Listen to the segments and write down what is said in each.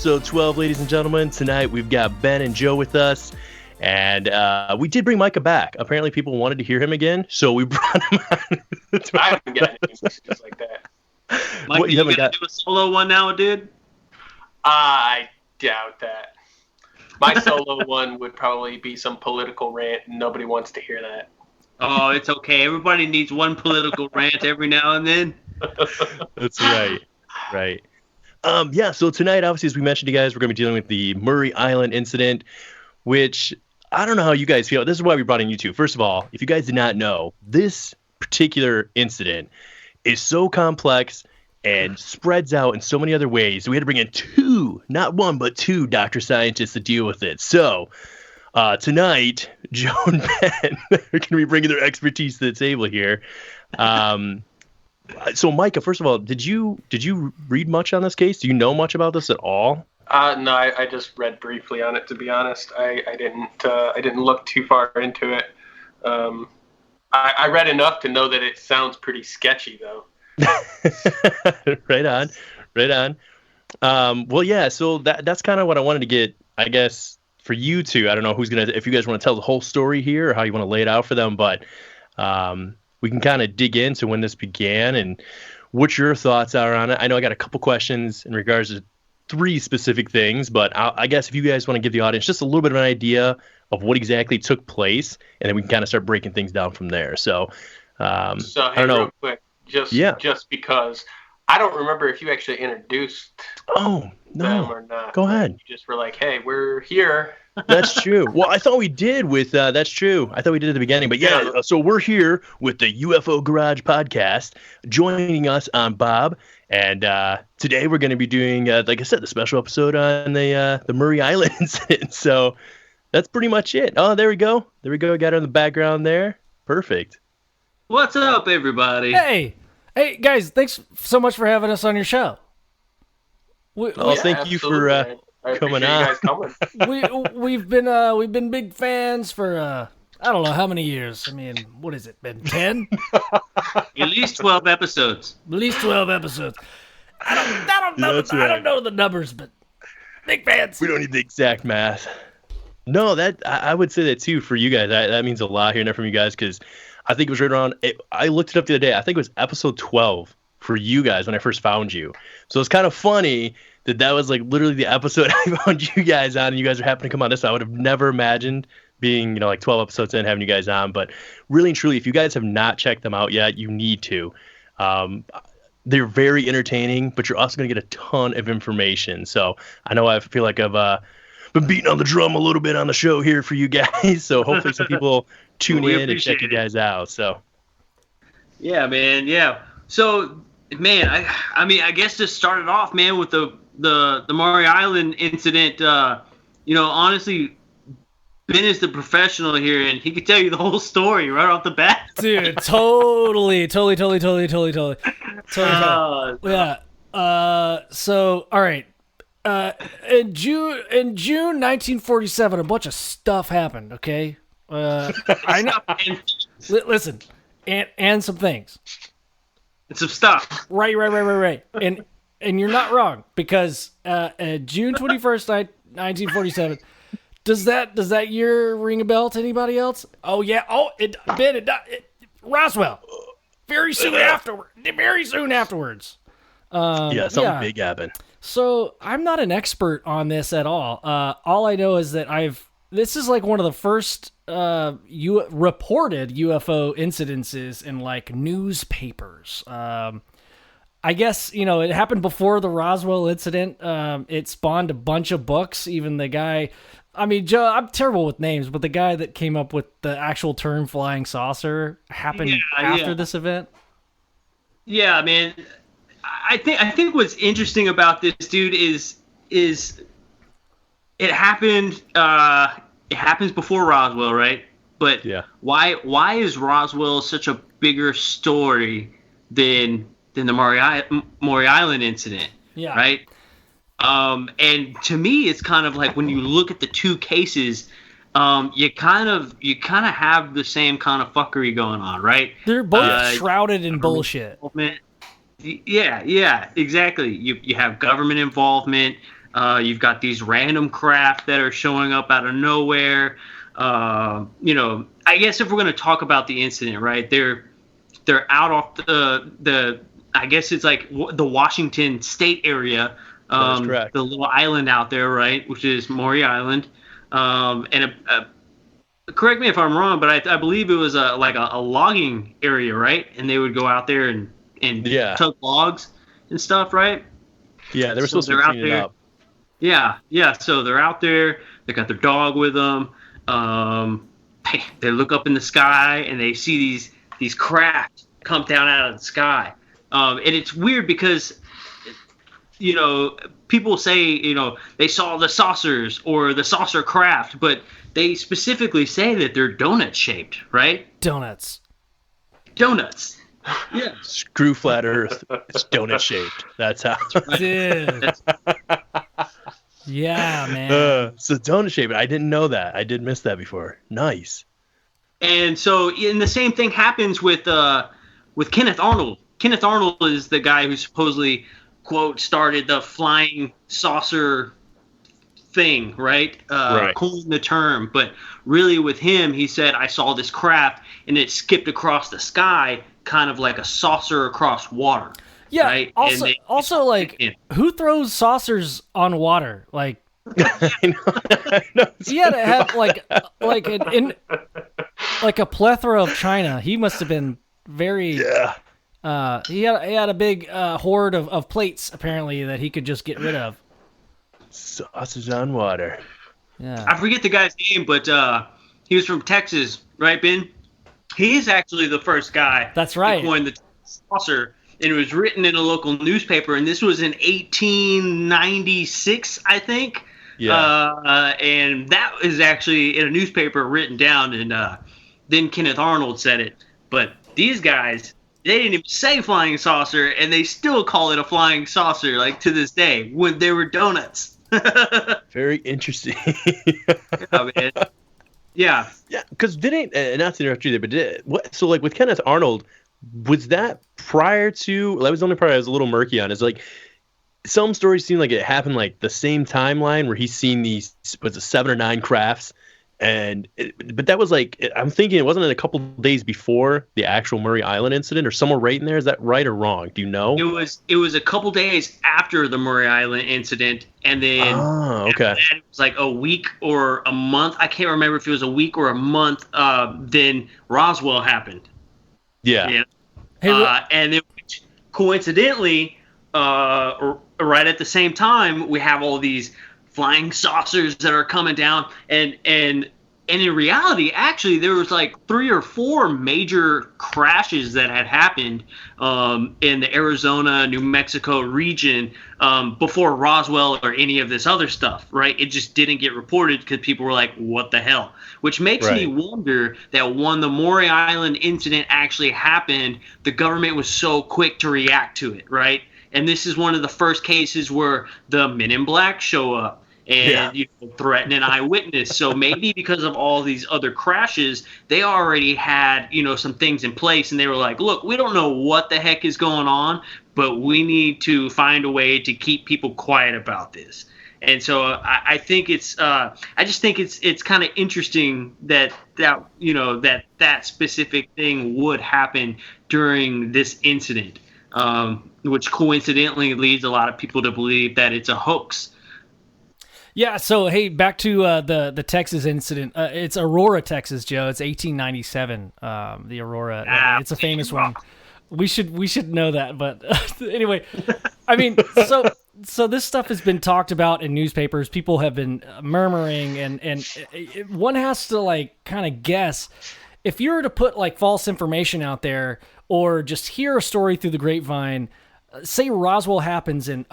Episode 12, ladies and gentlemen. Tonight we've got Ben and Joe with us, and we did bring Micah back. Apparently people wanted to hear him again, so we brought him on. I haven't got any messages like that. Mike, you gonna do a solo one now, dude? I doubt that. My solo one would probably be some political rant, and nobody wants to hear that. Oh, it's okay. Everybody needs one political rant every now and then. That's right. Right. Yeah, so tonight, obviously, as we mentioned to you guys, we're going to be dealing with the Muary Island incident, which I don't know how you guys feel. This is why we brought in you two. First of all, if you guys did not know, this particular incident is so complex and spreads out in so many other ways. So we had to bring in two, not one, but two doctor scientists to deal with it. So tonight, Joe and Ben are going to be bringing their expertise to the table here. So, Micah, first of all, did you read much on this case? Do you know much about this at all? No, I just read briefly on it. To be honest, I didn't look too far into it. I read enough to know that it sounds pretty sketchy, though. Right on. Well, yeah. So that's kind of what I wanted to get, I guess, for you two. I don't know if you guys want to tell the whole story here or how you want to lay it out for them, but. We can kind of dig into when this began and what your thoughts are on it. I know I got a couple questions in regards to three specific things, but I guess if you guys want to give the audience just a little bit of an idea of what exactly took place, and then we can kind of start breaking things down from there. So, I don't know. Real quick, just because I don't remember if you actually introduced them or not. Go ahead. You just were like, "Hey, we're here." That's true. Well, I thought we did with that's true. I thought we did at the beginning, but yeah. So we're here with the UFO Garage Podcast. Joining us on B.O.B.B, and today we're going to be doing, like I said, the special episode on the Muary Island incident. So that's pretty much it. Oh, there we go. I got it in the background there. Perfect. What's up, everybody? Hey, guys! Thanks so much for having us on your show. Thank you for. Coming on. We've been big fans for I don't know how many years. I mean, what has it been? 10? At least 12 episodes. At least 12 episodes. I don't know. I don't know the numbers, but big fans. We don't need the exact math. No, that I would say that too for you guys. That means a lot hearing that from you guys because I think it was right around. I looked it up the other day. I think it was episode 12 for you guys when I first found you. So it's kind of funny. That was like literally the episode I found you guys on, and you guys are happening to come on this. I would have never imagined being, like 12 episodes in, having you guys on. But really and truly, if you guys have not checked them out yet, you need to. They're very entertaining, but you're also going to get a ton of information. So I know I feel like I've been beating on the drum a little bit on the show here for you guys. So hopefully some people tune in and check you guys out. So. Yeah, man. Yeah. So, man, I guess just started off, man, with the Muary Island incident. Honestly, Ben is the professional here, and he could tell you the whole story right off the bat. Dude, totally. Yeah. So, all right. In June 1947, a bunch of stuff happened. Okay. I know. Listen, and some things. And some stuff. Right. And you're not wrong because June 21st, 1947. Does that year ring a bell to anybody else? Oh yeah. Oh, Roswell. Very soon afterwards. Something big happened. So I'm not an expert on this at all. All I know is that this is like one of the first reported UFO incidences in like newspapers. I guess, it happened before the Roswell incident. It spawned a bunch of books. Even the guy, Joe, I'm terrible with names, but the guy that came up with the actual term flying saucer happened after this event. Yeah, man. I think what's interesting about this, dude, is it happened. It happens before Roswell, right? But why is Roswell such a bigger story than the Muary Island incident? Yeah. Right. And to me, it's kind of like when you look at the two cases, you kind of have the same kind of fuckery going on, right? They're both shrouded in bullshit. Yeah, exactly. You have government involvement. You've got these random craft that are showing up out of nowhere. I guess if we're going to talk about the incident, right? They're out off the I guess it's like the Washington State area. That's correct. The little island out there, right, which is Muary Island. Correct me if I'm wrong, but I believe it was a logging area, right? And they would go out there and tug logs and stuff, right? Yeah, they were supposed to clean it up. Yeah. So they're out there. They got their dog with them. They look up in the sky and they see these craft come down out of the sky. And it's weird because, people say, they saw the saucers or the saucer craft, but they specifically say that they're donut shaped, right? Donuts. Yeah. Screw flat Earth. It's donut shaped. That's how. Dude. Yeah, man. So donut shaped. I didn't know that. I did miss that before. Nice. And so, the same thing happens with Kenneth Arnold. Kenneth Arnold is the guy who supposedly, quote, started the flying saucer thing, right? Coined the term. But really with him, he said, I saw this craft and it skipped across the sky, kind of like a saucer across water. Yeah. Right? Also, who throws saucers on water? Like, I know. he had to have like a plethora of china. He must have been very. Yeah. He had a big hoard of plates apparently that he could just get rid of. Sausage on water. Yeah. I forget the guy's name, but he was from Texas, right, Ben? He's actually the first guy. That's right. Who coined the saucer, and it was written in a local newspaper, and this was in 1896, I think. Yeah. And that is actually in a newspaper written down, and then Kenneth Arnold said it. But these guys, they didn't even say flying saucer, and they still call it a flying saucer, like to this day, when they were donuts. Very interesting. Yeah, man. Yeah. Yeah, because not to interrupt you there, but so like with Kenneth Arnold, was that prior to? That was the only part I was a little murky on. Is like some stories seem like it happened like the same timeline where he's seen these 7 or 9 crafts. But that was like, I'm thinking it wasn't a couple days before the actual Muary Island incident or somewhere right in there. Is that right or wrong? Do you know? It was a couple days after the Muary Island incident, and then okay. It was like a week or a month. I can't remember if it was a week or a month. Then Roswell happened. Yeah. Hey, and then coincidentally, right at the same time, we have all these flying saucers that are coming down, and in reality, actually, there was like 3 or 4 major crashes that had happened in the Arizona, New Mexico region before Roswell or any of this other stuff, right? It just didn't get reported because people were like, what the hell? Which makes me wonder that when the Muary Island incident actually happened, the government was so quick to react to it, right? And this is one of the first cases where the Men in Black show up and threaten an eyewitness. So maybe because of all these other crashes, they already had, some things in place, and they were like, look, we don't know what the heck is going on, but we need to find a way to keep people quiet about this. And so I think it's I just think it's kind of interesting that specific thing would happen during this incident, which coincidentally leads a lot of people to believe that it's a hoax. Yeah, so hey, back to the Texas incident. It's Aurora, Texas, Joe. It's 1897. The Aurora. It's a famous one. We should know that, but anyway, I mean, so this stuff has been talked about in newspapers. People have been murmuring, and one has to like kind of guess. If you were to put like false information out there, or just hear a story through the grapevine, say Roswell happens and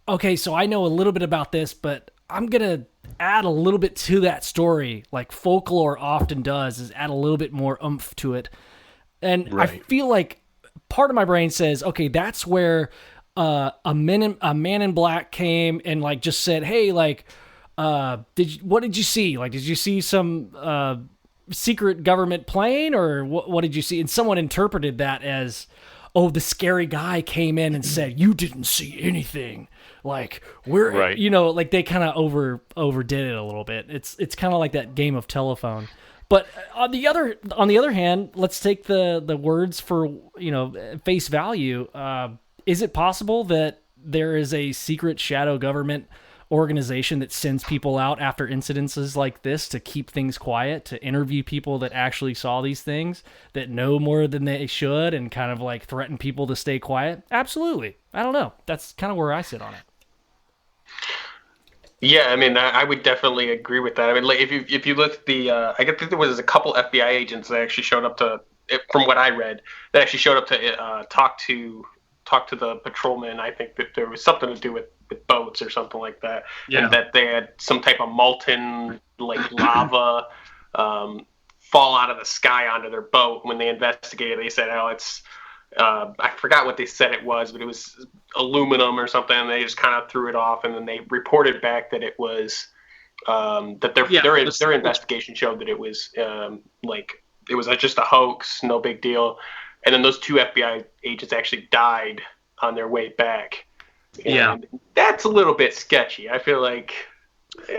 okay, so I know a little bit about this, but I'm gonna add a little bit to that story, like folklore often does, is add a little bit more oomph to it. And I feel like part of my brain says, okay, that's where a man in black came and like just said, hey, like, what did you see? Like, did you see some secret government plane, or what did you see? And someone interpreted that as, oh, the scary guy came in and said, you didn't see anything. Like, we're, right. Like they kind of overdid it a little bit. It's kind of like that game of telephone. But on the other hand, let's take the words for, face value. Is it possible that there is a secret shadow government organization that sends people out after incidences like this to keep things quiet, to interview people that actually saw these things, that know more than they should, and kind of like threaten people to stay quiet? Absolutely. I don't know. That's kind of where I sit on it. Yeah, I mean, I would definitely agree with that. I mean, like, if you look at I think there was a couple FBI agents that actually showed up to, from what I read, that actually showed up to talk to the patrolman. I think that there was something to do with boats or something like that, and that they had some type of molten like lava fall out of the sky onto their boat. When they investigated, they said, "Oh, it's." I forgot what they said it was, but it was aluminum or something, and they just kind of threw it off, and then they reported back that it was that their investigation showed that it was it was just a hoax, no big deal. And then those two FBI agents actually died on their way back. And that's a little bit sketchy. I feel like.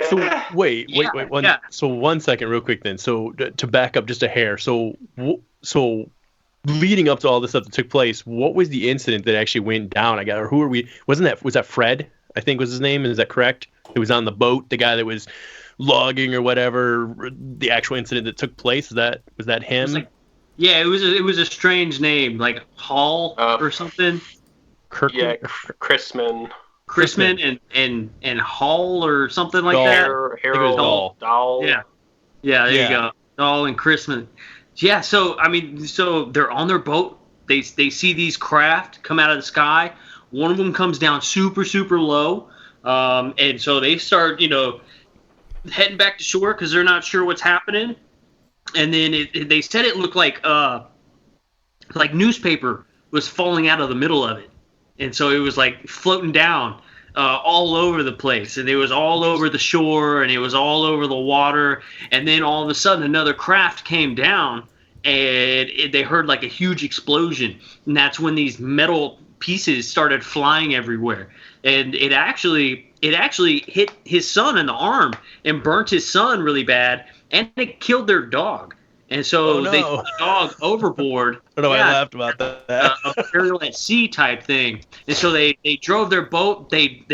So wait. So 1 second, real quick, then. So to back up just a hair. So leading up to all this stuff that took place, what was the incident that actually went down? Was that Fred? I think was his name. Is that correct? It was on the boat. The guy that was logging or whatever. The actual incident that took place. Was that him? It was a strange name, like Hall or something. Kirkman? Yeah, Chrisman and Hall or something like that. Harold Dahl. Yeah, there you go. Dahl and Chrisman. Yeah, so they're on their boat. They see these craft come out of the sky. One of them comes down super, super low, and so they start heading back to shore because they're not sure what's happening. And then they said it looked like newspaper was falling out of the middle of it. And so it was like floating down all over the place. And it was all over the shore, and it was all over the water. And then all of a sudden another craft came down, and they heard like a huge explosion. And that's when these metal pieces started flying everywhere. And it actually hit his son in the arm and burnt his son really bad. And it killed their dog. And so they threw the dog overboard. I laughed about that. A burial at sea type thing. And so they drove their boat. They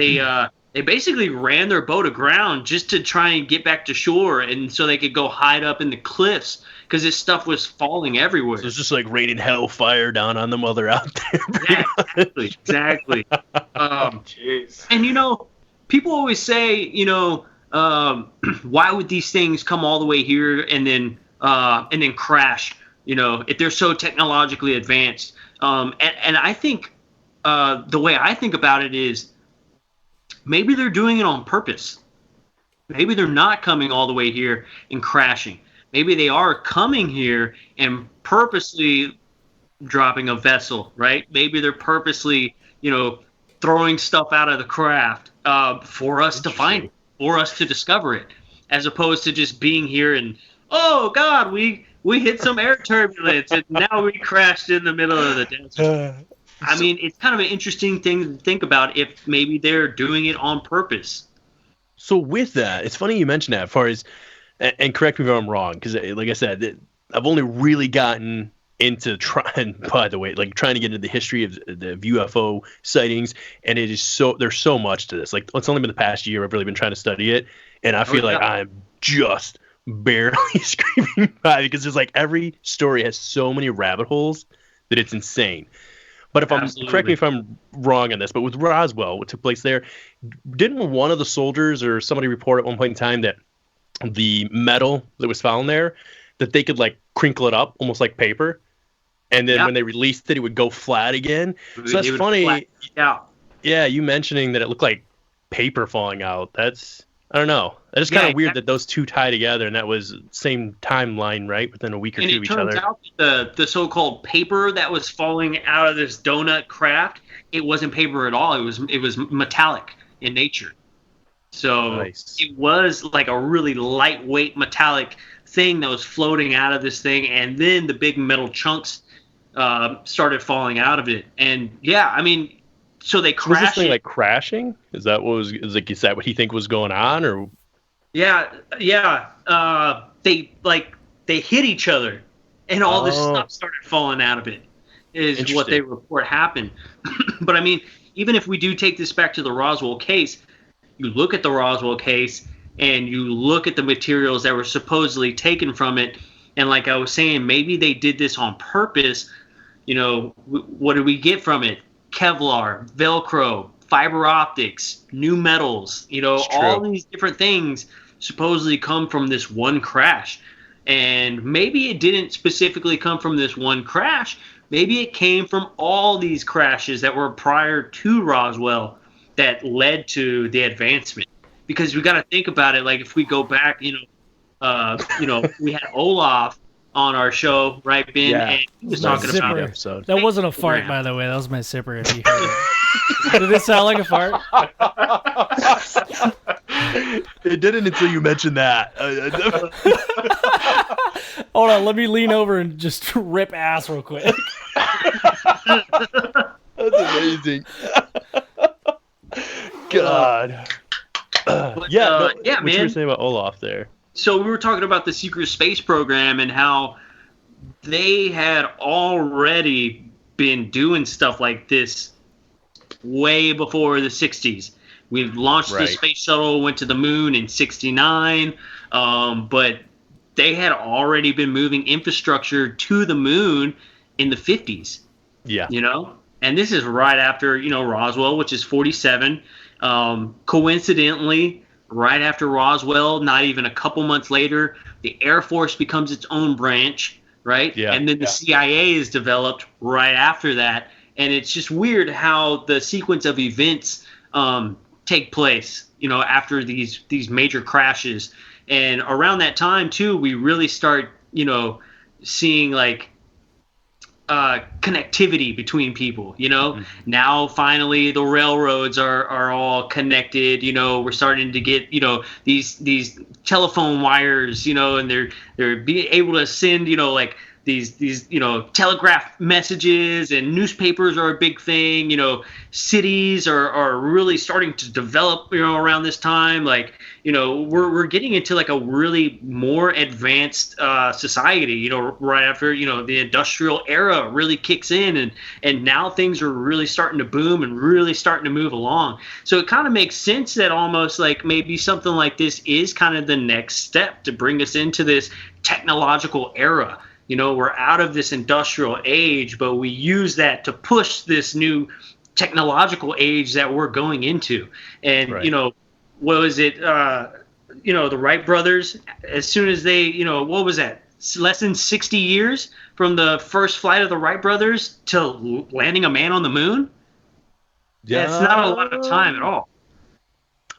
basically ran their boat aground just to try and get back to shore, and so they could go hide up in the cliffs because this stuff was falling everywhere. So it's just like raining hellfire down on them while they're out there. Yeah, exactly. Jeez. And people always say, why would these things come all the way here and then crash? If they're so technologically advanced. And I think the way I think about it is maybe they're doing it on purpose. Maybe they're not coming all the way here and crashing. Maybe they are coming here and purposely dropping a vessel, right? Maybe they're purposely, throwing stuff out of the craft for us to find it, for us to discover it, as opposed to just being here and, oh God, we hit some air turbulence and now we crashed in the middle of the desert. I mean, it's kind of an interesting thing to think about if maybe they're doing it on purpose. So with that, it's funny you mentioned that as far as, and correct me if I'm wrong, because like I said, I've only really gotten into trying to get into the history of the UFO sightings, and it is there's so much to this. Like, it's only been the past year I've really been trying to study it, and I feel like I'm just barely screaming by, because there's like every story has so many rabbit holes that it's insane. But correct me if I'm wrong on this, but with Roswell, what took place there, didn't one of the soldiers or somebody report at one point in time that the metal that was found there, that they could like crinkle it up almost like paper? and then when they released it would go flat again. So that's funny. Yeah, you mentioning that it looked like paper falling out. That's, I don't know. It's kind of weird that those two tie together, and that was same timeline, right? Within a week or two of each other. And it turns out that the so-called paper that was falling out of this donut craft, it wasn't paper at all. It was metallic in nature. So It was like a really lightweight metallic thing that was floating out of this thing, and then the big metal chunks started falling out of it. And yeah, I mean, so they crashed. Was this thing like crashing? Is that what was like? Is that what he think was going on, or? Yeah. They hit each other, and all this stuff started falling out of it. Is what they report happened. But I mean, even if we do take this back to the Roswell case, you look at the Roswell case and you look at the materials that were supposedly taken from it, and like I was saying, maybe they did this on purpose. You know, what did we get from it? Kevlar, Velcro, fiber optics, new metals, you know, all these different things supposedly come from this one crash. And maybe it didn't specifically come from this one crash. Maybe it came from all these crashes that were prior to Roswell that led to the advancement. Because we got to think about it. Like if we go back, we had Olaf on our show, right, Ben? Yeah. And he was talking about the episode. That wasn't a fart, by the way. That was my zipper. If you heard it. Did it sound like a fart? It didn't until you mentioned that. Hold on, let me lean over and just rip ass real quick. That's amazing. God. But, what man. you were saying about Olaf there? So we were talking about the secret space program and how they had already been doing stuff like this way before the 60s. We launched the space shuttle, went to the moon in 69, but they had already been moving infrastructure to the moon in the 50s. Yeah. You know? And this is right after, Roswell, which is 47. Coincidentally, right after Roswell, not even a couple months later, the Air Force becomes its own branch, right? Yeah. And then the CIA is developed right after that. And it's just weird how the sequence of events take place, after these major crashes. And around that time, too, we really start, seeing like connectivity between people, Mm-hmm. Now finally the railroads are all connected, we're starting to get, these telephone wires, and they're being able to send, like these telegraph messages, and newspapers are a big thing. Cities are really starting to develop, around this time. Like, we're getting into like a really more advanced society, right after, the industrial era really kicks in, and now things are really starting to boom and really starting to move along. So it kind of makes sense that almost like maybe something like this is kind of the next step to bring us into this technological era. We're out of this industrial age, but we use that to push this new technological age that we're going into. And, what was it? The Wright brothers, as soon as they, what was that? Less than 60 years from the first flight of the Wright brothers to landing a man on the moon? Yeah. That's not a lot of time at all.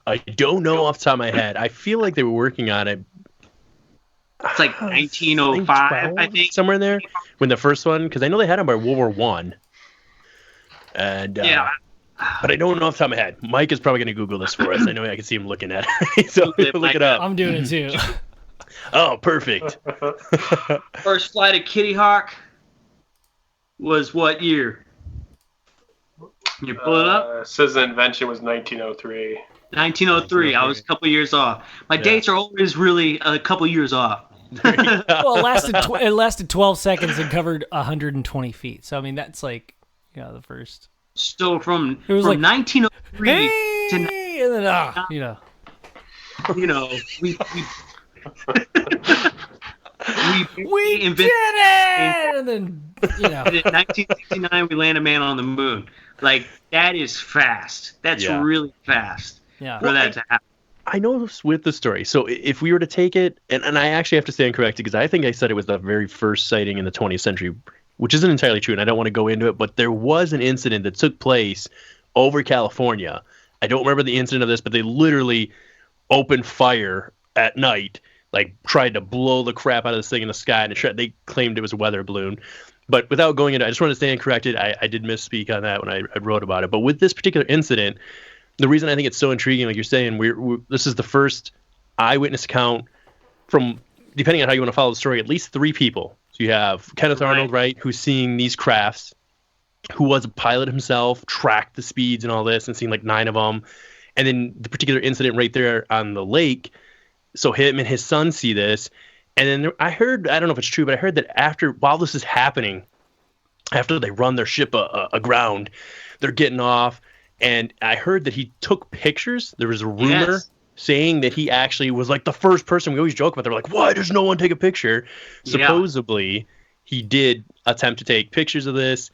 I don't know off the top of my head. I feel like they were working on it. It's like 1905, I think. Somewhere in there. When the first one, because I know they had them by World War I. And, but I don't know off the top of my head. Mike is probably going to Google this for us. I know I can see him looking at it. So look it up. I'm doing it too. Oh, perfect. First flight of Kitty Hawk was what year? You pull it up? It says the invention was 1903. 1903. I was a couple years off. My dates are always really a couple years off. Well, it lasted 12 seconds and covered 120 feet. So I mean, that's like, the first. So from 1903 to and then we invented it, and then in 1969 we land a man on the moon. Like, that is fast. That's really fast. Yeah. For that to happen. I know with the story. So if we were to take it, and I actually have to stand corrected because I think I said it was the very first sighting in the 20th century. which isn't entirely true, and I don't want to go into it, but there was an incident that took place over California. I don't remember the incident of this, but they literally opened fire at night, like tried to blow the crap out of this thing in the sky, and they claimed it was a weather balloon. But without going into it, I just want to stand corrected. I did misspeak on that when I wrote about it. But with this particular incident, the reason I think it's so intriguing, like you're saying, this is the first eyewitness account from, depending on how you want to follow the story, at least 3 people. So you have Kenneth Arnold, right, who's seeing these crafts, who was a pilot himself, tracked the speeds and all this, and seen like 9 of them. And then the particular incident right there on the lake, so him and his son see this. And then I heard, I don't know if it's true, but I heard that while this is happening, after they run their ship aground, they're getting off. And I heard that he took pictures. There was a rumor saying that he actually was like the first person. We always joke about. They're like, why does no one take a picture? Supposedly, he did attempt to take pictures of this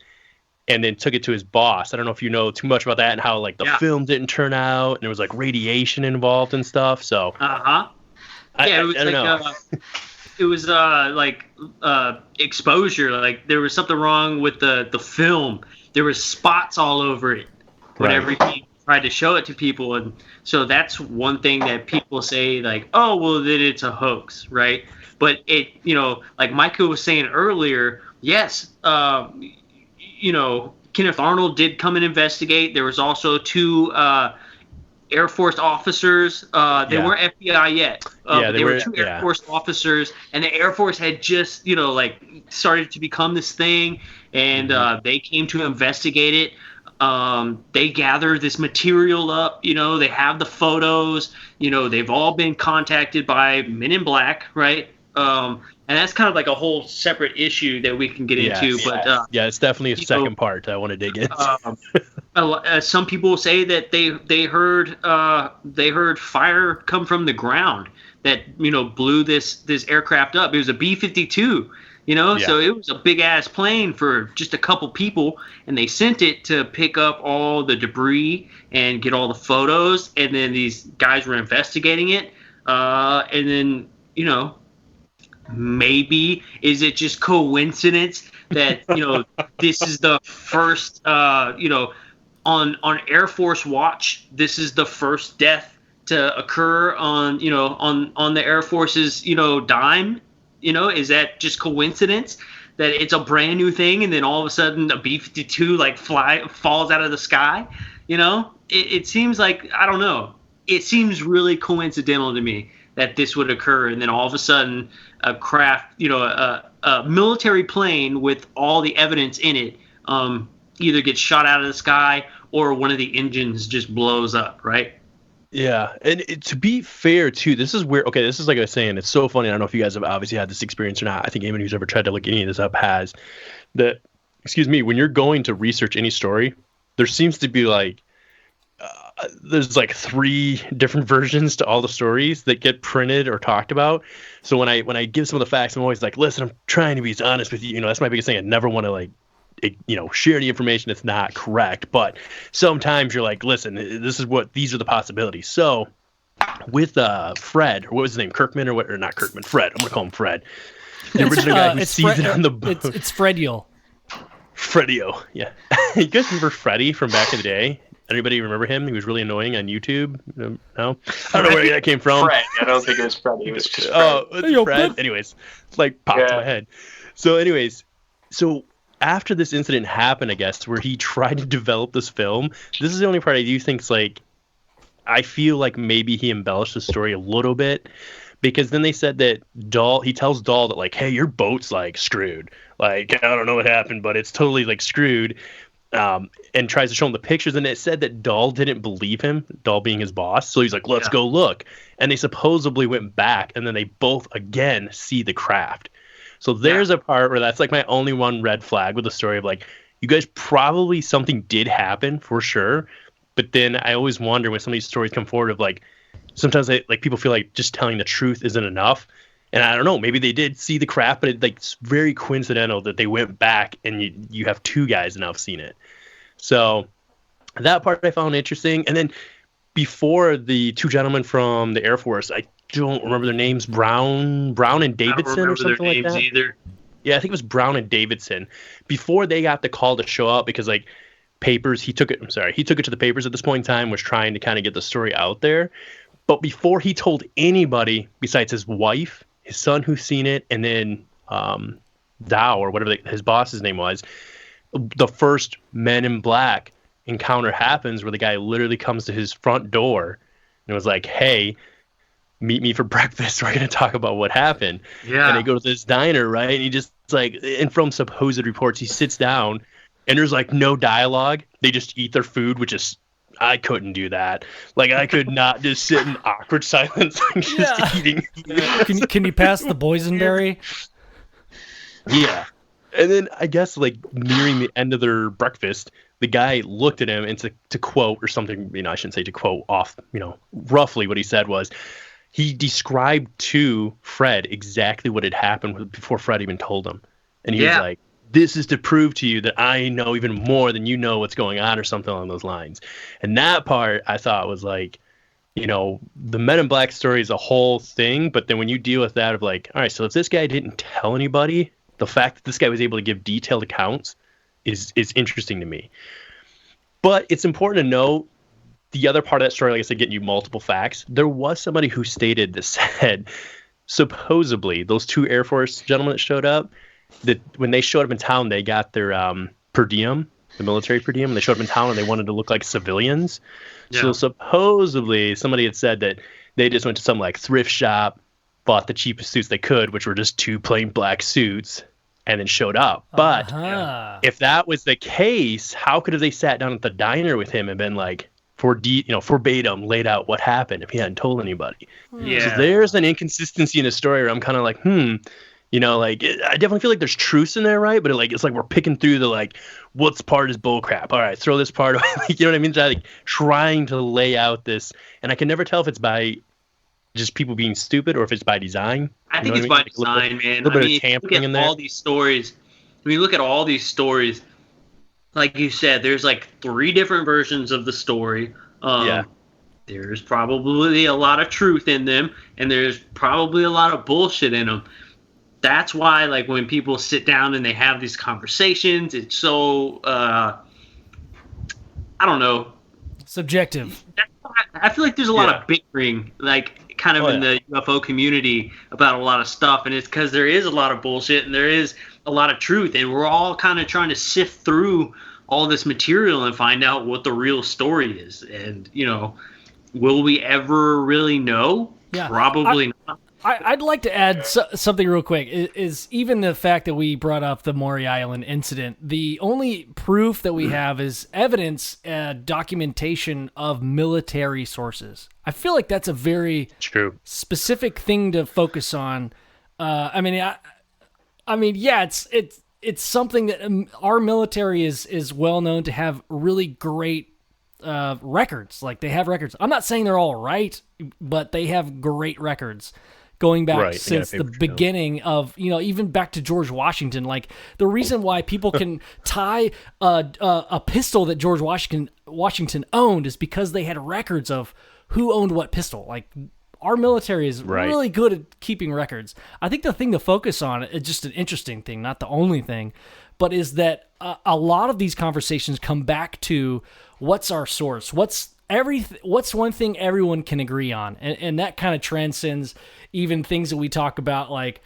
and then took it to his boss. I don't know if you know too much about that and how like the film didn't turn out and there was like radiation involved and stuff. So it was I don't know. It was like exposure. Like there was something wrong with the film. There was spots all over it whenever he tried to show it to people, and so that's one thing that people say, like, oh, well, then it's a hoax, right? But it, like Michael was saying earlier, yes, Kenneth Arnold did come and investigate. There was also 2 Air Force officers. They weren't FBI yet. They were 2 Air Force officers, and the Air Force had just, started to become this thing, and they came to investigate it. They gathered this material up. They have the photos. They've all been contacted by Men in Black, right? And that's kind of like a whole separate issue that we can get into. But it's definitely a second part I want to dig into. Some people say that they heard fire come from the ground that blew this aircraft up. It was a B-52, so it was a big ass plane for just a couple people, and they sent it to pick up all the debris and get all the photos, and then these guys were investigating it, and then maybe is it just coincidence that this is the first on Air Force watch, this is the first death to occur on the Air Force's dime? Is that just coincidence that it's a brand new thing and then all of a sudden a B-52 falls out of the sky? It seems like, I don't know, it seems really coincidental to me that this would occur, and then all of a sudden a craft, a military plane with all the evidence in it either gets shot out of the sky or one of the engines just blows up, right? Yeah, and to be fair, too, this is where, this is like I was saying, it's so funny. I don't know if you guys have obviously had this experience or not. I think anyone who's ever tried to look any of this up has. That, when you're going to research any story, there seems to be there's 3 different versions to all the stories that get printed or talked about. So when I give some of the facts, I'm always like, listen, I'm trying to be as honest with you. That's my biggest thing. I never want to share any information that's not correct. But sometimes you're like, listen, these are the possibilities. So with Fred, or what was his name, Kirkman or not Kirkman, Fred. I'm gonna call him Fred. The original guy who sees it on the boat. It's Fredio. Fredio, yeah. You guys remember Freddy from back in the day? Anybody remember him? He was really annoying on YouTube. No, I don't know where that came from. Fred. I don't think it was Freddy. It was just Fred. Fred. Anyways, it's popped in my head. So, after this incident happened, I guess, where he tried to develop this film, this is the only part I do think I feel like maybe he embellished the story a little bit, because then they said that he tells Dahl that hey, your boat's screwed. I don't know what happened, but it's totally screwed. And tries to show him the pictures, and it said that Dahl didn't believe him, Dahl being his boss, so he's like, let's go look. And they supposedly went back, and then they both again see the craft. So there's a part where that's my only one red flag with the story of you guys probably something did happen for sure, but then I always wonder when some of these stories come forward of sometimes people feel like just telling the truth isn't enough. And I don't know, maybe they did see the craft, but it's very coincidental that they went back and you have 2 guys now have seen it. So that part I found interesting. And then before the 2 gentlemen from the Air Force, I don't remember their names, Brown and Davidson or something like that. Either. Yeah, I think it was Brown and Davidson. Before they got the call to show up, because like papers, he took it to the papers at this point in time, was trying to kind of get the story out there. But before he told anybody besides his wife, his son who's seen it, and then Dow or whatever his boss's name was, the first Men in Black encounter happens where the guy literally comes to his front door and was like, hey, meet me for breakfast. We're going to talk about what happened. Yeah. And they go to this diner, right? And he just like, and from supposed reports, he sits down and there's like no dialogue. They just eat their food, which is, I couldn't do that. Like I could not just sit in awkward silence and just eating. Can you pass the boysenberry? Yeah. And then I guess like nearing the end of their breakfast, the guy looked at him and to quote or something, I shouldn't say to quote off, roughly what he said was, he described to Fred exactly what had happened before Fred even told him. And he was like, this is to prove to you that I know even more than you know what's going on or something along those lines. And that part I thought was like, the Men in Black story is a whole thing. But then when you deal with that of like, all right, so if this guy didn't tell anybody, the fact that this guy was able to give detailed accounts is interesting to me. But it's important to know the other part of that story, like I said, getting you multiple facts. There was somebody who stated that said, supposedly, those two Air Force gentlemen that showed up, that when they showed up in town, they got their per diem, the military per diem. They showed up in town and they wanted to look like civilians. Yeah. So supposedly somebody had said that they just went to some like thrift shop, bought the cheapest suits they could, which were just two plain black suits, and then showed up. But if that was the case, how could have they sat down at the diner with him and been like, verbatim laid out what happened if he hadn't told anybody? Yeah. So there's an inconsistency in the story where I'm kind of like, I definitely feel like there's truths in there, right? But it's like we're picking through the like, what's part is bullcrap. All right, throw this part away. You know what I mean? Like trying to lay out this, and I can never tell if it's by just people being stupid or if it's by design. I think it's by design, man. A little bit of tampering in there. All these stories. When you look at all these stories, like you said, there's like 3 different versions of the story. There's probably a lot of truth in them, and there's probably a lot of bullshit in them. That's why, like, when people sit down and they have these conversations, it's so, I don't know. Subjective. I feel like there's a lot of bickering, like, kind of in the UFO community about a lot of stuff, and it's because there is a lot of bullshit and there is a lot of truth, and we're all kind of trying to sift through all this material and find out what the real story is. And, will we ever really know? Yeah. Probably not. I'd like to add something real quick. Is even the fact that we brought up the Muary Island incident, the only proof that we have is evidence, documentation of military sources. I feel like that's a very specific thing to focus on. It's something that our military is well known to have really great records. Like they have records. I'm not saying they're all right, but they have great records. Going back since the beginning of, even back to George Washington, like the reason why people can tie a pistol that George Washington owned is because they had records of who owned what pistol. Like our military is really good at keeping records. I think the thing to focus on is just an interesting thing, not the only thing, but is that a lot of these conversations come back to what's our source, what's one thing everyone can agree on, and that kind of transcends even things that we talk about, like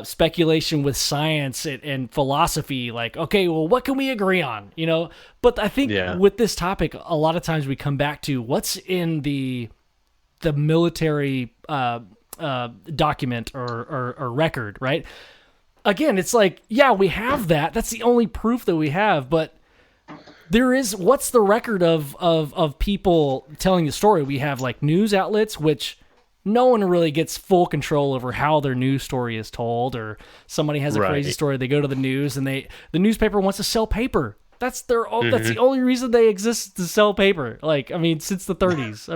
speculation with science and philosophy. Like, okay, well, what can we agree on? But I think with this topic, a lot of times we come back to what's in the military document or record, right? Again, it's like, we have that. That's the only proof that we have, but what's the record of people telling the story? We have like news outlets, which no one really gets full control over how their news story is told, or somebody has a crazy story. They go to the news and the newspaper wants to sell paper. That's that's the only reason they exist, to sell paper. Like, since the 30s.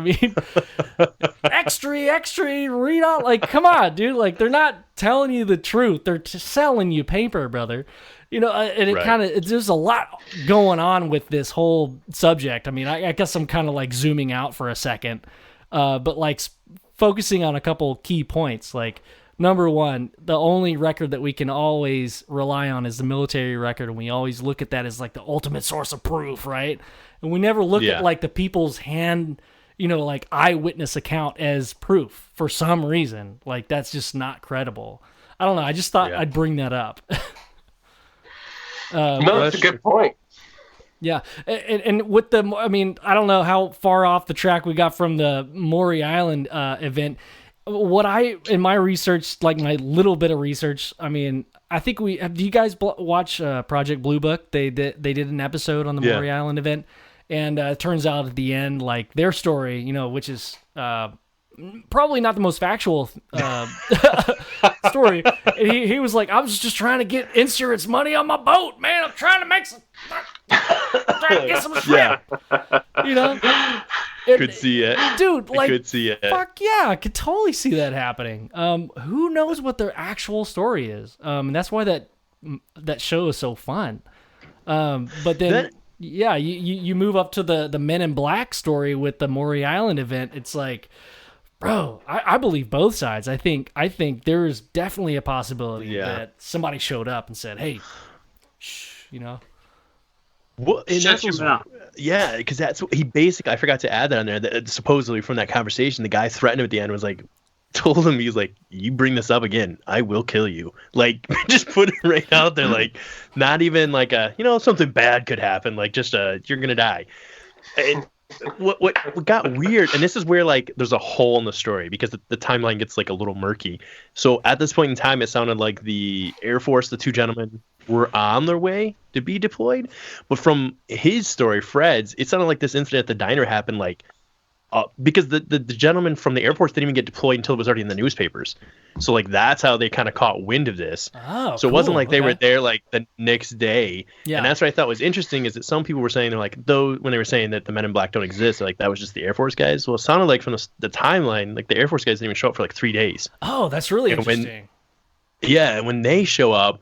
Extra, read out. Like, come on, dude. Like, they're not telling you the truth. They're selling you paper, brother. And it there's a lot going on with this whole subject. I guess I'm kind of like zooming out for a second, but like focusing on a couple key points. Like number one, the only record that we can always rely on is the military record, and we always look at that as like the ultimate source of proof, right? And we never look at like the people's hand, like eyewitness account as proof for some reason. Like that's just not credible. I don't know. I just thought I'd bring that up. No, that's a good point. Yeah, and with the, I don't know how far off the track we got from the Muary Island event. In my research, like my little bit of research, I think do you guys watch Project Blue Book? They did an episode on the Muary Island event, and it turns out at the end, like their story, which is probably not the most factual story. He was like, I was just trying to get insurance money on my boat, man. I'm trying to make trying to get some shrimp. Could see it, dude. Like, could see it. Fuck yeah, I could totally see that happening. Who knows what their actual story is? And that's why that show is so fun. But then you move up to the Men in Black story with the Muary Island event. It's like, bro, I believe both sides. I think there's definitely a possibility that somebody showed up and said, "Hey, shh," Well, and shut your mouth. Yeah, because that's what he basically. I forgot to add that on there. That supposedly from that conversation, the guy threatened him at the end was like, told him, he's like, "You bring this up again, I will kill you." Like, just put it right out there. Like, not even like something bad could happen. Like, just you're gonna die. And what got weird, and this is where like there's a hole in the story because the timeline gets like a little murky. So at this point in time, it sounded like the Air Force, the two gentlemen, were on their way to be deployed, but from his story, Fred's, it sounded like this incident at the diner happened like because the gentleman from the Air Force didn't even get deployed until it was already in the newspapers. So like that's how they kind of caught wind of this. Oh, so it wasn't like they were there like the next day. Yeah. And that's what I thought was interesting is that some people were saying they're like, though when they were saying that the Men in Black don't exist, like that was just the Air Force guys. Well, it sounded like from the timeline, like the Air Force guys didn't even show up for like 3 days. Oh, that's really interesting. When they show up,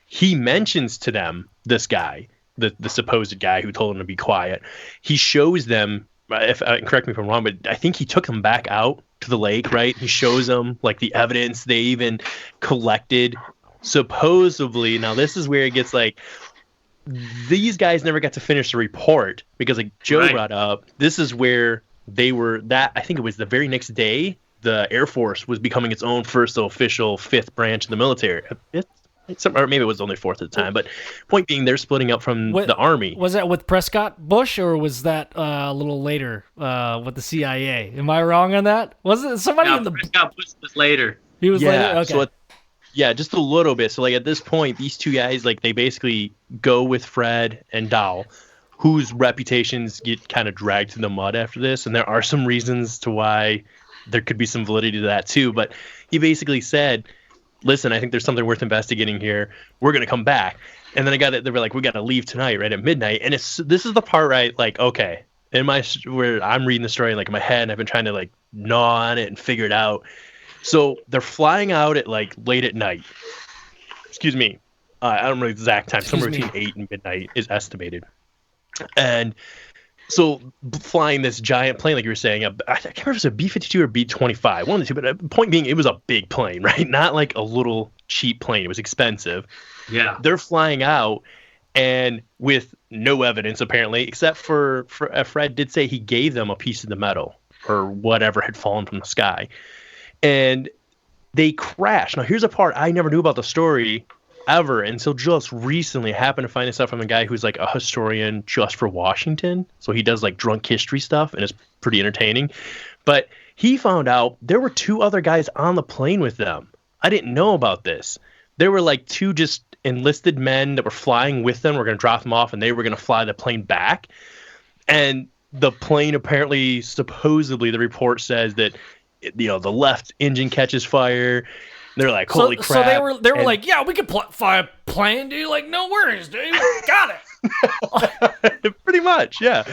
he mentions to them this guy, the supposed guy who told him to be quiet. He shows them. Correct me if I'm wrong, but I think he took them back out to the lake, right? He shows them like the evidence they even collected. Supposedly, now this is where it gets like these guys never got to finish the report because like Joe brought up, this is where they were I think it was the very next day, the Air Force was becoming its own first official fifth branch of the military. Or maybe it was only fourth at the time, but point being, they're splitting up from the Army. Was that with Prescott Bush, or was that a little later with the CIA? Am I wrong on that? Was it somebody in the Prescott Bush was later? He was later. Okay. So just a little bit. So like at this point, these two guys like they basically go with Fred and Dow, whose reputations get kind of dragged through the mud after this, and there are some reasons to why there could be some validity to that too. But he basically said, listen, I think there's something worth investigating here. We're going to come back. And then they were like, we got to leave tonight, right at midnight. And this is the part, right? Like, okay, where I'm reading the story like in my head and I've been trying to like gnaw on it and figure it out. So they're flying out at like late at night. Excuse me. I don't know the exact time. Somewhere between 8 and midnight is estimated. And so flying this giant plane, like you were saying, I can't remember if it was a B-52 or B-25, one of the two, but the point being, it was a big plane, right? Not like a little cheap plane. It was expensive. Yeah. They're flying out, and with no evidence, apparently, except for Fred did say he gave them a piece of the metal or whatever had fallen from the sky. And they crashed. Now, here's a part I never knew about the story ever until just recently. I happened to find this out from a guy who's like a historian just for Washington, so he does like drunk history stuff and it's pretty entertaining. But he found out there were 2 other guys on the plane with them. I didn't know about this. There were like 2 just enlisted men that were flying with them. We're going to drop them off and they were going to fly the plane back. And the plane apparently, supposedly, the report says that the left engine catches fire. They're like, holy crap. So they were like, yeah, we could fly a plane, dude. Like, no worries, dude. Got it. Pretty much, yeah.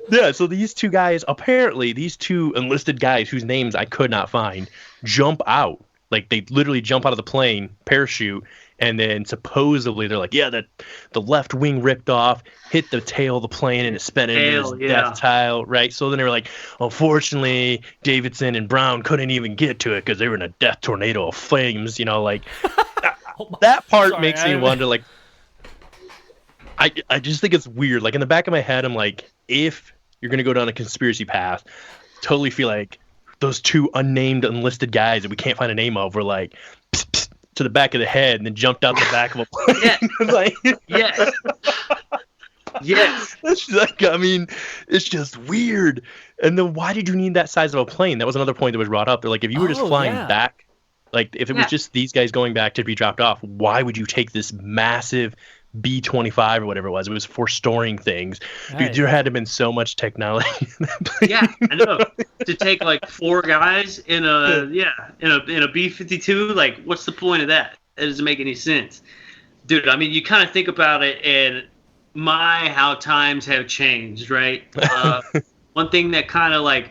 Yeah, so these 2 guys, apparently, these 2 enlisted guys whose names I could not find, jump out. Like, they literally jump out of the plane, parachute, And then supposedly they're like, yeah, that the left wing ripped off, hit the tail of the plane, and it spent into his death tile, right? So then they were like, unfortunately, Davidson and Brown couldn't even get to it because they were in a death tornado of flames, like that part makes me wonder, like, I just think it's weird. Like, in the back of my head, I'm like, if you're going to go down a conspiracy path, totally feel like those two unnamed, unlisted guys that we can't find a name of were like, psst, psst, to the back of the head and then jumped out the back of a plane. Yeah. Like, yes. Yes. It's like, I mean, it's just weird. And then why did you need that size of a plane? That was another point that was brought up. They're like, if you were just flying back, like if it was just these guys going back to be dropped off, why would you take this massive B-25 or whatever it was? It was for storing things. Right. Dude, there had to have been so much technology in that plane. Yeah, I know. To take like 4 guys in a B-52, like what's the point of that? It doesn't make any sense. Dude, I mean, you kind of think about it, and how times have changed, right? One thing that kind of like,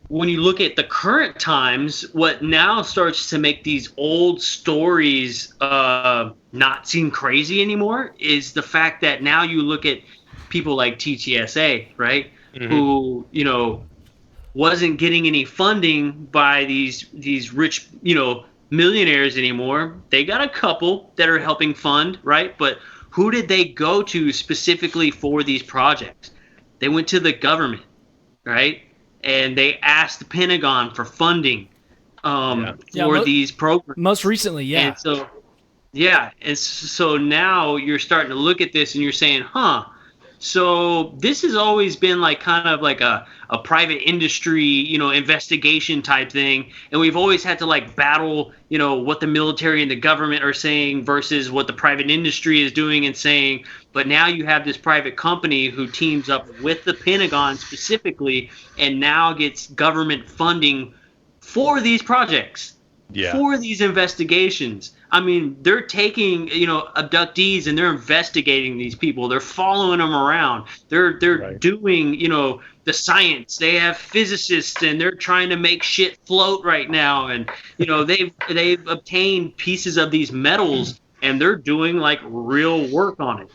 when you look at the current times, what now starts to make these old stories not seem crazy anymore is the fact that now you look at people like TTSA, right? Mm-hmm. Who, wasn't getting any funding by these rich, millionaires anymore. They got a couple that are helping fund, right? But who did they go to specifically for these projects? They went to the government, right? And they asked the Pentagon for funding for these programs. Most recently, yeah. And so now you're starting to look at this and you're saying, so this has always been like kind of like a private industry, investigation type thing. And we've always had to like battle, what the military and the government are saying versus what the private industry is doing and saying. But now you have this private company who teams up with the Pentagon specifically and now gets government funding for these projects, for these investigations. I mean, they're taking, abductees and they're investigating these people. They're following them around. They're doing, the science. They have physicists and they're trying to make shit float right now. And, they've obtained pieces of these metals and they're doing like real work on it.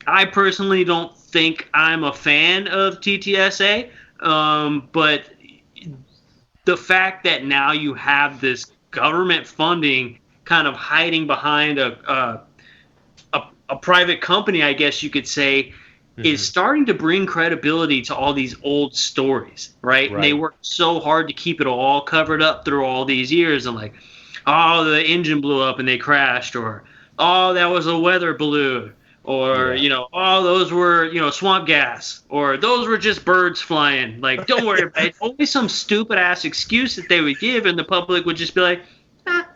I personally don't think I'm a fan of TTSA, but the fact that now you have this government funding kind of hiding behind a private company, I guess you could say, is starting to bring credibility to all these old stories, right? And they worked so hard to keep it all covered up through all these years. And like, oh, the engine blew up and they crashed, or oh, that was a weather balloon, or oh, those were swamp gas, or those were just birds flying. Like, don't worry about it. Always some stupid ass excuse that they would give, and the public would just be like,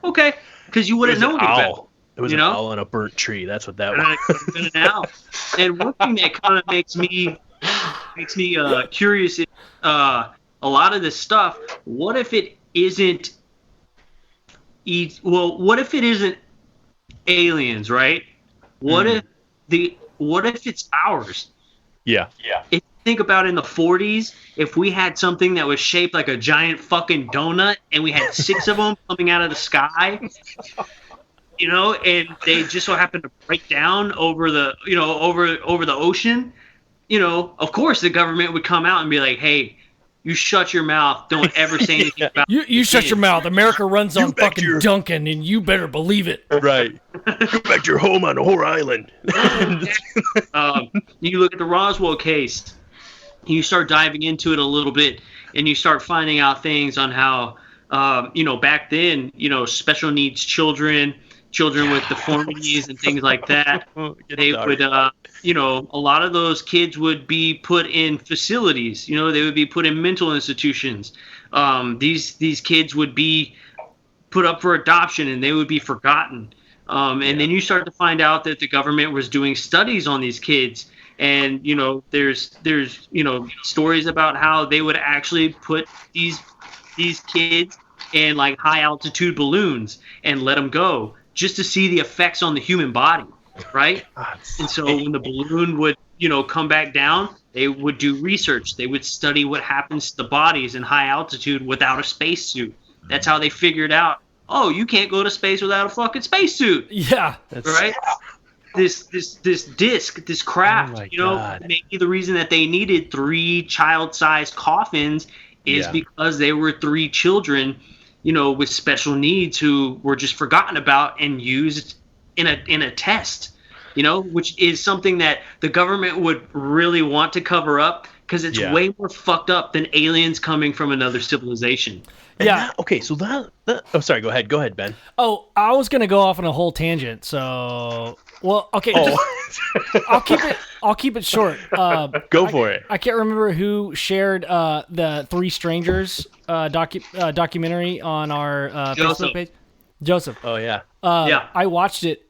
okay. Because you wouldn't know any better. It was an owl on a burnt tree. That's what that was. An owl. And one thing that kind of makes me curious is a lot of this stuff. What if it isn't? What if it isn't aliens? Right? What if it's ours? Yeah. If you think about in the 40s, if we had something that was shaped like a giant fucking donut and we had 6 of them coming out of the sky, and they just so happened to break down over the, over the ocean, of course the government would come out and be like, hey, you shut your mouth. Don't ever say anything about it. You shut your mouth. America runs on fucking Duncan, and you better believe it. Right. Go back to your home on Muary Island. You look at the Roswell case. You start diving into it a little bit, and you start finding out things on how, back then, special needs children with deformities and things like that, they would, a lot of those kids would be put in facilities. They would be put in mental institutions. These kids would be put up for adoption, and they would be forgotten. And then you start to find out that the government was doing studies on these kids. And, there's stories about how they would actually put these kids in like high altitude balloons and let them go just to see the effects on the human body. Right. And so when the balloon would, come back down, they would do research. They would study what happens to the bodies in high altitude without a spacesuit. That's how they figured out, oh, you can't go to space without a fucking spacesuit. Yeah. Right? This disc, this craft, maybe the reason that they needed 3 child-sized coffins is because they were 3 children, with special needs who were just forgotten about and used in a test, which is something that the government would really want to cover up because it's way more fucked up than aliens coming from another civilization. Okay, so that oh, sorry, go ahead, Ben. Oh, I was gonna go off on a whole tangent. So, well, okay, I'll keep it short. Go for it. I can't remember who shared the 3 Strangers documentary on our Facebook page. Joseph. Oh yeah. I watched it.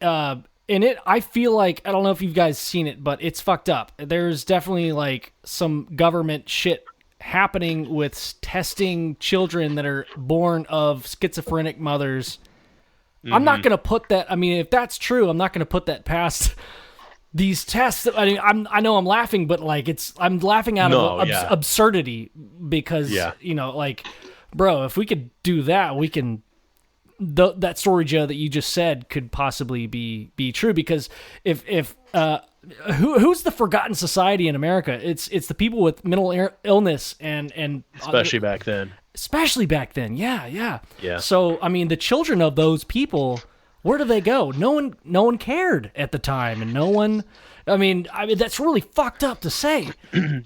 And I feel like, I don't know if you guys seen it, but it's fucked up. There's definitely like some government shit happening with testing children that are born of schizophrenic mothers. Mm-hmm. I'm not going to put that, if that's true, I'm not going to put that past these tests. I know I'm laughing, but like I'm laughing out of absurdity because, bro, if we could do that, we can, that story, Joe, that you just said could possibly be true, because if who's the forgotten society in America? It's the people with mental illness and especially back then. Yeah. So the children of those people, where do they go? No one cared at the time, and no one. That's really fucked up to say,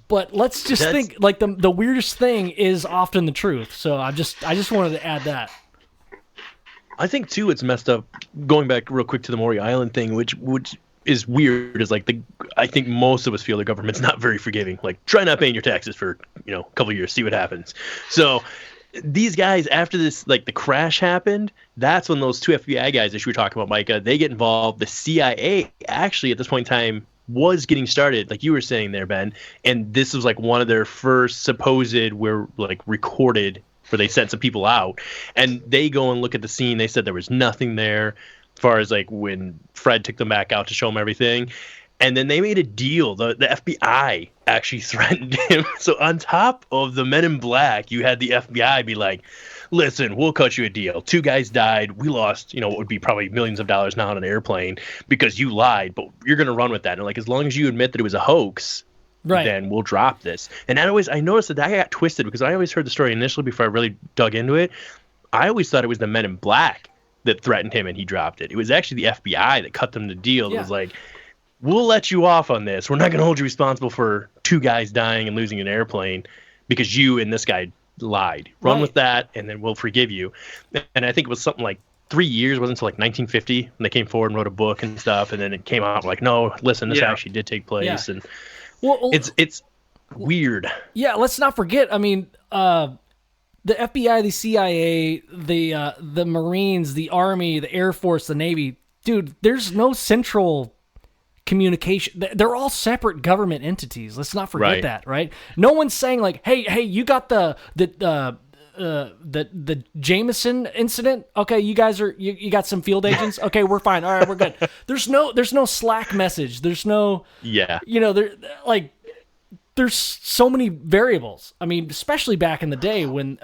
but let's just think like the weirdest thing is often the truth. So I just wanted to add that. I think too, it's messed up. Going back real quick to the Muary Island thing, which is weird, is like I think most of us feel the government's not very forgiving. Like, try not paying your taxes for a couple of years, see what happens. So these guys, after this, like the crash happened, that's when those 2 FBI guys that you were talking about, Micah, they get involved. The CIA actually at this point in time was getting started, like you were saying there, Ben, and this was like one of their first supposed recorded, where they sent some people out, and they go and look at the scene. They said there was nothing there, as far as like when Fred took them back out to show them everything. And then they made a deal. The FBI actually threatened him. So on top of the Men in Black, you had the FBI be like, listen, we'll cut you a deal. 2 guys died. We lost, what would be probably millions of dollars now on an airplane because you lied, but you're going to run with that. And like, as long as you admit that it was a hoax, right, then we'll drop this. And I noticed that got twisted, because I always heard the story initially before I really dug into it. I always thought it was the Men in Black that threatened him and he dropped it. It was actually the FBI that cut them the deal. It was like, we'll let you off on this. We're not going to hold you responsible for 2 guys dying and losing an airplane because you and this guy lied. Run with that, and then we'll forgive you. And I think it was something like 3 years, wasn't until like 1950 when they came forward and wrote a book and stuff, and then it came out like, no, listen, this actually did take place. And it's weird. Yeah, let's not forget, the FBI, the CIA, the Marines, the Army, the Air Force, the Navy, dude, there's no central communication. They're all separate government entities. Let's not forget that, right? No one's saying like, hey, you got the Jameson incident. Okay, you guys you got some field agents. Okay, we're fine. All right, we're good. There's no Slack message. There's no there's so many variables. Especially back in the day when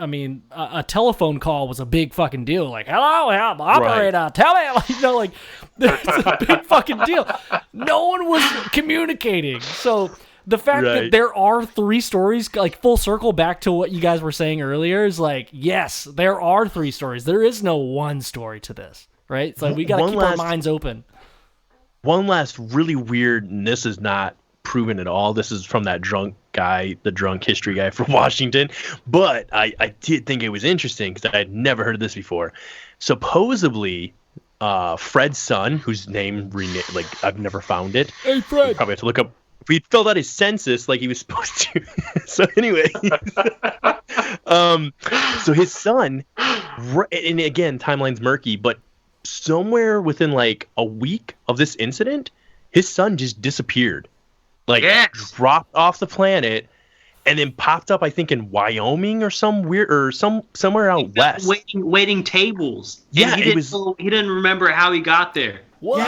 a telephone call was a big fucking deal. Like, hello, operator, tell me, it's a big fucking deal. No one was communicating. So the fact that there are 3 stories, like full circle back to what you guys were saying earlier, is like, yes, there are 3 stories. There is no one story to this, right? It's like we got to keep our minds open. One last really weird, and this is not proven at all. This is from that drunk guy, the drunk history guy from Washington. But I did think it was interesting because I had never heard of this before. Supposedly, Fred's son, whose name I've never found it. Hey, Fred. You probably have to look up. He filled out his census like he was supposed to. So anyway, so his son, and again, timeline's murky, but somewhere within like a week of this incident, his son just disappeared. Dropped off the planet, and then popped up, I think, in Wyoming or somewhere out west. Waiting tables. Yeah, he didn't remember how he got there. What?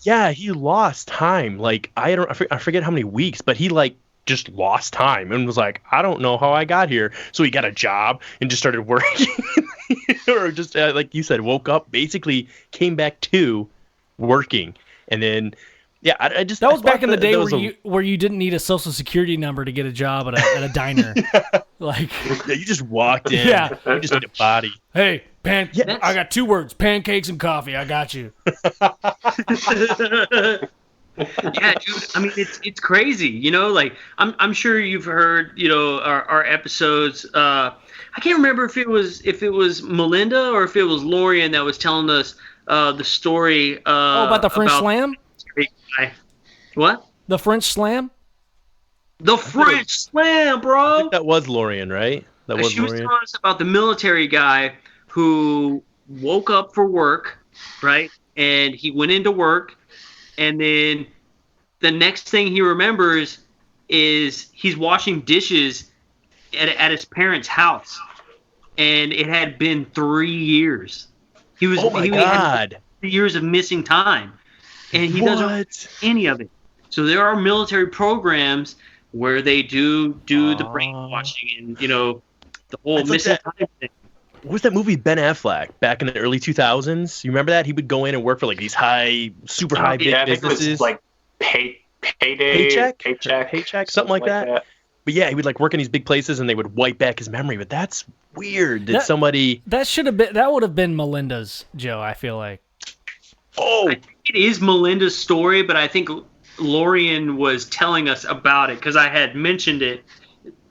Yeah, he lost time. Like I forget how many weeks, but he just lost time and was like, I don't know how I got here. So he got a job and just started working, or just like you said, woke up, basically came back to working, and then I just that was back in the day where you didn't need a social security number to get a job at a diner. Like you just walked in. Yeah, you just need a body. Hey, I got 2 words: pancakes and coffee. I got you. Yeah, dude. I mean, it's crazy. You know, like I'm sure you've heard, you know, our episodes. I can't remember if it was Melinda or if it was Lorian that was telling us the story. About the French slam. What? The French slam? The French slam, bro. I think that was Lorian, right? She was telling us about the military guy who woke up for work, right? And he went into work, and then the next thing he remembers is he's washing dishes at his parents' house, and it had been 3 years. He had 3 years of missing time, and he doesn't know any of it. So there are military programs where they do the brainwashing and, you know, the whole missing time thing. What was that movie, Ben Affleck, back in the early 2000s? You remember that? He would go in and work for like these super high big businesses. It was like paycheck, something like that. But yeah, he would like work in these big places and they would wipe back his memory. But that's weird. That would have been Melinda's, Joe, I feel like. I think it is Melinda's story, but I think Lorian was telling us about it because I had mentioned it,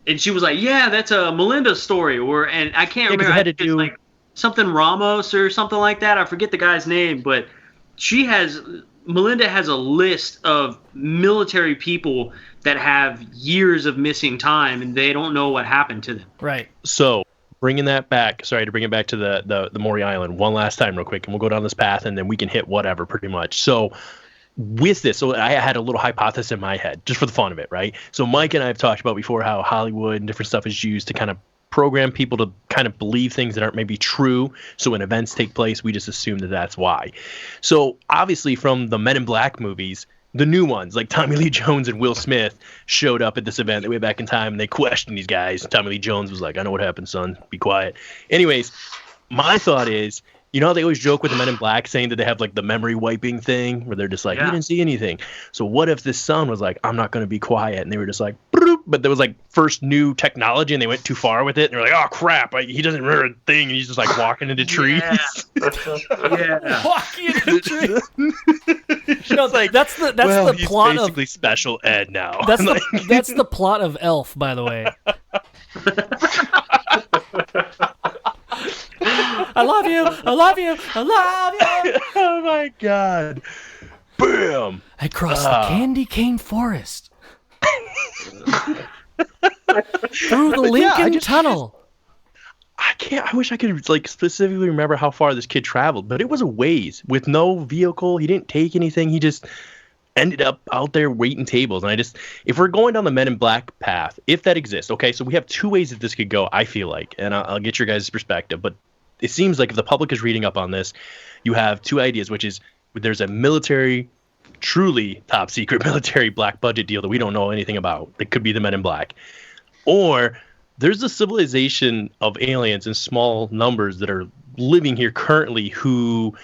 and she was like, "Yeah, that's a Melinda story," and I can't remember. Had to do like something Ramos or something like that. I forget the guy's name, but Melinda has a list of military people that have years of missing time, and they don't know what happened to them. Right. So bringing that back, sorry to bring it back to the Muary Island one last time real quick, and we'll go down this path, and then we can hit whatever pretty much. So with this, so I had a little hypothesis in my head, just for the fun of it, right? So Mike and I have talked about before how Hollywood and different stuff is used to kind of program people to kind of believe things that aren't maybe true. So when events take place, we just assume that that's why. So obviously from the Men in Black movies, the new ones, like Tommy Lee Jones and Will Smith showed up at this event. They went back in time and they questioned these guys. Tommy Lee Jones was like, I know what happened, son. Be quiet. Anyways, my thought is, you know how they always joke with the Men in Black saying that they have like the memory wiping thing where they're just like, you didn't see anything. So what if this son was like, I'm not going to be quiet. And they were just like, but there was like first new technology and they went too far with it. And they're like, oh crap, he doesn't remember a thing. And he's just like walking into trees. Walking into trees. No, like, that's the plot of basically Special Ed now. That's the plot of Elf, by the way. I love you. I love you. I love you. Oh my God. Bam. I crossed the candy cane forest. Through the Lincoln Tunnel. I wish I could like specifically remember how far this kid traveled, but it was a ways with no vehicle. He didn't take anything. He just ended up out there waiting tables. And if we're going down the Men in Black path, if that exists, okay, so we have 2 ways that this could go, I feel like, and I'll get your guys' perspective, but it seems like if the public is reading up on this, you have 2 ideas, which is there's a military, truly top secret military black budget deal that we don't know anything about. That could be the Men in Black. Or there's a civilization of aliens in small numbers that are living here currently who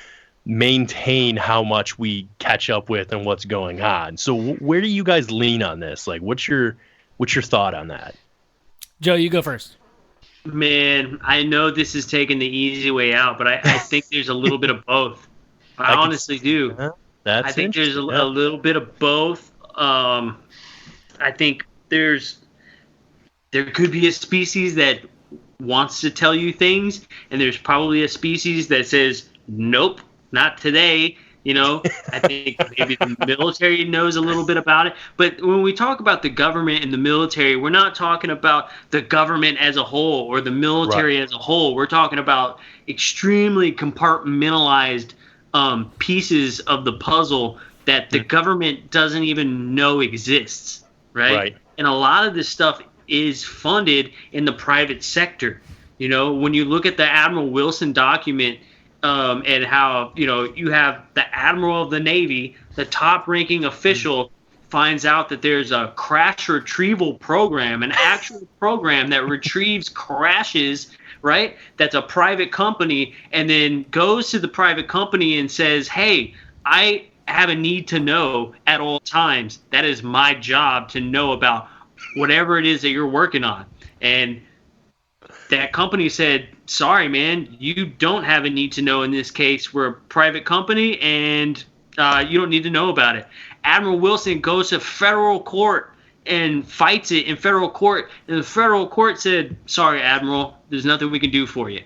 maintain how much we catch up with and what's going on. So where do you guys lean on this? Like, what's your thought on that? Joe, you go first. Man, I know this is taking the easy way out, but I think there's a little bit of both. I honestly do. I think there's a little bit of both. I think there could be a species that wants to tell you things, and there's probably a species that says, nope, not today. You know, I think maybe the military knows a little bit about it. But when we talk about the government and the military, we're not talking about the government as a whole or the military as a whole. We're talking about extremely compartmentalized pieces of the puzzle that the government doesn't even know exists, right? And a lot of this stuff is funded in the private sector. You know, when you look at the Admiral Wilson document, and how, you know, you have the Admiral of the Navy, the top-ranking official, finds out that there's a crash retrieval program, an actual program that retrieves crashes, right? That's a private company, and then goes to the private company and says, hey, I have a need to know at all times. That is my job to know about whatever it is that you're working on. And that company said, sorry, man, you don't have a need to know in this case. We're a private company, and you don't need to know about it. Admiral Wilson goes to federal court and fights it in federal court. And the federal court said, sorry, Admiral, there's nothing we can do for you.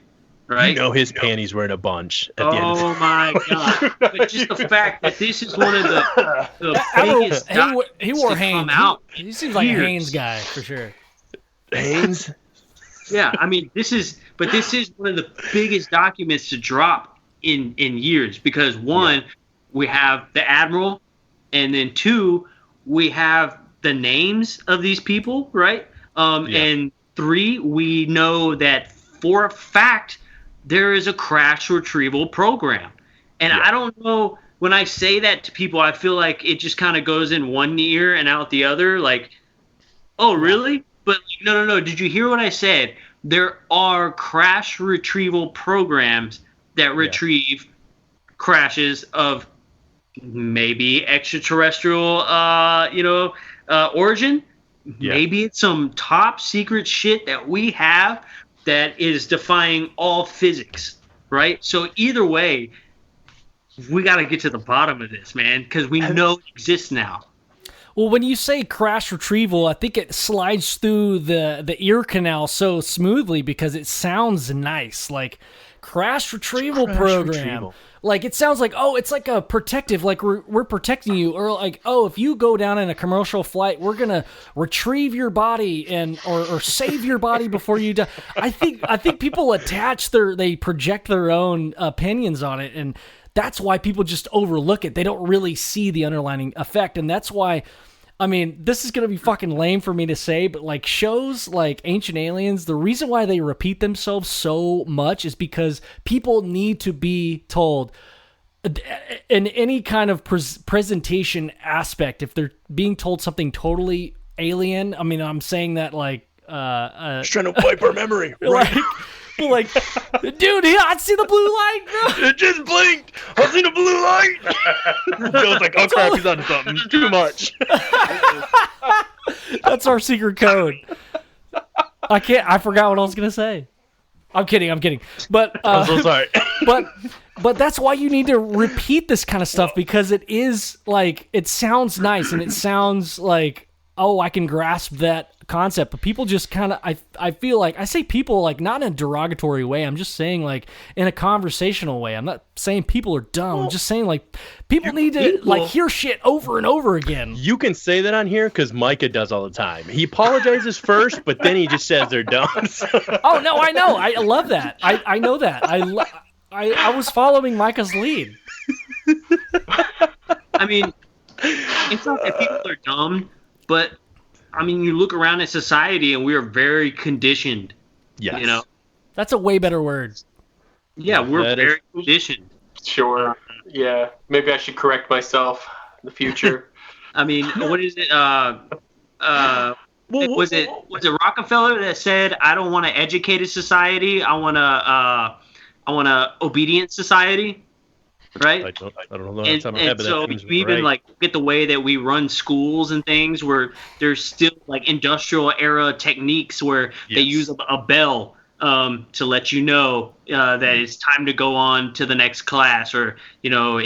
Right? You know his panties were in a bunch at the end of it. My God. But just the fact that this is one of the biggest he wore Hanes. Out. He seems like a Hanes guy for sure. Hanes? Yeah, I mean, this is one of the biggest documents to drop in years because one, we have the Admiral, and then two, we have the names of these people, right? And three, we know that for a fact there is a crash retrieval program. And I don't know, when I say that to people, I feel like it just kind of goes in one ear and out the other. Like, oh, really? But no. Did you hear what I said? There are crash retrieval programs that retrieve crashes of maybe extraterrestrial, origin. Yeah. Maybe it's some top secret shit that we have that is defying all physics, right? So either way, we got to get to the bottom of this, man, because we know it exists now. Well, when you say crash retrieval, I think it slides through the ear canal so smoothly because it sounds nice, like crash retrieval program. Like it sounds like, oh, it's like a protective, like we're protecting you, or like, oh, if you go down in a commercial flight, we're gonna retrieve your body and or save your body before you die. I think people they project their own opinions on it, and that's why people just overlook it. They don't really see the underlying effect, and that's why. I mean, this is going to be fucking lame for me to say, but like shows like Ancient Aliens, the reason why they repeat themselves so much is because people need to be told in any kind of presentation aspect, if they're being told something totally alien. I mean, I'm saying that like... just trying to wipe our memory. Right. Like, dude, I see the blue light, bro. It just blinked. I see the blue light. Joe's like, oh crap, he's onto something. Too much. That's our secret code. I forgot what I was gonna say. I'm kidding. But I'm so sorry. but that's why you need to repeat this kind of stuff, because it is like, it sounds nice and it sounds like, oh, I can grasp that concept, but people just kind of, I feel like, I say people like not in a derogatory way, I'm just saying like in a conversational way. I'm not saying people are dumb. I'm just saying like people need to like hear shit over and over again. You can say that on here because Micah does all the time. He apologizes first, but then he just says they're dumb. Oh no, I know. I love that. I know that. I was following Micah's lead. I mean, it's not that people are dumb, but I mean, you look around at society and we are very conditioned. Yes. You know? That's a way better word. Yeah, we're very conditioned. Sure. Yeah. Maybe I should correct myself in the future. I mean, what is it? Was it Rockefeller that said, I don't want an educated society, I want a obedient society? Right? I don't know. And so you even like get the way that we run schools and things where there's still like industrial era techniques where they use a bell to let you know that it's time to go on to the next class, or you all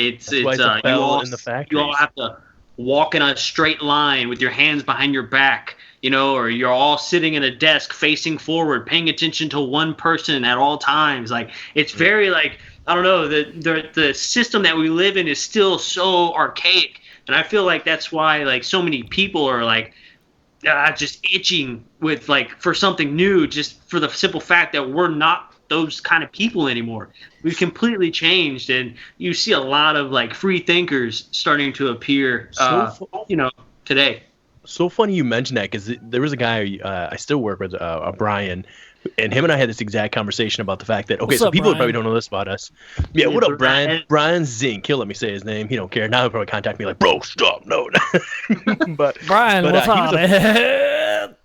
have to walk in a straight line with your hands behind your back, or you're all sitting at a desk facing forward, paying attention to one person at all times. Like it's very like, I don't know, the system that we live in is still so archaic, and I feel like that's why like so many people are like just itching with like for something new, just for the simple fact that we're not those kind of people anymore. We've completely changed, and you see a lot of like free thinkers starting to appear, today. so funny you mentioned that, because there was a guy I still work with, Brian, and him and I had this exact conversation about the fact that, okay, so people probably don't know this about us. Yeah, what up, Brian? Brian Zink. He'll let me say his name. He don't care. Now he'll probably contact me like, bro, stop. No. but Brian, what's up?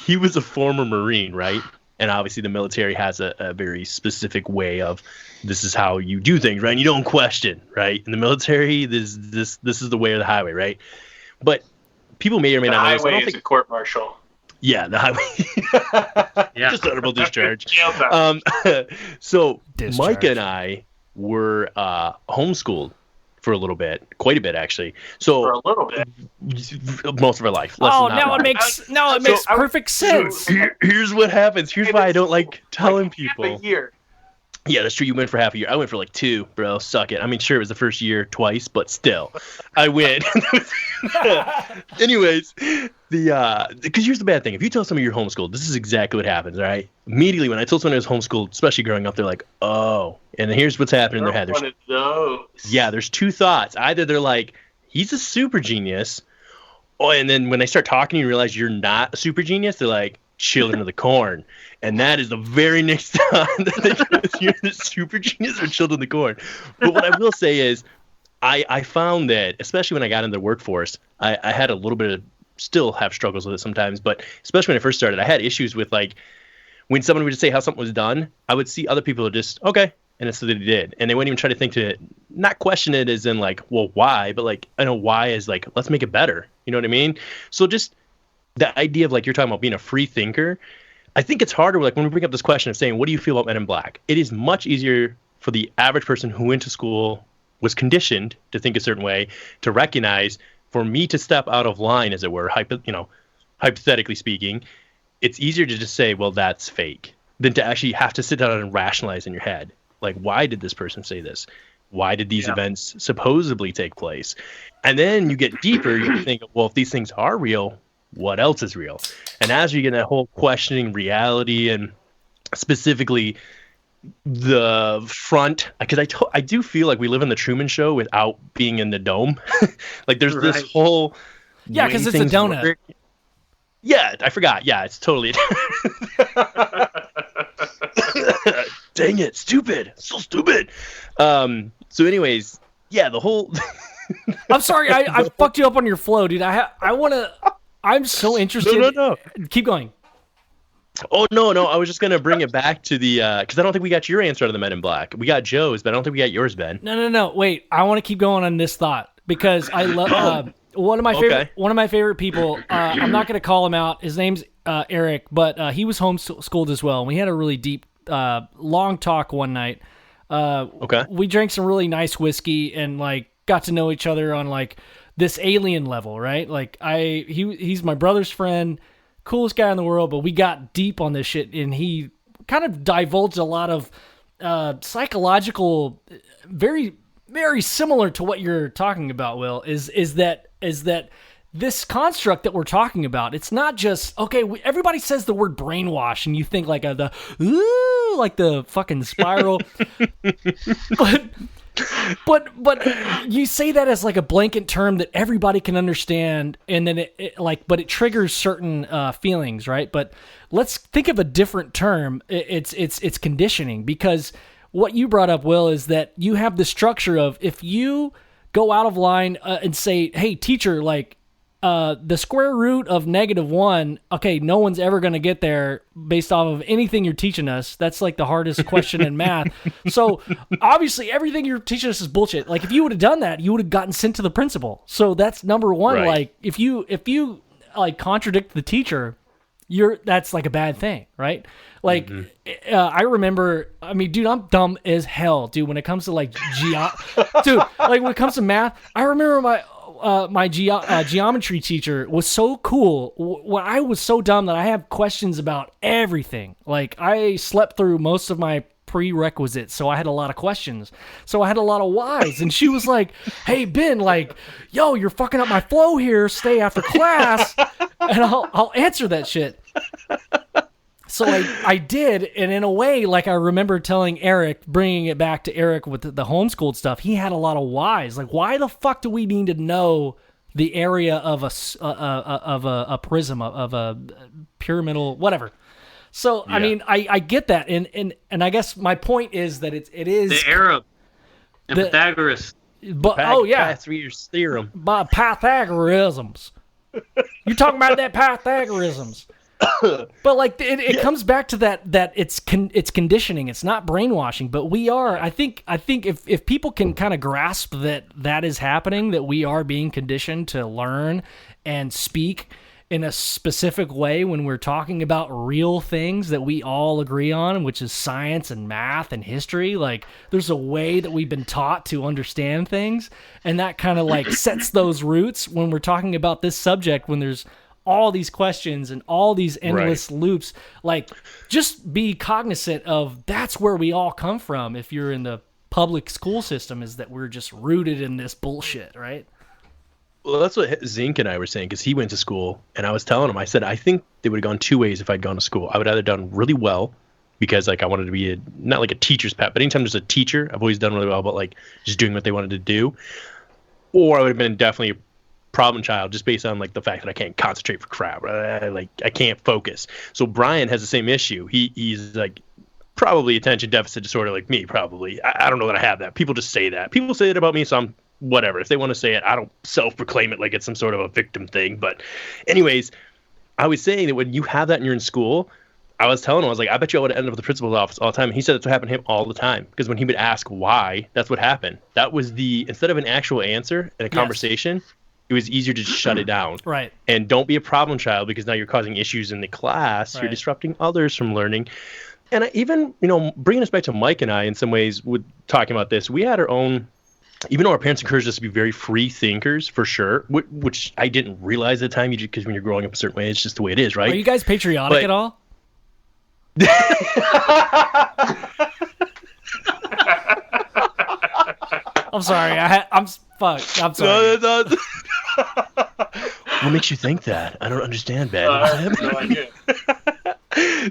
He was a former Marine, right? And obviously the military has a very specific way of, this is how you do things, right? And you don't question, right? In the military, this is the way of the highway, right? But people may or may not know. The highway is a court-martial. Yeah, the highway. Yeah. Just honorable discharge. So Mike and I were homeschooled for a little bit, quite a bit actually. So for a little bit, most of our life. Now it makes perfect sense. Here's what happens. Here's why I don't like telling people. A year. Yeah, that's true. You went for half a year. I went for like 2, bro. Suck it. I mean, sure, it was the first year twice, but still, I went. Anyways, because here's the bad thing. If you tell somebody you're homeschooled, this is exactly what happens, all right? Immediately, when I told someone I was homeschooled, especially growing up, they're like, oh. And here's what's happening in their head. There's 2 thoughts. Either they're like, he's a super genius. Oh, and then when they start talking, you realize you're not a super genius. They're like, children of the corn. And that is the very next time that they go, you're the super genius or children of the corn. But what I will say is, I found that, especially when I got into the workforce, I had a little bit of, still have struggles with it sometimes, but especially when I first started, I had issues with, like, when someone would say how something was done, I would see other people just, okay, and that's what they did. And they wouldn't even try to think to not question it as in, like, well, why? But, like, I know why is, like, let's make it better. You know what I mean? So just the idea of, like, you're talking about being a free thinker, I think it's harder, like, when we bring up this question of saying, what do you feel about Men in Black? It is much easier for the average person who went to school, was conditioned to think a certain way, to recognize, for me to step out of line, as it were, hypothetically speaking, it's easier to just say, well, that's fake, than to actually have to sit down and rationalize in your head. Like, why did this person say this? Why did these events supposedly take place? And then you get deeper, you think, well, if these things are real, what else is real? And as you get that whole questioning reality, and specifically the front, because I do feel like we live in the Truman Show without being in the dome. Like, there's this whole because it's a donut work. Yeah, I forgot. Yeah, it's totally dang it, stupid, so stupid. So anyways, yeah, the whole I'm sorry, I fucked you up on your flow, dude. I'm so interested. No. Keep going. Oh, no. I was just going to bring it back to the, because I don't think we got your answer out of the Men in Black. We got Joe's, but I don't think we got yours, Ben. No. Wait, I want to keep going on this thought, because I love one of my favorite people. I'm not going to call him out. His name's Eric, but he was homeschooled as well. And we had a really deep, long talk one night. We drank some really nice whiskey and, like, got to know each other on, like, this alien level, right? Like, he's my brother's friend, coolest guy in the world, but we got deep on this shit, and he kind of divulged a lot of psychological, very, very similar to what you're talking about, Will, is that this construct that we're talking about, it's not just, okay, everybody says the word brainwash, and you think like like the fucking spiral, but you say that as like a blanket term that everybody can understand, and then but it triggers certain feelings, right? But let's think of a different term. It's conditioning, because what you brought up, Will, is that you have the structure of, if you go out of line and say, hey, teacher, like, the square root of -1, okay, no one's ever going to get there based off of anything you're teaching us. That's like the hardest question in math. So obviously everything you're teaching us is bullshit. Like, if you would have done that, you would have gotten sent to the principal. So that's number one. Right. Like, if you like contradict the teacher, that's like a bad thing, right? Like, I remember, I mean, dude, I'm dumb as hell, dude, when it comes to like dude, like when it comes to math. I remember my geometry teacher was so cool. When I was so dumb that I have questions about everything. Like, I slept through most of my prerequisites, so I had a lot of questions. So I had a lot of whys, and she was like, "Hey Ben, like, yo, you're fucking up my flow here. Stay after class, and I'll answer that shit." So I did, and in a way, like, I remember telling Eric, bringing it back to Eric with the homeschooled stuff, he had a lot of whys. Like, why the fuck do we need to know the area of a prism, of a pyramidal, whatever. So I mean, I get that, and I guess my point is that it is the Arab and Pythagoras. But Pythagoras theorem. By Pythagorisms. You're talking about that Pythagorisms. But like it comes back to that it's conditioning. It's not brainwashing, but we are. I think if people can kind of grasp that is happening, that we are being conditioned to learn and speak in a specific way when we're talking about real things that we all agree on, which is science and math and history. Like there's a way that we've been taught to understand things, and that kind of like sets those roots when we're talking about this subject, when there's all these questions and all these endless loops. Like just be cognizant of that's where we all come from. If you're in the public school system, is that we're just rooted in this bullshit, right? Well, that's what Zink and I were saying, because he went to school, and I was telling him, I said, I think they would have gone two ways if I'd gone to school. I would either done really well, because like I wanted to be not like a teacher's pet, but anytime there's a teacher, I've always done really well about like just doing what they wanted to do. Or I would have been definitely a problem child, just based on like the fact that I can't concentrate for crap. Like I can't focus. So Brian has the same issue. He's like probably attention deficit disorder like me, probably. I don't know that I have that. People just say that. People say that about me, so I'm whatever. If they want to say it, I don't self-proclaim it like it's some sort of a victim thing. But anyways, I was saying that when you have that and you're in school, I was telling him, I was like, I bet you I would end up at the principal's office all the time. And he said that's what happened to him all the time. Because when he would ask why, that's what happened. That was instead of an actual answer in a conversation, it was easier to just shut it down. Right. And don't be a problem child, because now you're causing issues in the class. Right. You're disrupting others from learning. And even, bringing us back to Mike and I in some ways with talking about this, we had our own, even though our parents encouraged us to be very free thinkers, for sure, which I didn't realize at the time, because when you're growing up a certain way, it's just the way it is, right? Are you guys patriotic at all? I'm sorry. I'm sorry. No. What makes you think that? I don't understand, Ben. I have no idea.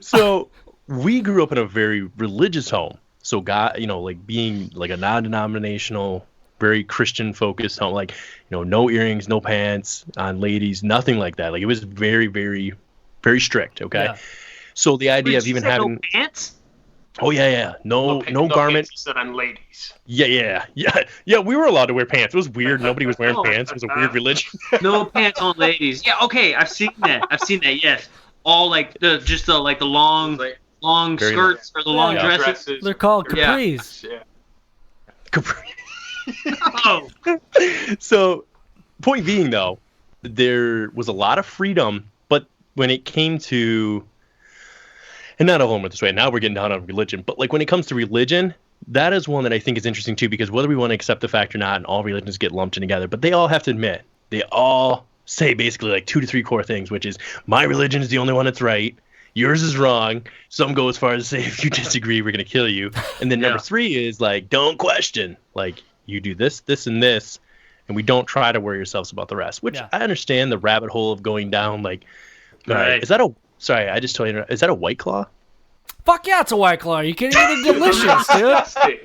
So we grew up in a very religious home. So God, like being like a non-denominational, very Christian-focused home, like, no earrings, no pants on ladies, nothing like that. Like it was very, very, very strict. Okay. Yeah. So the idea of even having no pants. Oh yeah. No garment. Pants, you said on ladies. Yeah. We were allowed to wear pants. It was weird. Nobody was wearing pants. It was a weird religion. No pants on ladies. Yeah. Okay. I've seen that. Yes. All like the long skirts or the long dresses. They're called capris. Yeah. Capri. Oh. So, point being though, there was a lot of freedom, but when it came to, and not all of them went this way, now we're getting down on religion, but like when it comes to religion, that is one that I think is interesting too, because whether we want to accept the fact or not, and all religions get lumped in together, but they all have to admit, they all say basically like 2 to 3 core things, which is my religion is the only one that's right. Yours is wrong. Some go as far as to say, if you disagree, we're going to kill you. And then number 3 is like, don't question. Like, you do this, this, and this, and we don't try to worry ourselves about the rest, which I understand the rabbit hole of going down. Like, right. Is that I just told you, is that a White Claw? Fuck yeah, it's a White Claw. You kidding me? They're delicious, dude.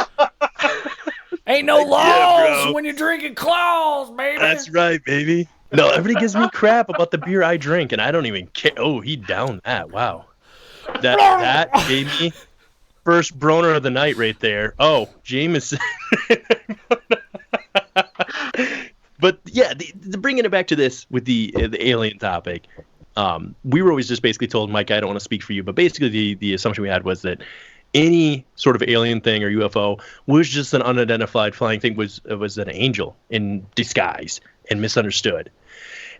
Ain't no laws when you're drinking claws, baby. That's right, baby. No, everybody gives me crap about the beer I drink, and I don't even care. Oh, he downed that. Wow. That gave me first broner of the night right there. Oh, Jameson. But yeah, bringing it back to this with the alien topic, we were always just basically told, Mike, I don't want to speak for you, but basically the assumption we had was that any sort of alien thing or UFO was just an unidentified flying thing, was an angel in disguise and misunderstood.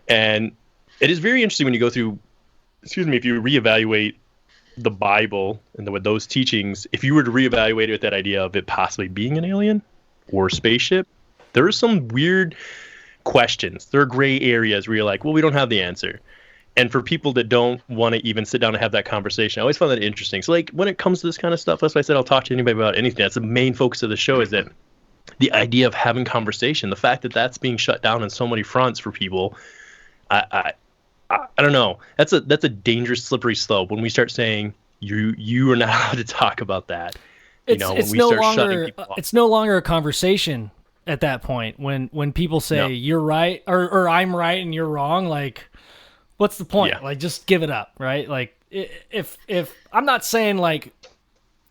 And it is very interesting when you go through, if you reevaluate the Bible and with those teachings, if you were to reevaluate it with that idea of it possibly being an alien or a spaceship, there are some weird questions. There are gray areas where you're like, well, we don't have the answer. And for people that don't want to even sit down and have that conversation, I always find that interesting. So like when it comes to this kind of stuff, that's why I said I'll talk to anybody about anything. That's the main focus of the show, is that the idea of having conversation, the fact that that's being shut down on so many fronts for people, I don't know. That's a dangerous slippery slope when we start saying you are not allowed to talk about that. It's no longer a conversation. at that point when people say you're right or I'm right and you're wrong. Like, what's the point? Like, just give it up, right? Like, if I'm not saying like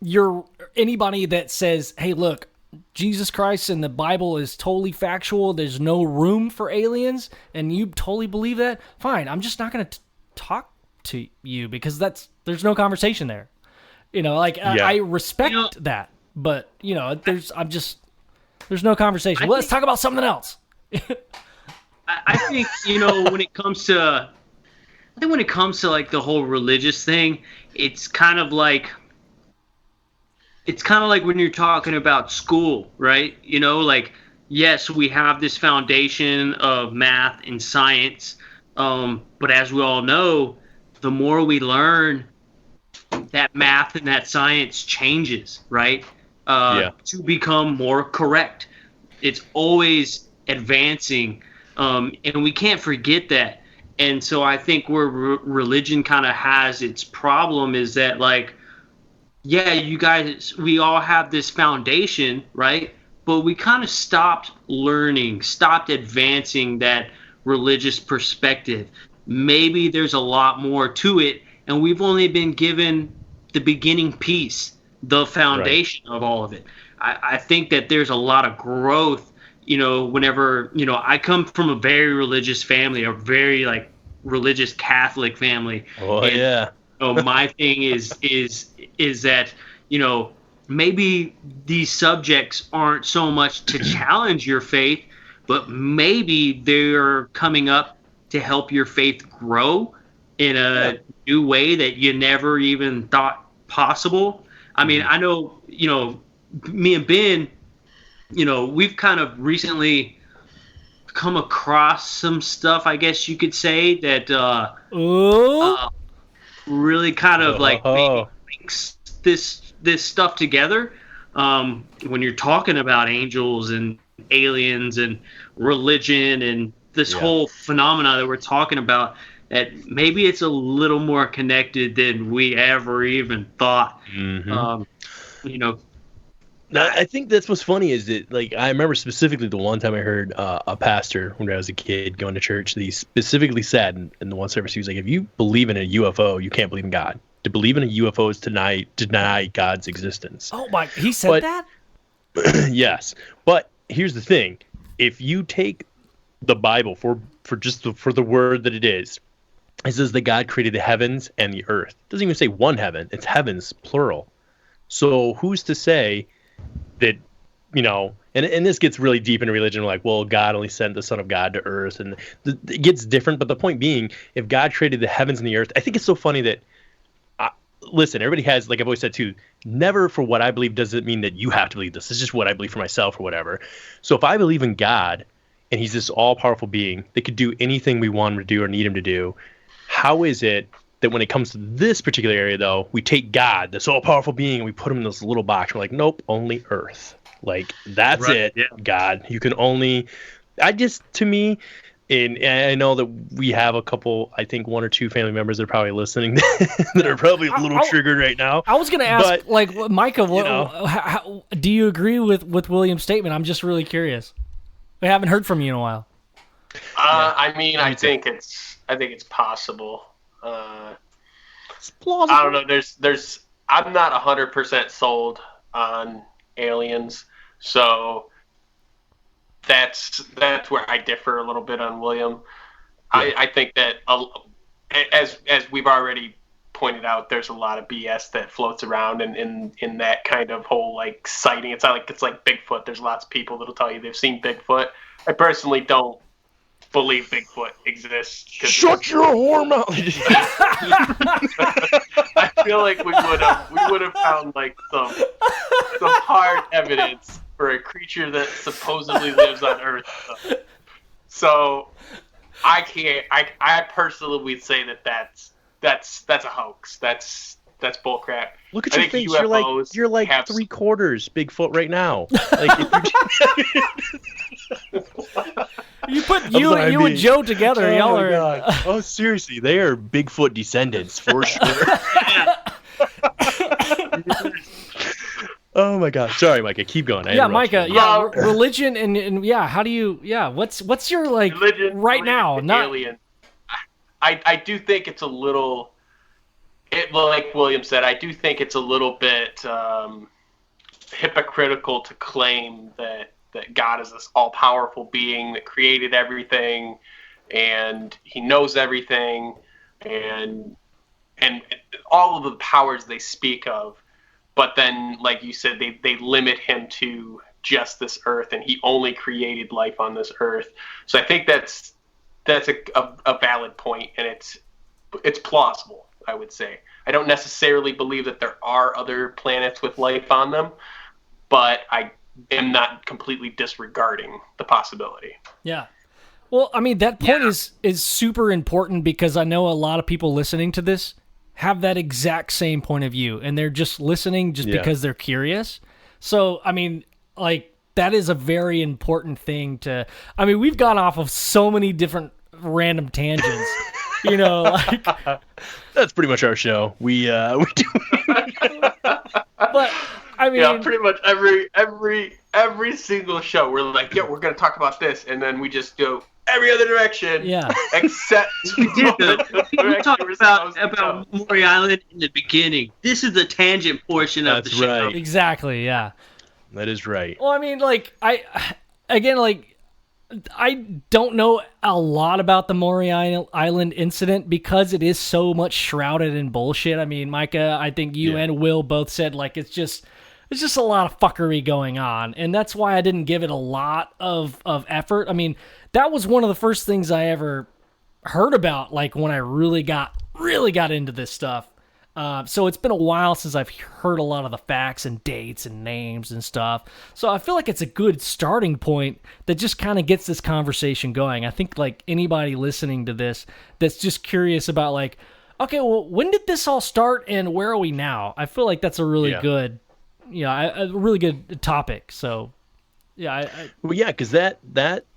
you're anybody that says, hey, look, Jesus Christ and the Bible is totally factual, there's no room for aliens, and you totally believe that, fine. I'm just not going to talk to you because there's no conversation there. You know, like, I respect that, but, you know, there's no conversation. Let's talk about something else. I think, you know, when it comes to like the whole religious thing, it's kind of like when you're talking about school, right? You know, like, yes, we have this foundation of math and science, but as we all know, the more we learn, that math and that science changes, right? To become more correct. It's always advancing, and we can't forget that. And so I think where religion kind of has its problem is that, like, yeah, you guys, we all have this foundation, right? But we kind of stopped learning, stopped advancing that religious perspective. Maybe there's a lot more to it, and we've only been given the beginning piece, the foundation of all of it. I think that there's a lot of growth, you know, whenever, you know, I come from a very religious family, a very, like, religious Catholic family. Oh, and, you know, my thing is that, you know, maybe these subjects aren't so much to challenge your faith, but maybe they're coming up to help your faith grow in a new way that you never even thought possible. I mean, I know, you know, me and Ben, you know, we've kind of recently come across some stuff, I guess you could say, that really kind of like maybe links this stuff together. When you're talking about angels and aliens and religion and this whole phenomena that we're talking about, that maybe it's a little more connected than we ever even thought. You know, I think that's what's funny is that, like, I remember specifically the one time I heard a pastor when I was a kid going to church, that he specifically said in the one service, he was like, if you believe in a UFO, you can't believe in God. To believe in a UFO is to deny God's existence. Oh my, he said that? Yes. But here's the thing. If you take the Bible for the word that it is, it says that God created the heavens and the earth. It doesn't even say one heaven. It's heavens, plural. So who's to say that, you know, and this gets really deep into religion, like, well, God only sent the Son of God to earth, and it gets different. But the point being, if God created the heavens and the earth, I think it's so funny that, listen, everybody has, like I've always said too, never for what I believe doesn't mean that you have to believe this. It's just what I believe for myself or whatever. So if I believe in God and he's this all-powerful being that could do anything we want him to do or need him to do, how is it that when it comes to this particular area, though, we take God, this all-powerful being, and we put him in this little box? We're like, nope, only earth. Like, that's it, God. You can only... to me... And I know that we have a couple, I think 1 or 2 family members that are probably listening that are probably a little triggered right now. I was going to ask, like, Micah, how, do you agree with William's statement? I'm just really curious. I haven't heard from you in a while. I mean, I think it's possible. It's plausible. I don't know. I'm not 100% sold on aliens, so that's where I differ a little bit on William. Yeah. I think that as we've already pointed out, there's a lot of BS that floats around in that kind of whole, like, sighting. It's not like it's like Bigfoot. There's lots of people that'll tell you they've seen Bigfoot. I personally don't believe Bigfoot exists. Shut your whore mouth. I feel like we would have found, like, some hard evidence for a creature that supposedly lives on Earth. So I can't. I personally would say that's a hoax. That's bullcrap. Look at your face. You're like 3/4 Bigfoot right now. Like, you put you and Joe together. Y'all are. God. Oh, seriously, they are Bigfoot descendants for sure. Oh my God. Sorry, Micah. Keep going. Yeah, Micah. Yeah, religion and yeah. How do you? Yeah. What's your like religion right now? Not alien. I do think it's a little. Like William said, I do think it's a little bit hypocritical to claim that God is this all-powerful being that created everything, and He knows everything, and all of the powers they speak of. But then, like you said, they limit Him to just this earth, and He only created life on this earth. So I think that's a valid point, and it's plausible, I would say. I don't necessarily believe that there are other planets with life on them, but I am not completely disregarding the possibility. Yeah. Well, I mean, that point is super important because I know a lot of people listening to this have that exact same point of view, and they're just listening because they're curious. So, I mean, like, that is a very important thing to... I mean, we've gone off of so many different random tangents, you know, like... That's pretty much our show. We do... But, I mean... Yeah, pretty much every single show, we're like, yeah, we're going to talk about this, and then we just go every other direction. Yeah. Except... We talked about Muary Island in the beginning. This is the tangent portion of the show. Right. Exactly, yeah. That is right. Well, I mean, like, I don't know a lot about the Muary Island incident because it is so much shrouded in bullshit. I mean, Micah, I think you and Will both said, like, it's just a lot of fuckery going on, and that's why I didn't give it a lot of effort. I mean, that was one of the first things I ever heard about, like, when I really got into this stuff. So it's been a while since I've heard a lot of the facts and dates and names and stuff. So I feel like it's a good starting point that just kind of gets this conversation going. I think, like, anybody listening to this that's just curious about, like, okay, well, when did this all start and where are we now? I feel like that's a really good, a really good topic. So, yeah. Well, yeah, because that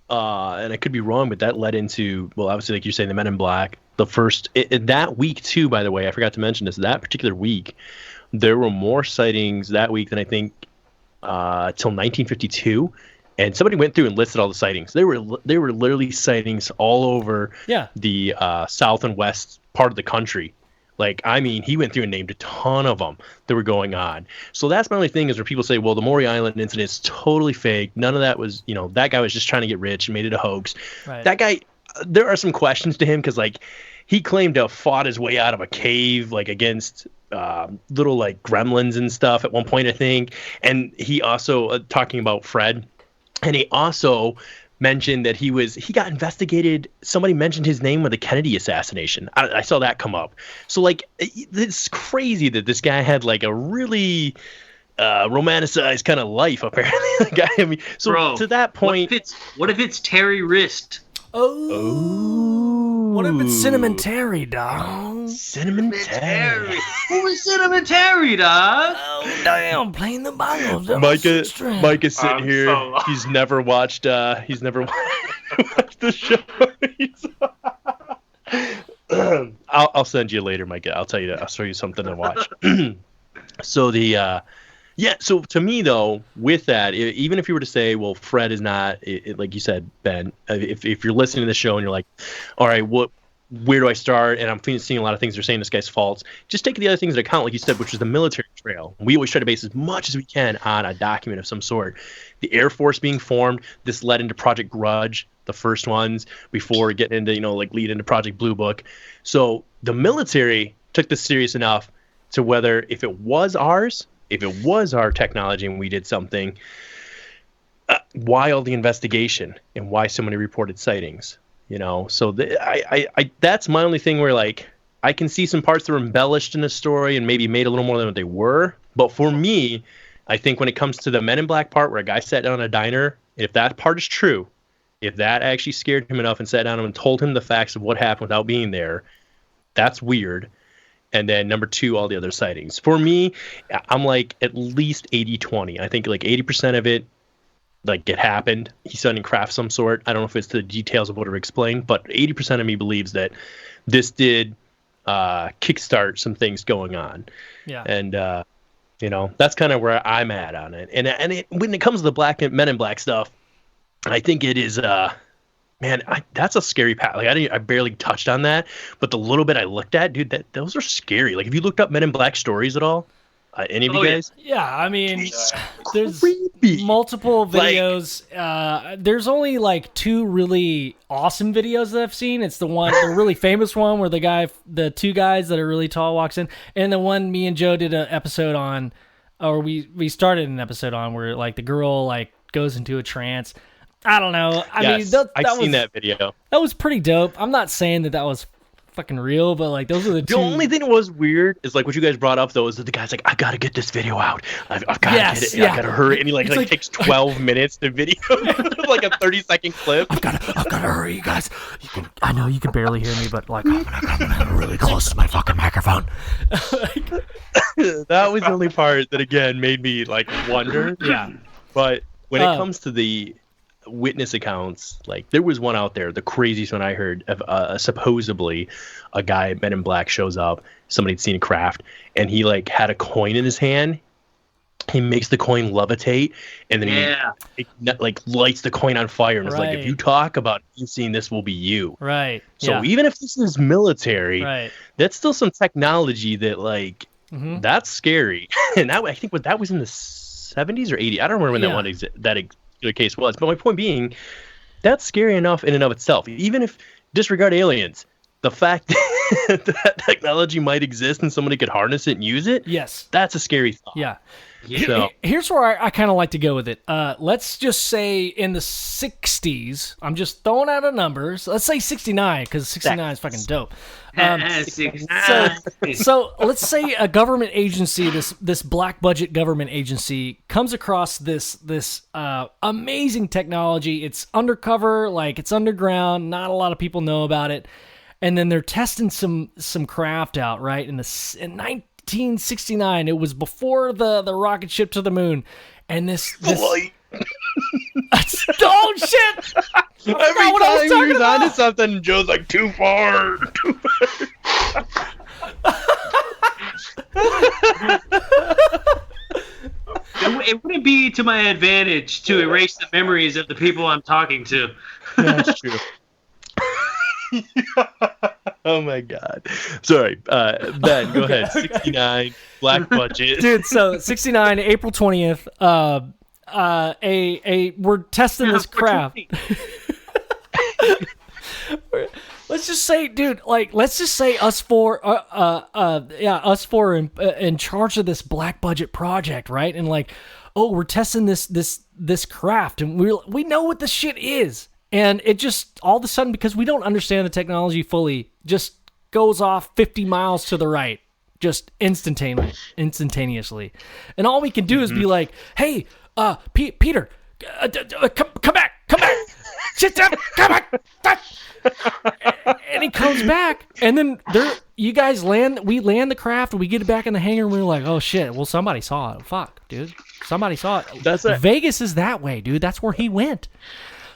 and I could be wrong, but that led into, well, obviously, like you're saying, the Men in Black. The first that week too, by the way, I forgot to mention this. That particular week, there were more sightings that week than I think till 1952. And somebody went through and listed all the sightings. There were literally sightings all over the south and west part of the country. Like, I mean, he went through and named a ton of them that were going on. So that's my only thing is where people say, well, the Muary Island incident is totally fake. None of that was, that guy was just trying to get rich and made it a hoax. Right. That guy. There are some questions to him because, like, he claimed to have fought his way out of a cave, like, against little, like, gremlins and stuff at one point, I think. And he also, talking about Fred, and he also mentioned that he got investigated. Somebody mentioned his name with the Kennedy assassination. I saw that come up. So, like, it's crazy that this guy had, like, a really romanticized kind of life, apparently. Like, I mean, so bro, to that point... What if it's Terry Wrist? Oh. What if it's Cinnamon Terry, dog? Cinnamon Terry. Who is Cinnamon Terry, dog? Oh, damn, playing the bongos. Micah's sitting here. So he's never watched the show. I'll send you later, Micah. I'll show you something to watch. So so to me, though, with that, even if you were to say, well, Fred is not, like you said, Ben, if you're listening to the show and you're like, all right, where do I start? And I'm seeing a lot of things they're saying this guy's faults. Just take the other things into account, like you said, which is the military trail. We always try to base as much as we can on a document of some sort. The Air Force being formed, this led into Project Grudge, the first ones, before getting into, lead into Project Blue Book. So the military took this serious enough to whether if it was ours, if it was our technology and we did something, why all the investigation and why so many reported sightings, So I that's my only thing where, like, I can see some parts that were embellished in the story and maybe made a little more than what they were. But for me, I think when it comes to the Men in Black part where a guy sat down in a diner, if that part is true, if that actually scared him enough and sat down and told him the facts of what happened without being there, that's weird. And then number two, all the other sightings. For me, I'm like at least 80-20. I think like 80% of it, like, it happened. He saw it in craft some sort. I don't know if it's the details of what are explained, but 80% of me believes that this did kickstart some things going on. Yeah. And That's kind of where I'm at on it. And when it comes to the Men in Black stuff, I think it is, that's a scary path. Like I barely touched on that, but the little bit I looked at, dude, those are scary. Like, have you looked up Men in Black stories at all? Any of you guys? Yeah, I mean, there's multiple videos. There's only like 2 really awesome videos that I've seen. It's the really famous one where the 2 guys that are really tall walks in, and the one me and Joe did an episode on, or we started an episode on, where like the girl like goes into a trance. I don't know. I mean, I've seen that video. That was pretty dope. I'm not saying that was fucking real, but like those are the 2. The only thing that was weird is like what you guys brought up though, is that the guy's like, I gotta get this video out. I've gotta get it. Yeah. I gotta hurry. And he like takes 12 minutes to video, like a 30-second clip. I've gotta hurry, you guys. I know you can barely hear me, but like I'm gonna really close to my fucking microphone. That was the only part that again made me like wonder. Yeah. But when it comes to the witness accounts, like there was one out there, the craziest one I heard of, supposedly a guy at Men in Black shows up, somebody'd seen a craft, and he like had a coin in his hand. He makes the coin levitate, and then he like lights the coin on fire, and it's like, if you talk about you seeing this, will be you. Right. So even if this is military, that's still some technology that that's scary. And I think that was in the 70s or 80s. I don't remember when that case was, but my point being, that's scary enough in and of itself. Even if disregard aliens, the fact that technology might exist and somebody could harness it and use it, that's a scary thought. So here's where I kind of like to go with it. Let's just say in the 60s, I'm just throwing out a number. So let's say 69, because 69 is fucking dope. So let's say a government agency, this black budget government agency, comes across this amazing technology. It's undercover, like it's underground. Not a lot of people know about it. And then they're testing some craft out, right? In 1969, it was before the rocket ship to the moon, and this oh shit! Every time you're onto something, Joe's like, too far. It wouldn't be to my advantage to erase the memories of the people I'm talking to. That's true. Oh my god. Sorry. Ben, go ahead. 69, black budget. Dude, so 69, April 20th, we're testing this craft. Let's just say, dude, us four in charge of this black budget project, right? And like, we're testing this craft, and we know what this shit is. And it just, all of a sudden, because we don't understand the technology fully, just goes off 50 miles to the right, just instantaneously. And all we can do is be like, hey, Peter, come back. Sit down, come back. And he comes back, and then you guys we land the craft, and we get it back in the hangar, and we're like, oh shit, well, somebody saw it. Fuck, dude. Somebody saw it. That's it. Vegas is that way, dude. That's where he went.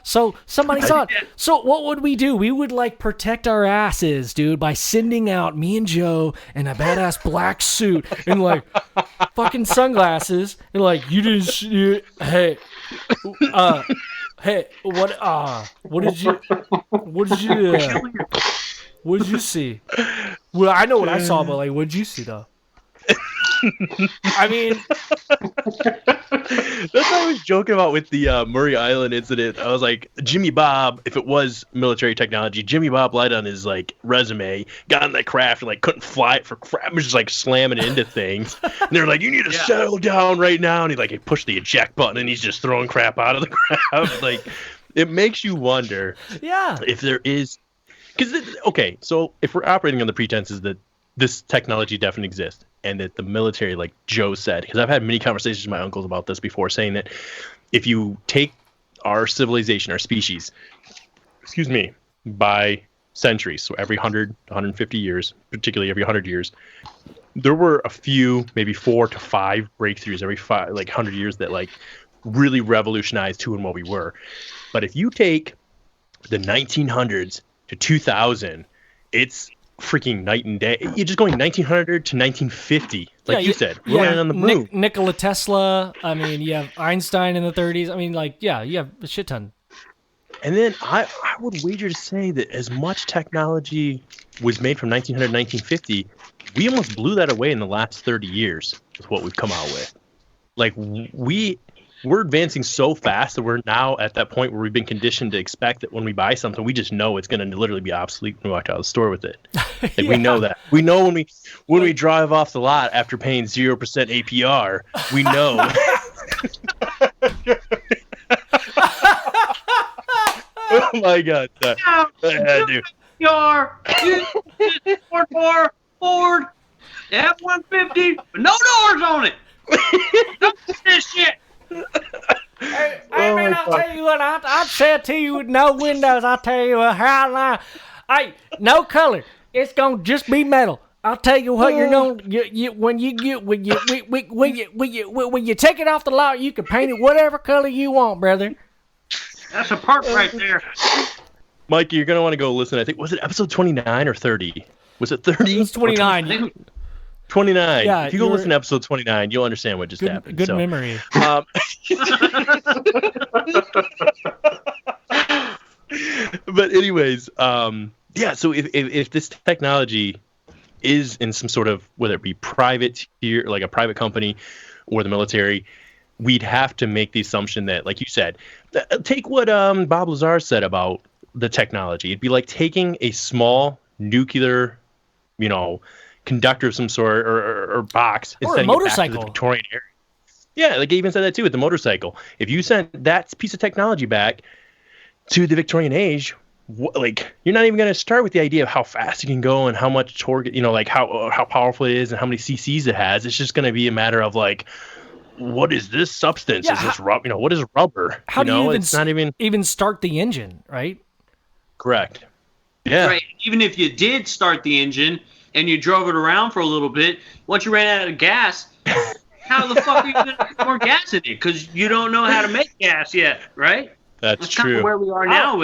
So somebody saw it. So what would we do? We would like protect our asses, dude, by sending out me and Joe in a badass black suit and like fucking sunglasses and like, you didn't see it. Hey, what did you see? Well, I know what I saw, but like, what did you see though? I mean, that's what I was joking about with the Muary Island incident. I was like, Jimmy Bob, if it was military technology, Jimmy Bob lied on his like resume, got in that craft and like couldn't fly it for crap, was just like slamming into things. And they're like, you need to settle down right now. And he pushed the eject button and he's just throwing crap out of the craft. Like, it makes you wonder, if there is, because so if we're operating on the pretenses that this technology definitely exists, and that the military, like Joe said, because I've had many conversations with my uncles about this before, saying that if you take our civilization, our species, by centuries, so every 100, 150 years, particularly every 100 years, there were a few, maybe 4 to 5 breakthroughs every 100 years that like really revolutionized who and what we were. But if you take the 1900s to 2000, it's freaking night and day. You're just going 1900 to 1950, like you said. We're landing on the moon. Nikola Tesla. I mean, you have Einstein in the 30s. I mean, like, yeah, you have a shit ton. And then I would wager to say that as much technology was made from 1900 to 1950, we almost blew that away in the last 30 years with what we've come out with. Like, we're advancing so fast that we're now at that point where we've been conditioned to expect that when we buy something, we just know it's going to literally be obsolete when we walk out of the store with it. Like, we know that. We know when we drive off the lot after paying 0% APR, we know. Oh my God! Dude. Your Ford F-150, but no doors on it. Don't do this shit. Hey man, I'll tell you what. I'll say it to you with no windows. I'll tell you how now. Hey, no color. It's gonna just be metal. I'll tell you what. You're gonna when you take it off the lot, you can paint it whatever color you want, brother. That's a part right there. Mikey, you're going to want to go listen. I think, was it episode 29 or 30? Was it 30? It was 29. 29. Yeah, if you go listen to episode 29, you'll understand what just happened. Good memory. But anyways, yeah, so if this technology is in some sort of, whether it be private tier, like a private company or the military, we'd have to make the assumption that, like you said, take what Bob Lazar said about the technology. It'd be like taking a small nuclear, conductor of some sort or box and or a motorcycle. It back to the Victorian era. Yeah, like they even said that too with the motorcycle. If you sent that piece of technology back to the Victorian age, you're not even going to start with the idea of how fast it can go and how much torque, like how powerful it is and how many cc's it has. It's just going to be a matter of like, what is this substance? Yeah, is this rubber? What is rubber? How do you it's not even start the engine, right? Correct. Yeah. Right. Even if you did start the engine and you drove it around for a little bit, once you ran out of gas, how the fuck are you going to put more gas in it? Because you don't know how to make gas yet, right? That's true. Kind of where we are now.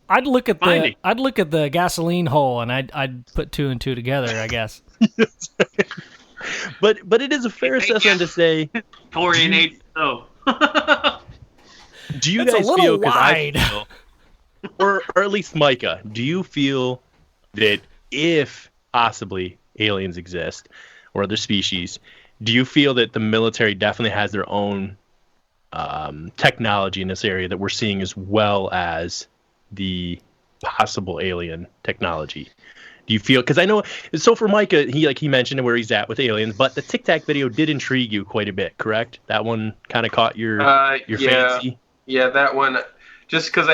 I'd look at the gasoline hole and I'd put two and two together, I guess. But it is a fair assessment to say. Victorian age, though. Do you That's guys a little feel? wide. I feel, or at least Micah, do you feel that if possibly aliens exist or other species, do you feel that the military definitely has their own technology in this area that we're seeing, as well as the possible alien technology? Do you feel, because I know, so for Micah, he mentioned where he's at with aliens, but the Tic Tac video did intrigue you quite a bit, correct? That one kind of caught your fancy? Yeah, that one, just because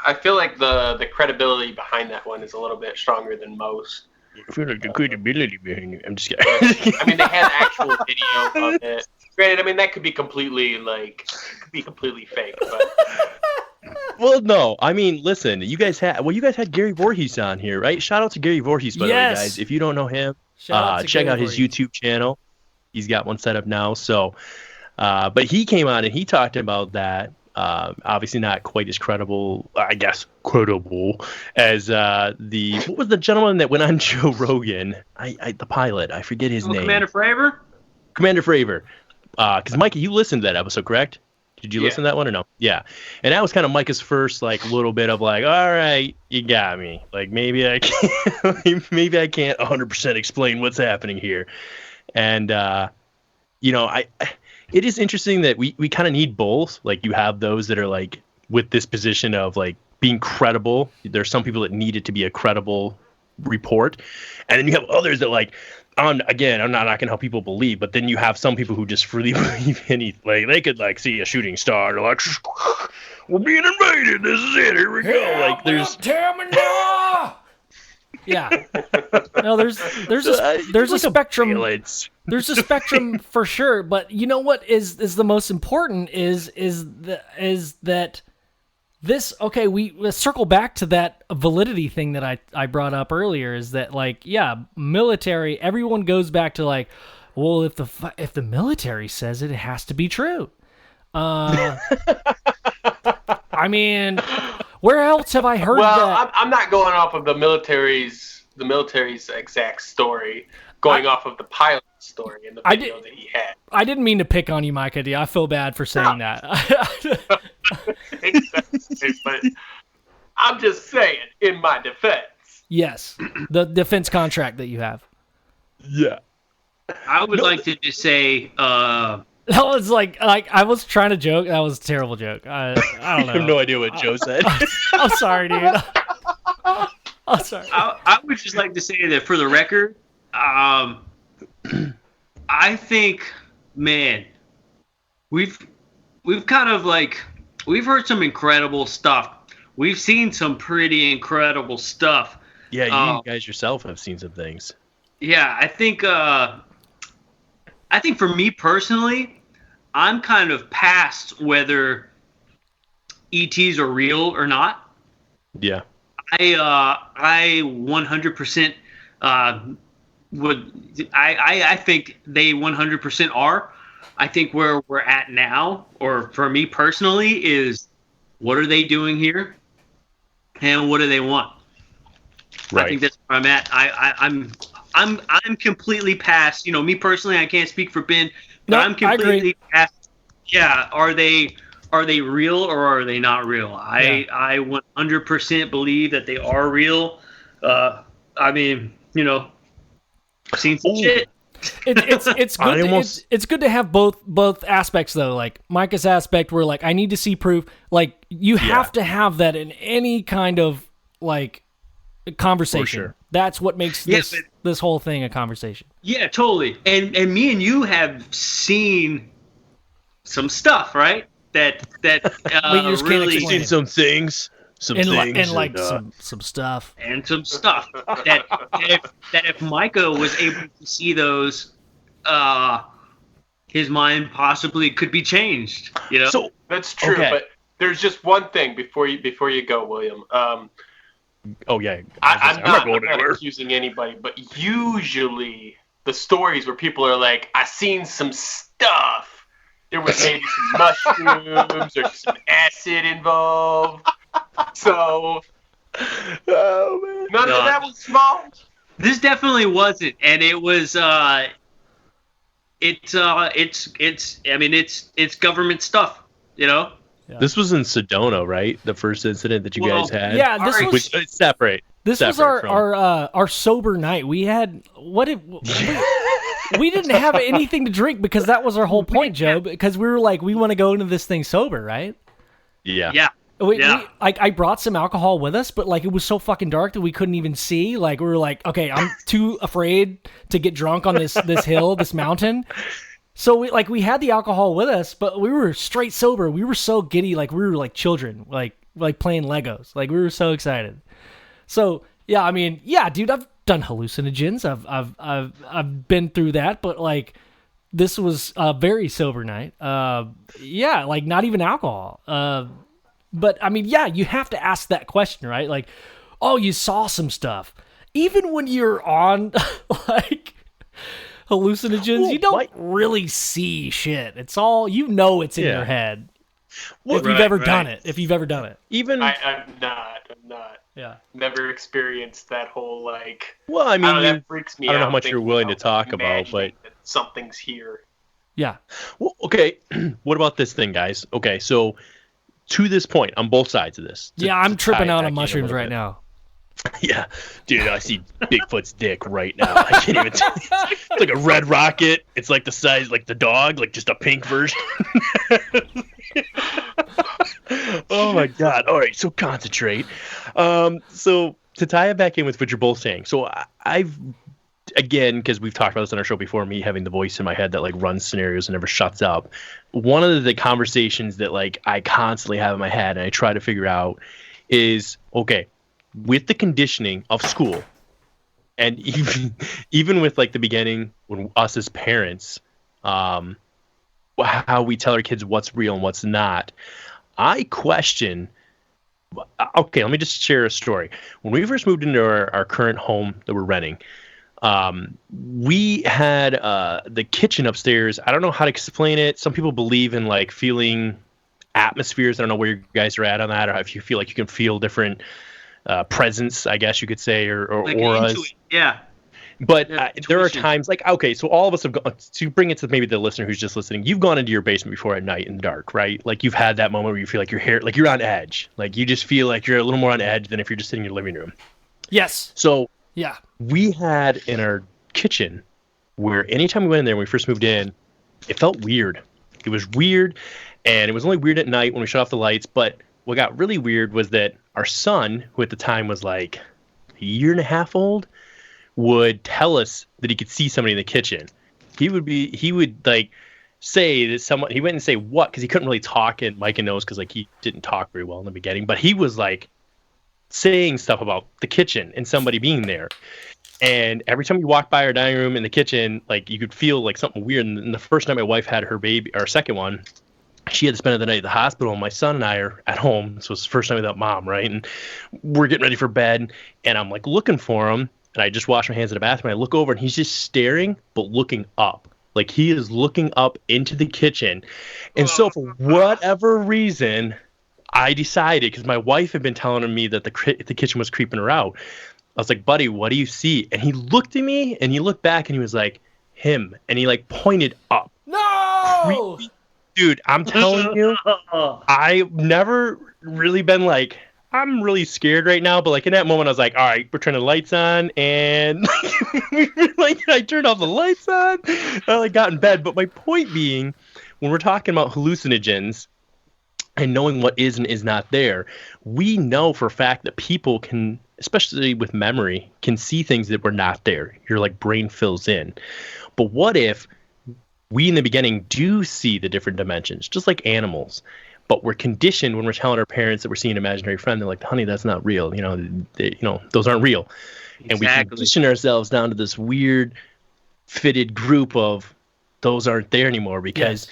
I feel like the credibility behind that one is a little bit stronger than most. I feel like the credibility behind it. I'm just kidding. I mean, they had actual video of it. Granted, I mean, that could be completely fake, but... Well, no. I mean, listen, you guys had Gary Voorhees on here, right? Shout out to Gary Voorhees, by the way, guys. If you don't know him, check out his YouTube channel. He's got one set up now. So, but he came on and he talked about that. Obviously not quite as credible as what was the gentleman that went on Joe Rogan? The pilot. I forget his name. Commander Fravor? Commander Fravor. Because Micah, you listened to that episode, correct? Did you listen to that one or no? Yeah. And that was kind of Micah's first little bit of all right, you got me. Maybe I can't 100% explain what's happening here. And it is interesting that we kind of need both. You have those that are with this position of being credible. There's some people that need it to be a credible report. And then you have others that I'm not going to help people believe, but then you have some people who just freely believe anything. They could see a shooting star. They're like, we're being invaded. This is it. Here we go. There's. Yeah. No, there's a spectrum. There's a spectrum for sure, but you know what is the most important is that this, okay, let's circle back to that validity thing that I brought up earlier, is that military, everyone goes back to well, if the military says it has to be true. I mean, where else have I heard that? Well, I'm not going off of the military's the military's exact story, going off of the pilot's story in the video that he had. I didn't mean to pick on you, Micah D. I feel bad for saying that. But I'm just saying, in my defense. Yes, the defense contract that you have. Yeah. I would like to just say, that was like I was trying to joke. That was a terrible joke. I don't know. I have no idea what Joe said. I'm sorry, dude. I'm sorry. I would just like to say that for the record, I think, man, we've kind of like, we've heard some incredible stuff. We've seen some pretty incredible stuff. Yeah, you guys yourself have seen some things. Yeah, I think for me personally, I'm kind of past whether ETs are real or not. Yeah. I 100% I think they 100% are. I think where we're at now, or for me personally, is what are they doing here, and what do they want? Right. I think that's where I'm at. I'm completely past. You know, me personally, I can't speak for Ben, but I'm completely past. Yeah, are they real or are they not real? I 100% believe that they are real. I mean, you know, I've seen some shit. It's good. It's good to have both aspects though. Like Micah's aspect, where like I need to see proof. Like you have to have that in any kind of like conversation. Sure. That's what makes this whole thing a conversation. Yeah, totally. And me and you have seen some stuff, right? That you just really can't seen some things. Some stuff. And some stuff that if Micah was able to see those, his mind possibly could be changed. You know, so that's true. Okay. But there's just one thing before you go, William. Oh yeah, I'm not accusing anybody, but usually the stories where people are like, "I seen some stuff." There was maybe some mushrooms or some acid involved. So, none of that was small. This definitely wasn't, and it was. It's government stuff, you know. Yeah. This was in Sedona, right? The first incident that you guys had. Yeah, this was separate. This was our sober night. We had we didn't have anything to drink because that was our whole point, Joe. Because we were like, we want to go into this thing sober, right? Yeah. Yeah. I brought some alcohol with us, but like it was so fucking dark that we couldn't even see. Like we were like, okay, I'm too afraid to get drunk on this hill, this mountain. So we had the alcohol with us, but we were straight sober. We were so giddy, like we were like children, like playing Legos. Like we were so excited. So yeah, I mean, yeah, dude, I've done hallucinogens. I've been through that, but like this was a very sober night. Yeah, like not even alcohol. But I mean, yeah, you have to ask that question, right? Like, oh, you saw some stuff. Even when you're on like hallucinogens, you don't really see shit. It's all, you know, it's in your head. Well, if you've ever done it. Even I'm not. Yeah. Never experienced that whole like. Well, I mean, that freaks me out. I don't know how much you're willing to talk about, but something's here. Yeah. Well, okay. What about this thing, guys? Okay, so to this point, on both sides of this. I'm tripping out on mushrooms right now. Yeah, dude, I see Bigfoot's dick right now. I can't even. It's like a red rocket. It's like the size, like the dog, like just a pink version. Oh my god! All right, so concentrate. So to tie it back in with what you're both saying, so I've again, because we've talked about this on our show before, me having the voice in my head that like runs scenarios and never shuts up. One of the conversations that like I constantly have in my head and I try to figure out is, okay, with the conditioning of school, and even with like the beginning when us as parents, how we tell our kids what's real and what's not, I question. Okay, let me just share a story. When we first moved into our current home that we're renting, we had the kitchen upstairs. I don't know how to explain it. Some people believe in like feeling atmospheres. I don't know where you guys are at on that, or if you feel like you can feel different presence, I guess you could say, or like auras. into it. Yeah. But Yeah, there are intuition. times like, okay, so all of us have gone, to bring it to maybe the listener who's just listening, you've gone into your basement before at night in the dark, right? Like you've had that moment where you feel like your hair, like you're on edge. Like you just feel like you're a little more on edge than if you're just sitting in your living room. Yes. So Yeah. we had in our kitchen where anytime we went in there when we first moved in, it felt weird. It was weird, and it was only weird at night when we shut off the lights. But what got really weird was that our son, who at the time was like a year and a half old, would tell us that he could see somebody in the kitchen. He would like say that someone, he wouldn't say what, because he couldn't really talk, and Micah knows because like he didn't talk very well in the beginning, but he was like saying stuff about the kitchen and somebody being there. And every time you walk by our dining room in the kitchen, like you could feel like something weird. And the first night my wife had her baby, our second one, she had to spend the night at the hospital, and my son and I are at home. So it's the first night without mom, right? And we're getting ready for bed, and I'm like looking for him. And I just wash my hands in the bathroom. I look over, and he's just staring, but looking up. Like he is looking up into the kitchen. And so for whatever reason, I decided, because my wife had been telling me that the kitchen was creeping her out. I was like, buddy, what do you see? And he looked at me, and he looked back, and he was like, him. And he like pointed up. No! Creepy. Dude, I'm telling you, I've never really been like, I'm really scared right now, but like in that moment, I was like, all right, we're turning the lights on, and like I turned off the lights on, I like got in bed. But my point being, when we're talking about hallucinogens and knowing what is and is not there, we know for a fact that people can, especially with memory, can see things that were not there. Your like brain fills in. But what if we in the beginning do see the different dimensions, just like animals? But we're conditioned when we're telling our parents that we're seeing an imaginary friend. They're like, honey, that's not real. Those aren't real. Exactly. And we condition ourselves down to this weird fitted group of those aren't there anymore because,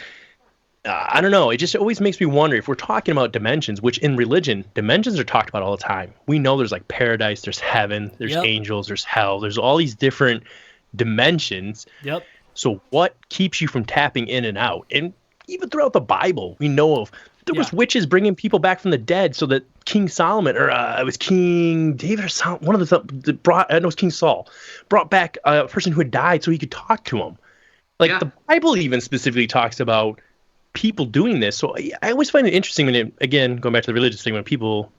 I don't know. It just always makes me wonder if we're talking about dimensions, which in religion, dimensions are talked about all the time. We know there's like paradise, there's heaven, there's angels, there's hell. There's all these different dimensions. Yep. So what keeps you from tapping in and out? And even throughout the Bible, we know of there was witches bringing people back from the dead, so that King Solomon, or it was King David, or Solomon, one of the brought, it was King Saul, brought back a person who had died so he could talk to him. Like the Bible even specifically talks about people doing this. So I always find it interesting when it, again, going back to the religious thing, when people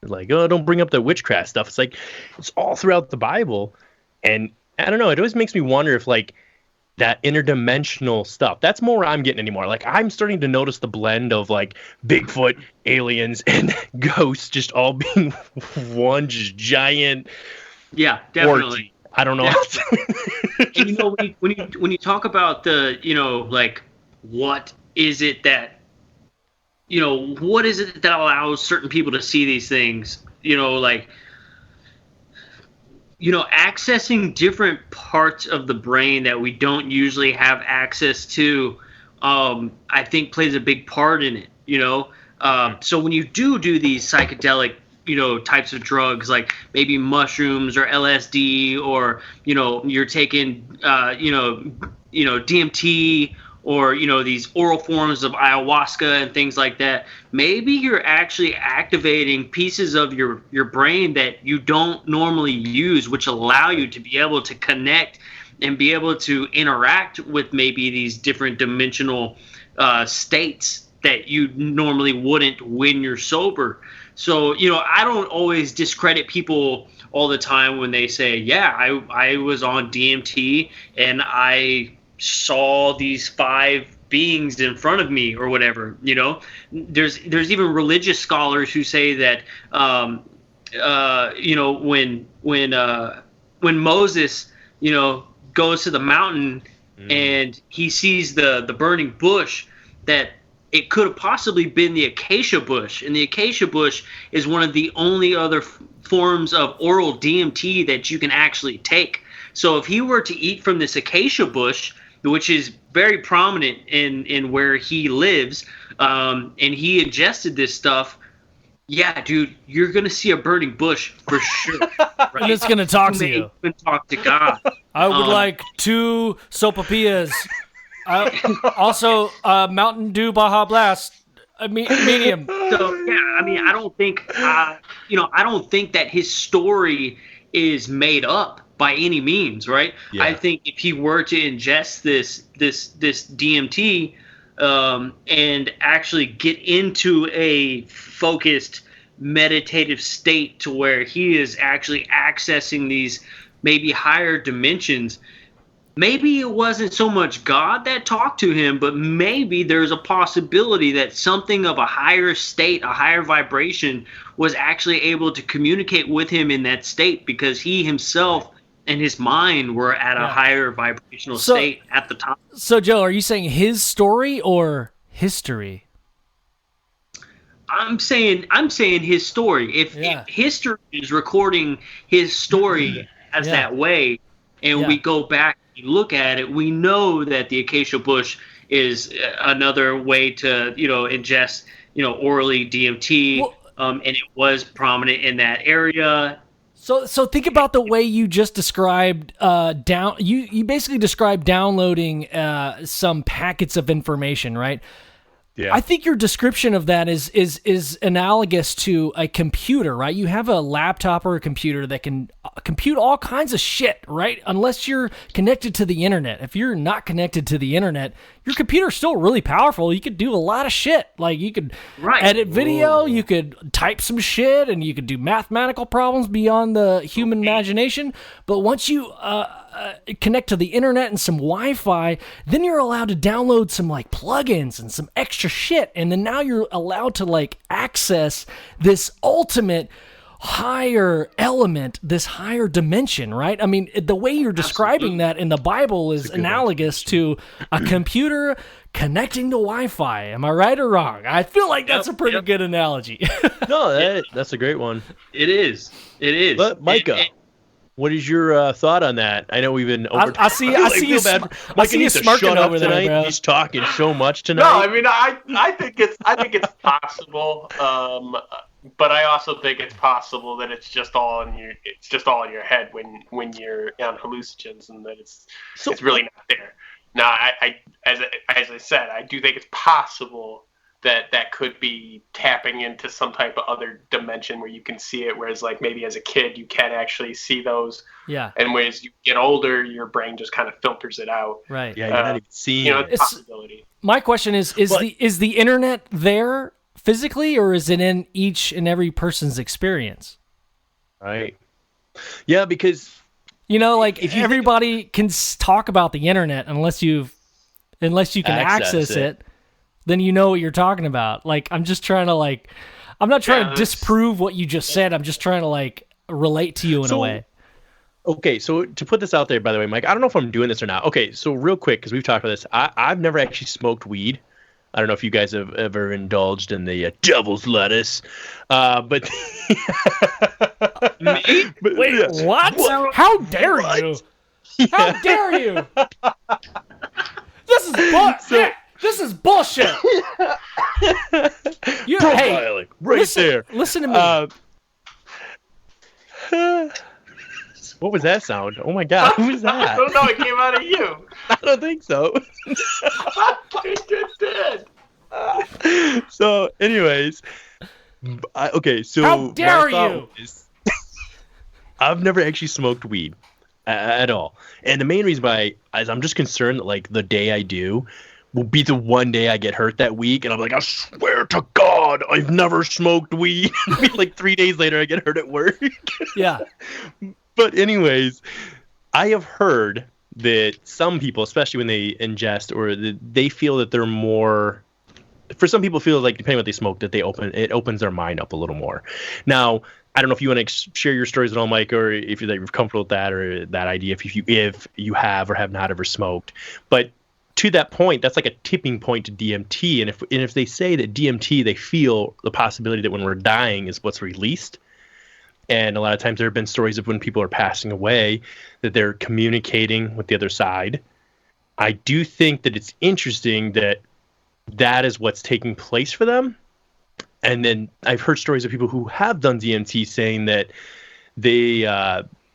are like, oh, don't bring up the witchcraft stuff. It's like, it's all throughout the Bible. And I don't know, it always makes me wonder if like, that interdimensional stuff, that's more where I'm getting anymore. Like I'm starting to notice the blend of like Bigfoot, aliens, and ghosts just all being one just giant. Yeah, definitely. Orgy. I don't know. And when you talk about the, like what is it that, what is it that allows certain people to see these things? Accessing different parts of the brain that we don't usually have access to, I think plays a big part in it, So when you do these psychedelic, types of drugs, like maybe mushrooms or LSD, or, you're taking, DMT, or, these oral forms of ayahuasca and things like that, maybe you're actually activating pieces of your brain that you don't normally use, which allow you to be able to connect and be able to interact with maybe these different dimensional states that you normally wouldn't when you're sober. So, I don't always discredit people all the time when they say, yeah, I was on DMT and I saw these 5 beings in front of me or whatever. There's even religious scholars who say that when Moses goes to the mountain and he sees the burning bush, that it could have possibly been the acacia bush, and the acacia bush is one of the only other forms of oral DMT that you can actually take. So if he were to eat from this acacia bush, which is very prominent in where he lives, and he ingested this stuff, yeah, dude, you're going to see a burning bush for sure. Right? And it's going to talk to you. Even talk to God. I would like 2 sopapillas. Also, Mountain Dew Baja Blast. Medium. So yeah, I mean, I don't think I don't think that his story is made up by any means, right? Yeah. I think if he were to ingest this DMT and actually get into a focused meditative state to where he is actually accessing these maybe higher dimensions, maybe it wasn't so much God that talked to him, but maybe there's a possibility that something of a higher state, a higher vibration, was actually able to communicate with him in that state because he himself and his mind were at a higher vibrational state at the time. So, Joe, are you saying his story or history? I'm saying his story. If history is recording his story as that way, and we go back and look at it, we know that the acacia bush is another way to ingest orally DMT, and it was prominent in that area. So think about the way you just described you basically described downloading some packets of information, right? Yeah. I think your description of that is analogous to a computer, right? You have a laptop or a computer that can compute all kinds of shit, right? Unless you're connected to the internet. If you're not connected to the internet, your computer's still really powerful. You could do a lot of shit. Like you could edit video, you could type some shit, and you could do mathematical problems beyond the human imagination. But once you connect to the internet and some Wi-Fi, then you're allowed to download some like plugins and some extra shit, and then now you're allowed to like access this ultimate higher element, this higher dimension, right? I mean, the way you're describing that in the Bible is analogous to a computer connecting to Wi-Fi. Am I right or wrong? I feel like that's a pretty good analogy. No, that's a great one. It is. But Micah, what is your thought on that? I know we've been over. I see you smirking over there, bro. He's talking so much tonight. No, I mean, I think it's possible. But I also think it's possible that it's just all in your head when you're on hallucinogens, and that it's really not there. Now, as I said, I do think it's possible that could be tapping into some type of other dimension where you can see it, whereas like maybe as a kid you can't actually see those. Yeah. And as you get older, your brain just kind of filters it out. Right. Yeah, you're not even seeing it. It's a possibility. My question is the internet there physically, or is it in each and every person's experience? Right. Yeah, because like if everybody can talk about the internet unless you can access it, then you know what you're talking about. Like I'm just trying to I'm not trying to disprove what you just said. I'm just trying to relate to you in a way. Okay, so to put this out there, by the way, Mike, I don't know if I'm doing this or not. Okay, so real quick, because we've talked about this, I've never actually smoked weed. I don't know if you guys have ever indulged in the devil's lettuce, but me? Wait, yeah. What? How dare you? How dare you? This is bullshit. This is bullshit. Profiling, there. Listen to me. What was that sound? Oh my God, who was that? I don't know. It came out of you. I don't think so. It did. So, anyways, so how dare you? I've never actually smoked weed at all, and the main reason why is I'm just concerned that the day I do will be the one day I get hurt that week, and I'm like, I swear to God, I've never smoked weed. 3 days later, I get hurt at work. Yeah. But anyways, I have heard that some people, especially when they ingest, or they feel that they're more. For some people, feel like depending on what they smoke, that it opens their mind up a little more. Now, I don't know if you want to share your stories at all, Mike, or if you're comfortable with that or that idea, if you have or have not ever smoked. But to that point, that's like a tipping point to DMT. And if they say that DMT, they feel the possibility that when we're dying is what's released. And a lot of times there have been stories of when people are passing away that they're communicating with the other side. I do think that it's interesting that is what's taking place for them. And then I've heard stories of people who have done DMT saying that they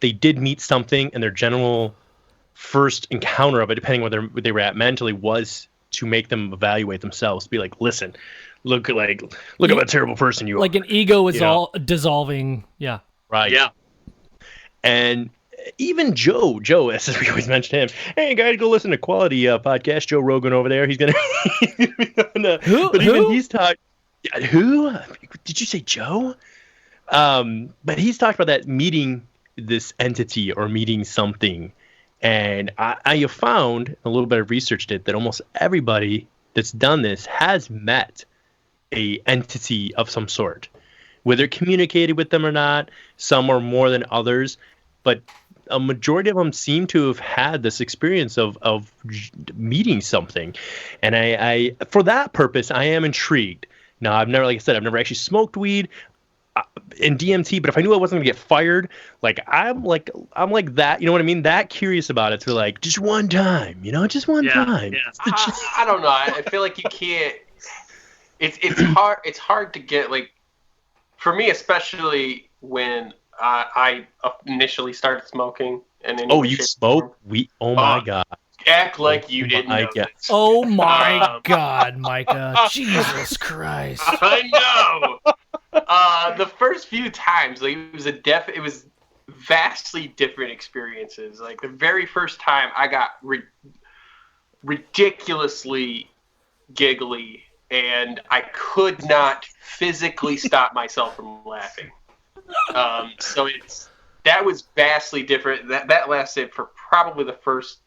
did meet something, and their general first encounter of it, depending on where they were at mentally, was to make them evaluate themselves. Be like, listen, look at what a terrible person you are. Like an ego is all dissolving. Yeah. Right. Yeah. And even Joe, as we always mention him. Hey, guys, go listen to Quality Podcast. Joe Rogan over there. He's gonna. He's talking. Who? Did you say Joe? But he's talked about that meeting this entity or meeting something, and I have found a little bit of researched it that almost everybody that's done this has met a entity of some sort, whether communicated with them or not. Some are more than others, but a majority of them seem to have had this experience of meeting something. And I for that purpose, I am intrigued. Now, I've never actually smoked weed in DMT, but if I knew I wasn't gonna get fired, I'm like that, you know what I mean? That curious about it to like just one time, just one time. Yeah. I don't know. I feel like you can't. It's hard to get, like, for me, especially when I initially started smoking. And you smoke weed? Oh my God. Act like you didn't know this. Oh my God, Micah. Jesus Christ. I know. The first few times, like, it was vastly different experiences. Like, the very first time I got ridiculously giggly, and I could not physically stop myself from laughing. So that was vastly different. That lasted for probably the first,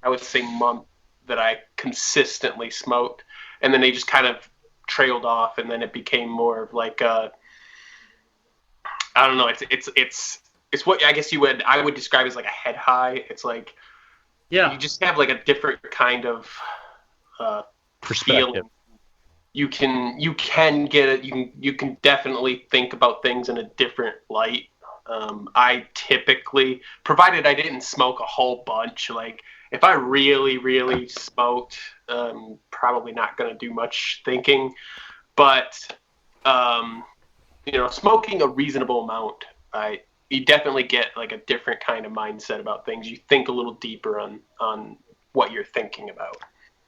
I would say, month that I consistently smoked, and then they just kind of trailed off, and then it became more of like I don't know. It's what I guess I would describe as like a head high. It's like, yeah, you just have like a different kind of perspective. feeling. You can get it. You can definitely think about things in a different light. I typically, provided I didn't smoke a whole bunch, like if I really, really smoked, probably not going to do much thinking. But smoking a reasonable amount, you definitely get like a different kind of mindset about things. You think a little deeper on what you're thinking about.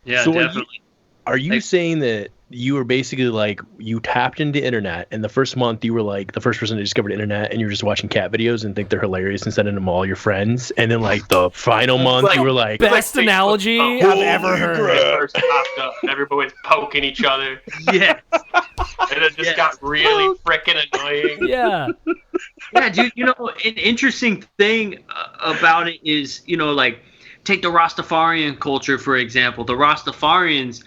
Yeah, so definitely. Are you saying that you were basically like, you tapped into internet, and the first month you were like the first person to discover the internet, and you were just watching cat videos and think they're hilarious and sending them to all your friends, and then like the final month you were like, best analogy I've ever heard. First popped up, and everybody's poking each other. Yeah. And it just got really freaking annoying. Yeah. Yeah, dude, an interesting thing about it is, like, take the Rastafarian culture, for example. The Rastafarians,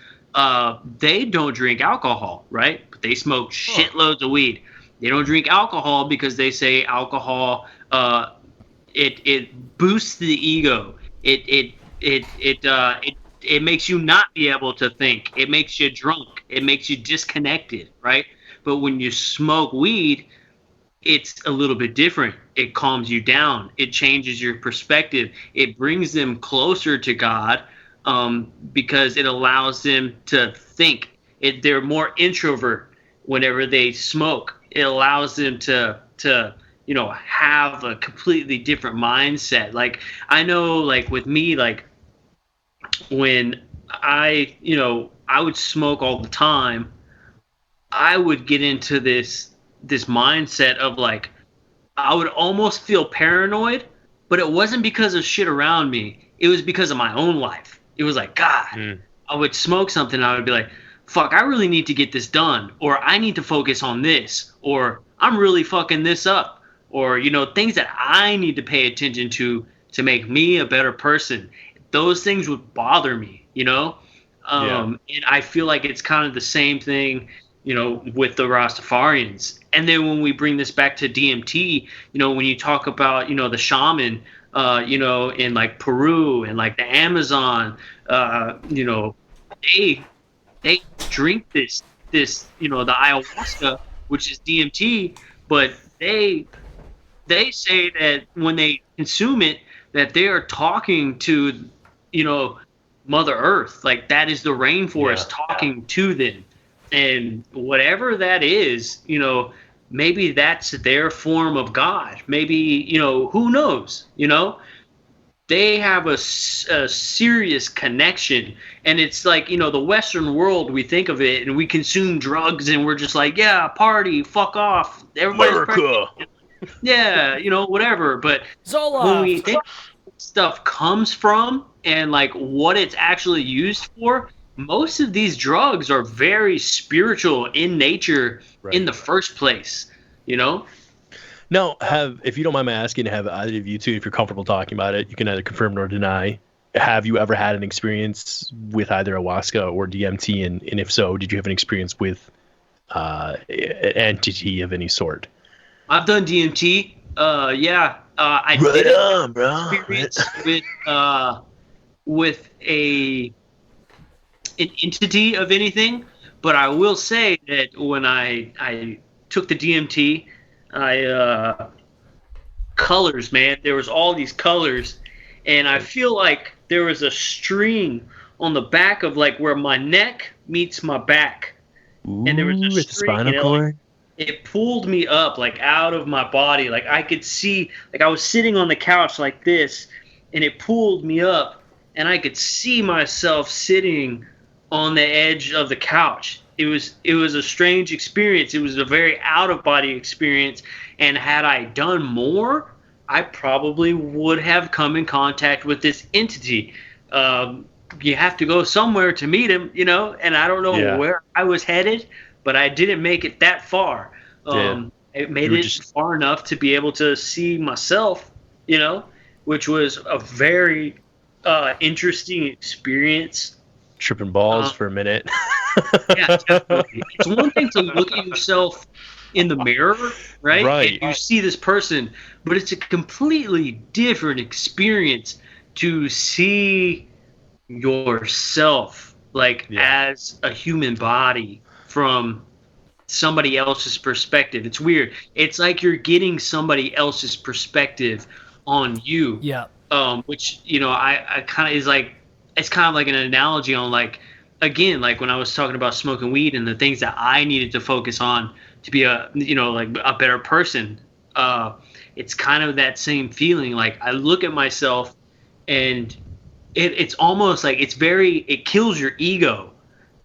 they don't drink alcohol, right? But they smoke shitloads of weed. They don't drink alcohol because they say alcohol, it boosts the ego. It makes you not be able to think. It makes you drunk. It makes you disconnected, right? But when you smoke weed, it's a little bit different. It calms you down. It changes your perspective. It brings them closer to God, because it allows them to think. They're more introvert whenever they smoke. It allows them to have a completely different mindset. Like, I know, like, with me, like, when I would smoke all the time, I would get into this mindset of, like, I would almost feel paranoid, but it wasn't because of shit around me. It was because of my own life. It was like, God, I would smoke something and I would be like, fuck, I really need to get this done, or I need to focus on this, or I'm really fucking this up, or, things that I need to pay attention to make me a better person. Those things would bother me, And I feel like it's kind of the same thing, with the Rastafarians. And then when we bring this back to DMT, when you talk about, the shaman, in like Peru and like the Amazon, they drink this, the ayahuasca, which is DMT, but they say that when they consume it, that they are talking to, Mother Earth. Like, that is the rainforest talking to them. And whatever that is, maybe that's their form of God. Maybe, who knows, they have a serious connection. And it's like, you know, the Western world, we think of it and we consume drugs and we're just like, yeah, party, fuck off. America. Yeah, you know, whatever. But Zoloft. when we think stuff comes from and like what it's actually used for, most of these drugs are very spiritual in nature in the first place, you know? Now, if you don't mind my asking, have either of you two, if you're comfortable talking about it, you can either confirm or deny. Have you ever had an experience with either ayahuasca or DMT? And if so, did you have an experience with an entity of any sort? I've done DMT. Yeah. I right did on, bro. Experience with an entity of anything, but I will say that when I took the DMT, colors, man, there was all these colors, and I feel like there was a string on the back of like where my neck meets my back. Ooh, and there was a with the string, spinal cord. It pulled me up like out of my body. Like I could see, like I was sitting on the couch like this, and it pulled me up, and I could see myself sitting on the edge of the couch. It was a strange experience. It was a very out of body experience. And had I done more, I probably would have come in contact with this entity. You have to go somewhere to meet him, you know, and I don't know where I was headed, but I didn't make it that far. It made it far enough to be able to see myself, you know, which was a very interesting experience. Tripping balls for a minute. Yeah, definitely. It's one thing to look at yourself in the mirror, right? Right. And you see this person, but it's a completely different experience to see yourself, like as a human body from somebody else's perspective. It's weird. It's like you're getting somebody else's perspective on you. Yeah. Which, you know, I kind of is like, it's kind of like an analogy on like, again, like when I was talking about smoking weed and the things that I needed to focus on to be a, you know, like a better person. It's kind of that same feeling. Like I look at myself and it's almost like it kills your ego,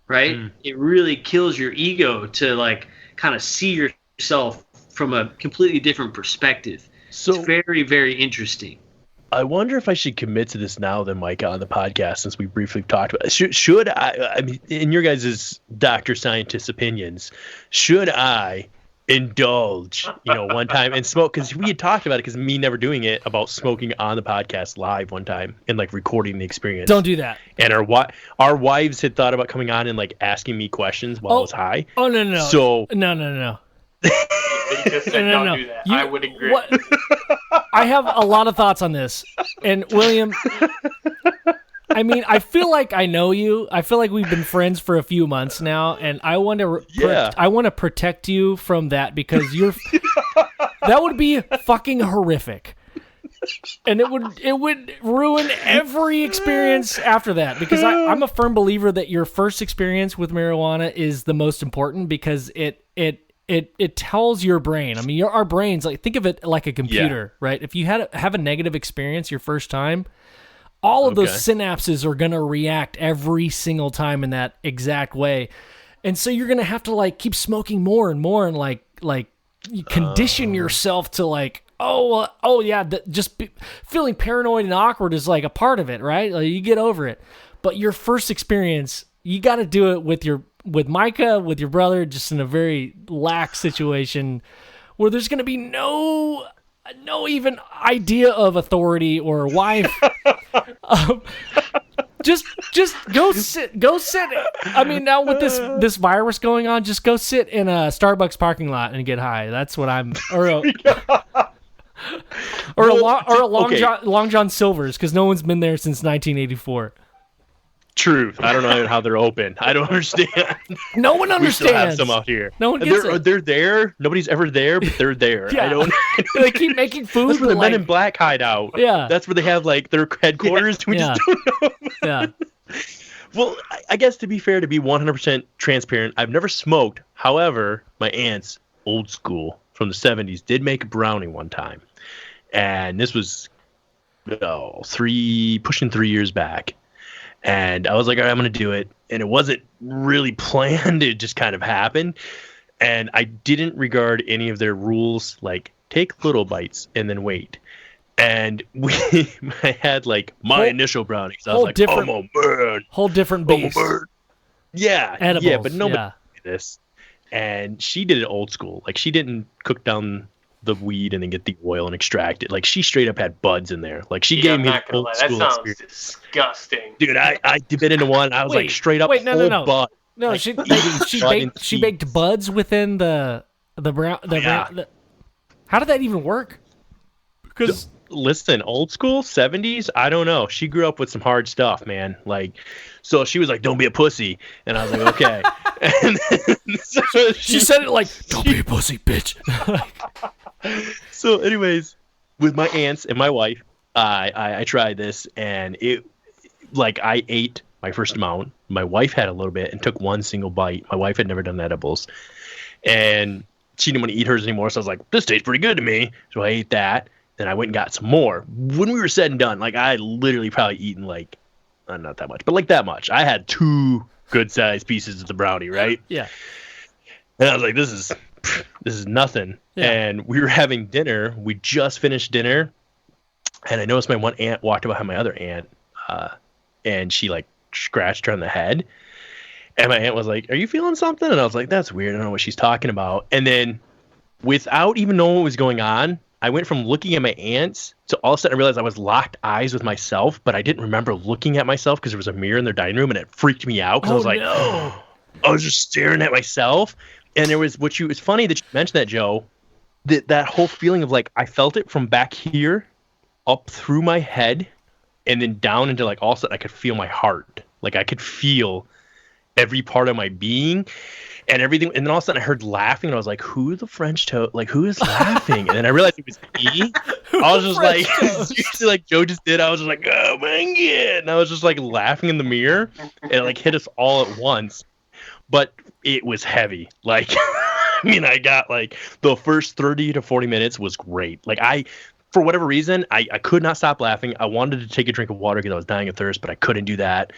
right? It really kills your ego to like kind of see yourself from a completely different perspective. So it's very, very interesting. I wonder if I should commit to this now then, Micah, on the podcast, since we briefly talked about it. Should I mean, in your guys' doctor scientist opinions, should I indulge, you know, one time and smoke? Because we had talked about it, because me never doing it, about smoking on the podcast live one time and like recording the experience. Don't do that. And our wives had thought about coming on and like asking me questions while I was high. Oh, no. So No. He just said don't do that. I would agree. I have a lot of thoughts on this. And William, I mean, I feel like I know you. I feel like we've been friends for a few months now, and I want to protect you from that, because that would be fucking horrific. And it would ruin every experience after that, because I'm a firm believer that your first experience with marijuana is the most important, because it tells your brain. I mean, our brains, like, think of it like a computer, right? If you have a negative experience your first time, all of those synapses are going to react every single time in that exact way. And so you're going to have to like keep smoking more and more, and like you condition yourself to like, feeling paranoid and awkward is like a part of it, right? Like, you get over it. But your first experience, you got to do it with Micah, with your brother, just in a very lax situation where there's going to be no even idea of authority or wife. Just go sit. I mean, now with this virus going on, just go sit in a Starbucks parking lot and get high. That's what I'm. Or a Long John Silver's, because no one's been there since 1984. Truth. I don't know how they're open. I don't understand. No one understands. We still have some out here. No one gets it. They're there. Nobody's ever there, but they're there. Yeah. I don't. They keep making food. That's where the Men in Black hide out. Yeah. That's where they have like their headquarters. We just don't know. Yeah. Well, I guess to be fair, to be 100% transparent, I've never smoked. However, my aunts, old school from the 70s, did make a brownie one time, and this was pushing 3 years back. And I was like, all right, I'm going to do it. And it wasn't really planned. It just kind of happened. And I didn't regard any of their rules, like take little bites and then wait. And I had like my initial brownies. I was like, oh my man. Whole different beast. Yeah. Edibles, yeah, but nobody did this. And she did it old school. Like she didn't cook down the weed and then get the oil and extract it. Like she straight up had buds in there. Like she gave me the old school that sounds experience. disgusting. Dude, I bit into one. I was like straight up bud. No, like, she baked buds within the brown. How did that even work? Because listen, old school 70s. I don't know. She grew up with some hard stuff, man. Like, so she was like, "Don't be a pussy," and I was like, "Okay." And then, so she said it like, "Don't be a pussy, bitch." So, anyways, with my aunts and my wife, I tried this, and it, like, I ate my first amount. My wife had a little bit and took one single bite. My wife had never done edibles, and she didn't want to eat hers anymore. So I was like, "This tastes pretty good to me." So I ate that. Then I went and got some more. When we were said and done, like, I literally probably eaten like, not that much, but like that much. I had 2 good sized pieces of the brownie, right? Yeah. And I was like, this is nothing. Yeah. And we were having dinner. We just finished dinner. And I noticed my one aunt walked behind my other aunt. And she like scratched her on the head. And my aunt was like, "Are you feeling something?" And I was like, "That's weird. I don't know what she's talking about." And then without even knowing what was going on, I went from looking at my aunts to all of a sudden I realized I was locked eyes with myself, but I didn't remember looking at myself because there was a mirror in their dining room and it freaked me out because I was like, no. I was just staring at myself. And there was it's funny that you mentioned that, Joe, that whole feeling of like, I felt it from back here up through my head and then down into like all of a sudden I could feel my heart. Like I could feel every part of my being. And everything, and then all of a sudden I heard laughing, and I was like, "Who the French toast? Like, who is laughing?" And then I realized it was me. I was just like, usually like Joe just did. I was just like, "Oh my god!" And I was just like laughing in the mirror, and it like hit us all at once. But it was heavy. Like, I mean, I got like the first 30 to 40 minutes was great. Like for whatever reason, I could not stop laughing. I wanted to take a drink of water because I was dying of thirst, but I couldn't do that.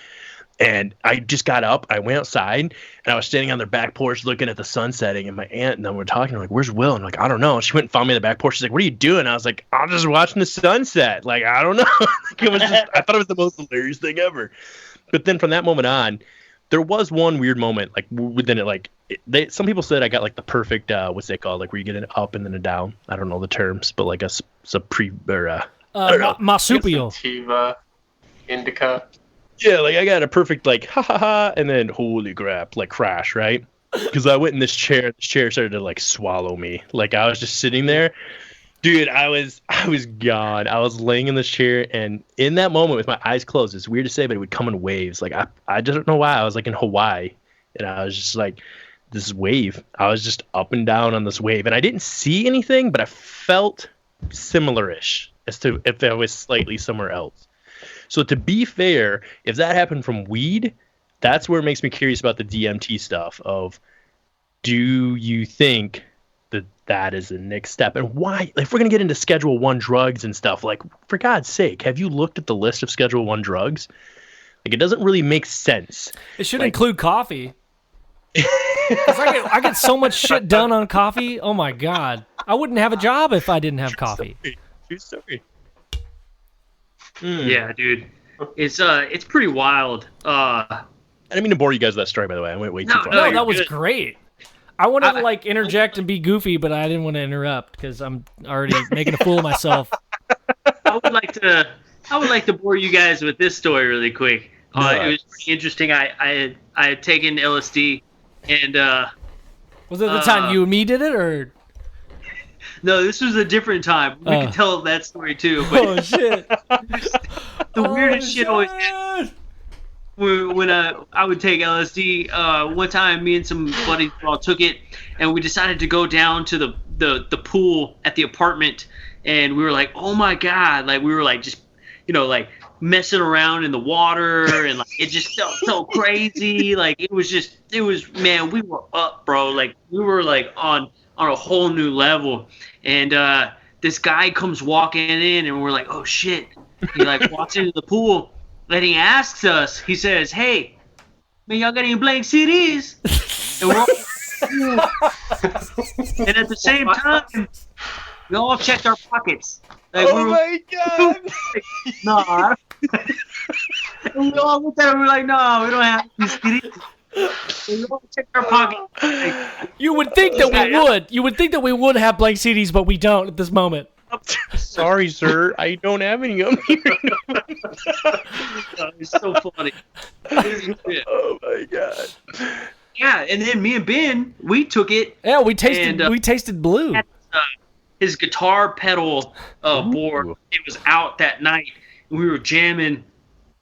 And I just got up, I went outside, and I was standing on their back porch looking at the sun setting, and my aunt and them were talking. I'm like, "Where's Will?" And I'm like, "I don't know." She went and found me on the back porch. She's like, "What are you doing?" I was like, "I'm just watching the sunset." Like, I don't know. It was just, I thought it was the most hilarious thing ever. But then from that moment on, there was one weird moment, like within it, like some people said I got like the perfect, what's it called? Like where you get an up and then a down. I don't know the terms, but like marsupial. Sativa, indica. Yeah, like I got a perfect like ha ha ha, and then holy crap, like crash, right? Because I went in this chair started to like swallow me. Like I was just sitting there, dude. I was gone. I was laying in this chair, and in that moment with my eyes closed, it's weird to say, but it would come in waves. Like I just don't know why. I was like in Hawaii, and I was just like this wave. I was just up and down on this wave, and I didn't see anything, but I felt similar-ish as to if I was slightly somewhere else. So to be fair, if that happened from weed, that's where it makes me curious about the DMT stuff of, do you think that is the next step? And why, if we're going to get into Schedule 1 drugs and stuff, like, for God's sake, have you looked at the list of Schedule 1 drugs? Like, it doesn't really make sense. It should include coffee. I get so much shit done on coffee. Oh my God. I wouldn't have a job if I didn't have coffee. True story. Yeah, dude, it's pretty wild. I didn't mean to bore you guys with that story, by the way. I went way too far. No, that was great. I wanted to like interject and be goofy, but I didn't want to interrupt because I'm already making a fool of myself. I would like to bore you guys with this story really quick. It was pretty interesting. I had taken LSD, and was it the time you and me did it, or? No, this was a different time. We could tell that story too. But oh shit! The weirdest shit always happened when I would take LSD. One time, me and some buddies all took it, and we decided to go down to the pool at the apartment, and we were like, "Oh my God!" Like we were like just like messing around in the water, and like it just felt so crazy. Like it was man, we were up, bro. Like we were like on a whole new level. And this guy comes walking in, and we're like, oh shit. He like walks into the pool, and he asks us. He says, "Hey, man, y'all got any blank CDs?" And and at the same time, we all checked our pockets. Like, my god! Nah. And we all looked at him. We're like, "No, we don't have these CDs." We all checked our pockets. Like, You would think that we would. You would think that we would have blank CDs, but we don't at this moment. Sorry, sir. I don't have any of them here. It's so funny. Oh my god. Yeah, and then me and Ben, we took it. Yeah, we tasted blue. Had, his guitar pedal board. It was out that night. We were jamming,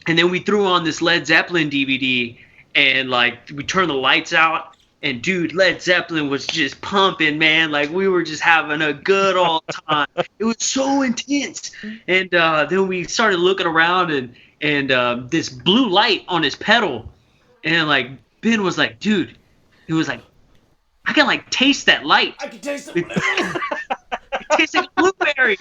and then we threw on this Led Zeppelin DVD, and like we turned the lights out. And dude, Led Zeppelin was just pumping, man. Like we were just having a good old time. It was so intense. And then we started looking around, and this blue light on his pedal, and like Ben was like, dude, he was like, I can like taste that light. I can taste it. It tastes like blueberry.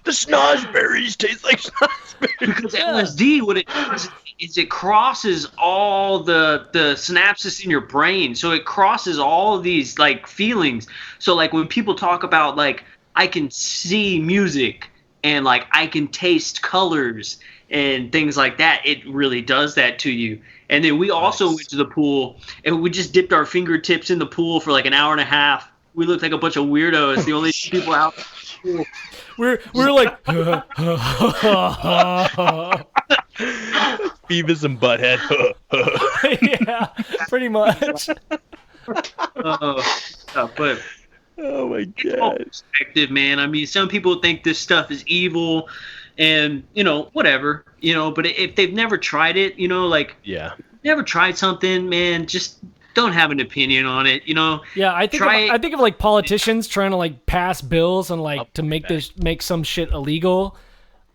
The snozberries taste like snozberries. Because LSD, what it does is it crosses all the synapses in your brain. So it crosses all of these like feelings. So like when people talk about like I can see music and like I can taste colors and things like that, it really does that to you. And then we also went to the pool and we just dipped our fingertips in the pool for like an hour and a half. We looked like a bunch of weirdos. The only people out in the pool. We're like Beavis and Butthead. yeah, pretty much. But Oh my it's all god. perspective, man. I mean, some people think this stuff is evil, and whatever, But if they've never tried it, like never tried something, man, just don't have an opinion on it, Yeah, I think of like politicians trying to like pass bills and like to make some shit illegal.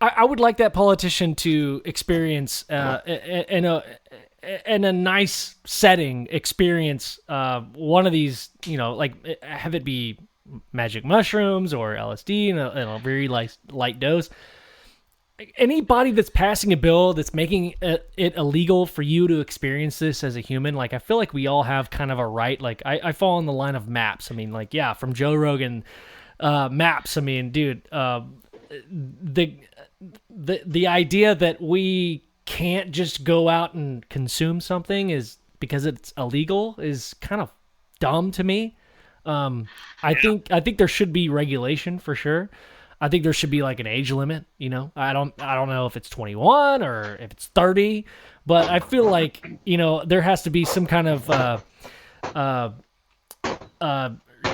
I would like that politician to experience in a nice setting experience one of these, like have it be magic mushrooms or LSD in a very light dose. Anybody that's passing a bill that's making it illegal for you to experience this as a human, like I feel like we all have kind of a right. Like I fall in the line of Maps. I mean, like from Joe Rogan, Maps. I mean, dude, the idea that we can't just go out and consume something is because it's illegal is kind of dumb to me. I think there should be regulation for sure. I think there should be like an age limit, I don't know if it's 21 or if it's 30, but I feel like, there has to be some kind of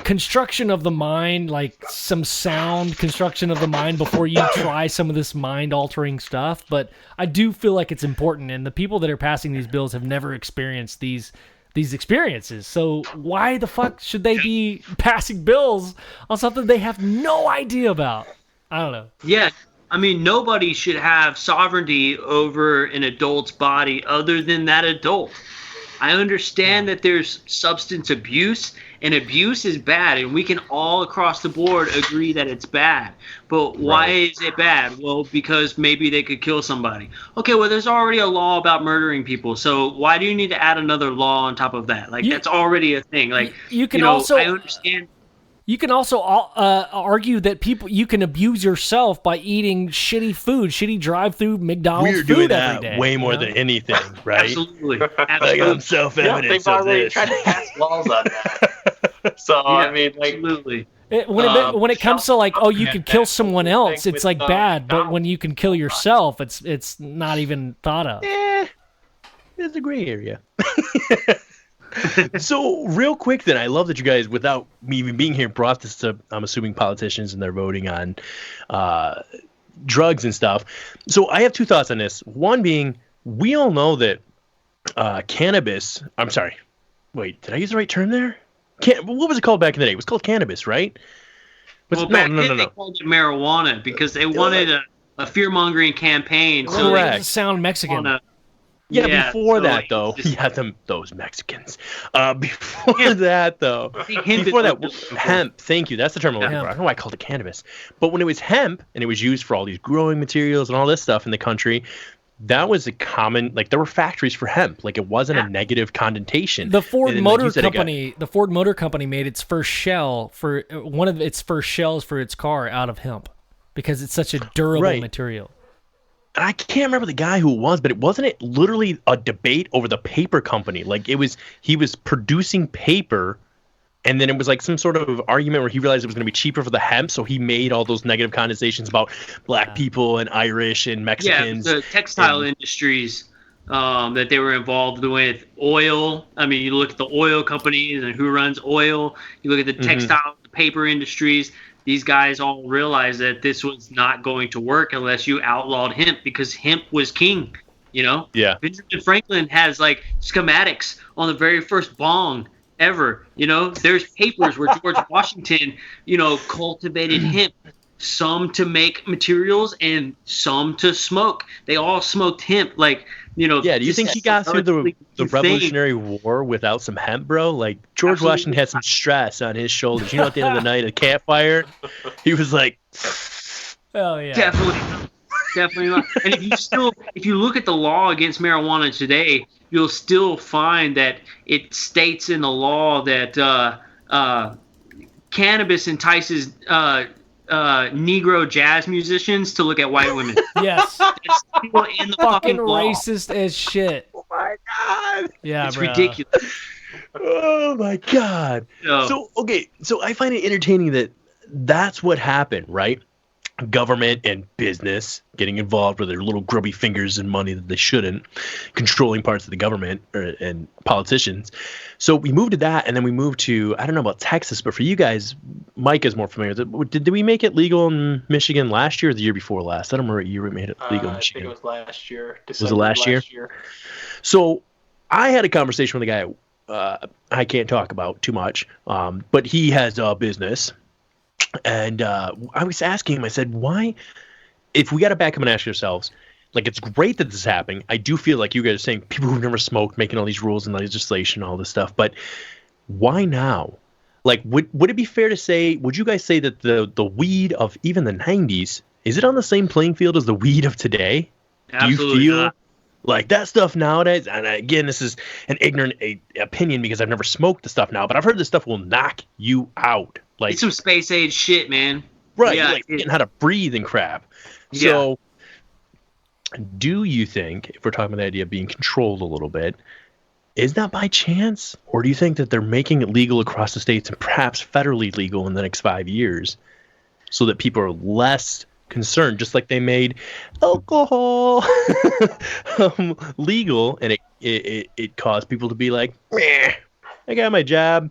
construction of the mind, like some sound construction of the mind before you try some of this mind altering stuff. But I do feel like it's important, and the people that are passing these bills have never experienced these experiences. So why the fuck should they be passing bills on something they have no idea about? I don't know. Yeah, I mean, nobody should have sovereignty over an adult's body other than that adult. I understand that there's substance abuse, and abuse is bad, and we can all across the board agree that it's bad. But why is it bad? Well, because maybe they could kill somebody. Okay, well, there's already a law about murdering people, so why do you need to add another law on top of that? Like, that's already a thing. Like, you can also, I understand. You can also argue that you can abuse yourself by eating shitty food, shitty drive-through McDonald's We're food doing every that day. way more than anything, right? Absolutely. Like I'm self-evident they've already tried to pass laws on that. So I mean, like, absolutely. When it comes to like, you can kill someone else, it's like bad. But when you can kill yourself, it's not even thought of. It's a gray area. So real quick then, I love that you guys, without me even being here, brought this to, I'm assuming, politicians and they're voting on drugs and stuff. So I have two thoughts on this. One being, we all know that cannabis, I'm sorry, wait, did I use the right term there? What was it called back in the day? It was called cannabis, right? Well, back then they called it marijuana because they wanted a fear-mongering campaign. So Correct. Sound Mexican. Yeah, before so, that like, though, just- those Mexicans. Before that though, before that, hemp. Thank you. That's the term I'm looking for. I don't know why I called it cannabis, but when it was hemp and it was used for all these growing materials and all this stuff in the country, that was a common. Like there were factories for hemp. Like it wasn't a negative connotation. The Ford And then, Motor like you said, Company, the Ford Motor Company made its first shell for one of its first shells for its car out of hemp because it's such a durable material. And I can't remember the guy who it was, but wasn't it literally a debate over the paper company? Like he was producing paper, and then it was like some sort of argument where he realized it was going to be cheaper for the hemp, so he made all those negative connotations about black people and Irish and Mexicans. Yeah, the textile industries that they were involved with, oil. I mean, you look at the oil companies and who runs oil. You look at the textile, the paper industries. These guys all realized that this was not going to work unless you outlawed hemp because hemp was king, you know? Yeah. Benjamin Franklin has like schematics on the very first bong ever, you know? There's papers where George Washington, you know, cultivated hemp, some to make materials and some to smoke. They all smoked hemp, like, you know. Yeah, do you think he got through the Revolutionary War without some hemp, bro? Like, George Washington had some stress on his shoulders. You know, at the end of the night, at a campfire, he was like, Oh, yeah. Definitely not. And if you look at the law against marijuana today, you'll still find that it states in the law that cannabis entices Negro jazz musicians to look at white women. Yes. It's still in the Fucking fucking law. racist as shit. oh my God. Yeah, It's bro. ridiculous. Oh my God. So I find it entertaining that that's what happened, right? Government and business getting involved with their little grubby fingers and money that they shouldn't, controlling parts of the government and politicians. So we moved to that, and then we moved to, I don't know about Texas, but for you guys, Mike is more familiar with it. Did we make it legal in Michigan last year or the year before last? I don't remember what year we made it legal in Michigan. I think it was last year. Was it last year? So I had a conversation with a guy I can't talk about too much, but he has a business. And I was asking him, I said, why, if we got to back up and ask ourselves, like, it's great that this is happening. I do feel like you guys are saying people who've never smoked, making all these rules and legislation, all this stuff. But why now? Like, would it be fair to say, would you guys say that the weed of even the 90s, is it on the same playing field as the weed of today? Absolutely Do you feel not. like that stuff nowadays? And again, this is an ignorant opinion because I've never smoked the stuff now, but I've heard this stuff will knock you out. Like, It's some space age shit, man. right, Yeah, like getting how to breathe and crap. So, do you think, if we're talking about the idea of being controlled a little bit, is that by chance? Or do you think that they're making it legal across the states and perhaps federally legal in the next 5 years so that people are less concerned, just like they made alcohol legal, and it caused people to be like, meh, I got my job,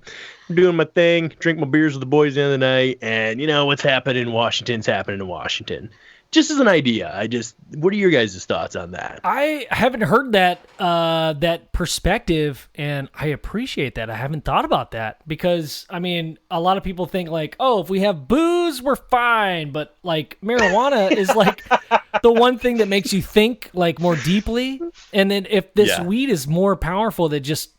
I'm doing my thing, drink my beers with the boys at the end of the night, and you know what's happening in Washington's happening in Washington. Just as an idea, what are your guys' thoughts on that? I haven't heard that perspective, and I appreciate that. I haven't thought about that because, I mean, a lot of people think like, oh, if we have booze, we're fine. But like marijuana is like the one thing that makes you think like more deeply. And then if this weed is more powerful that just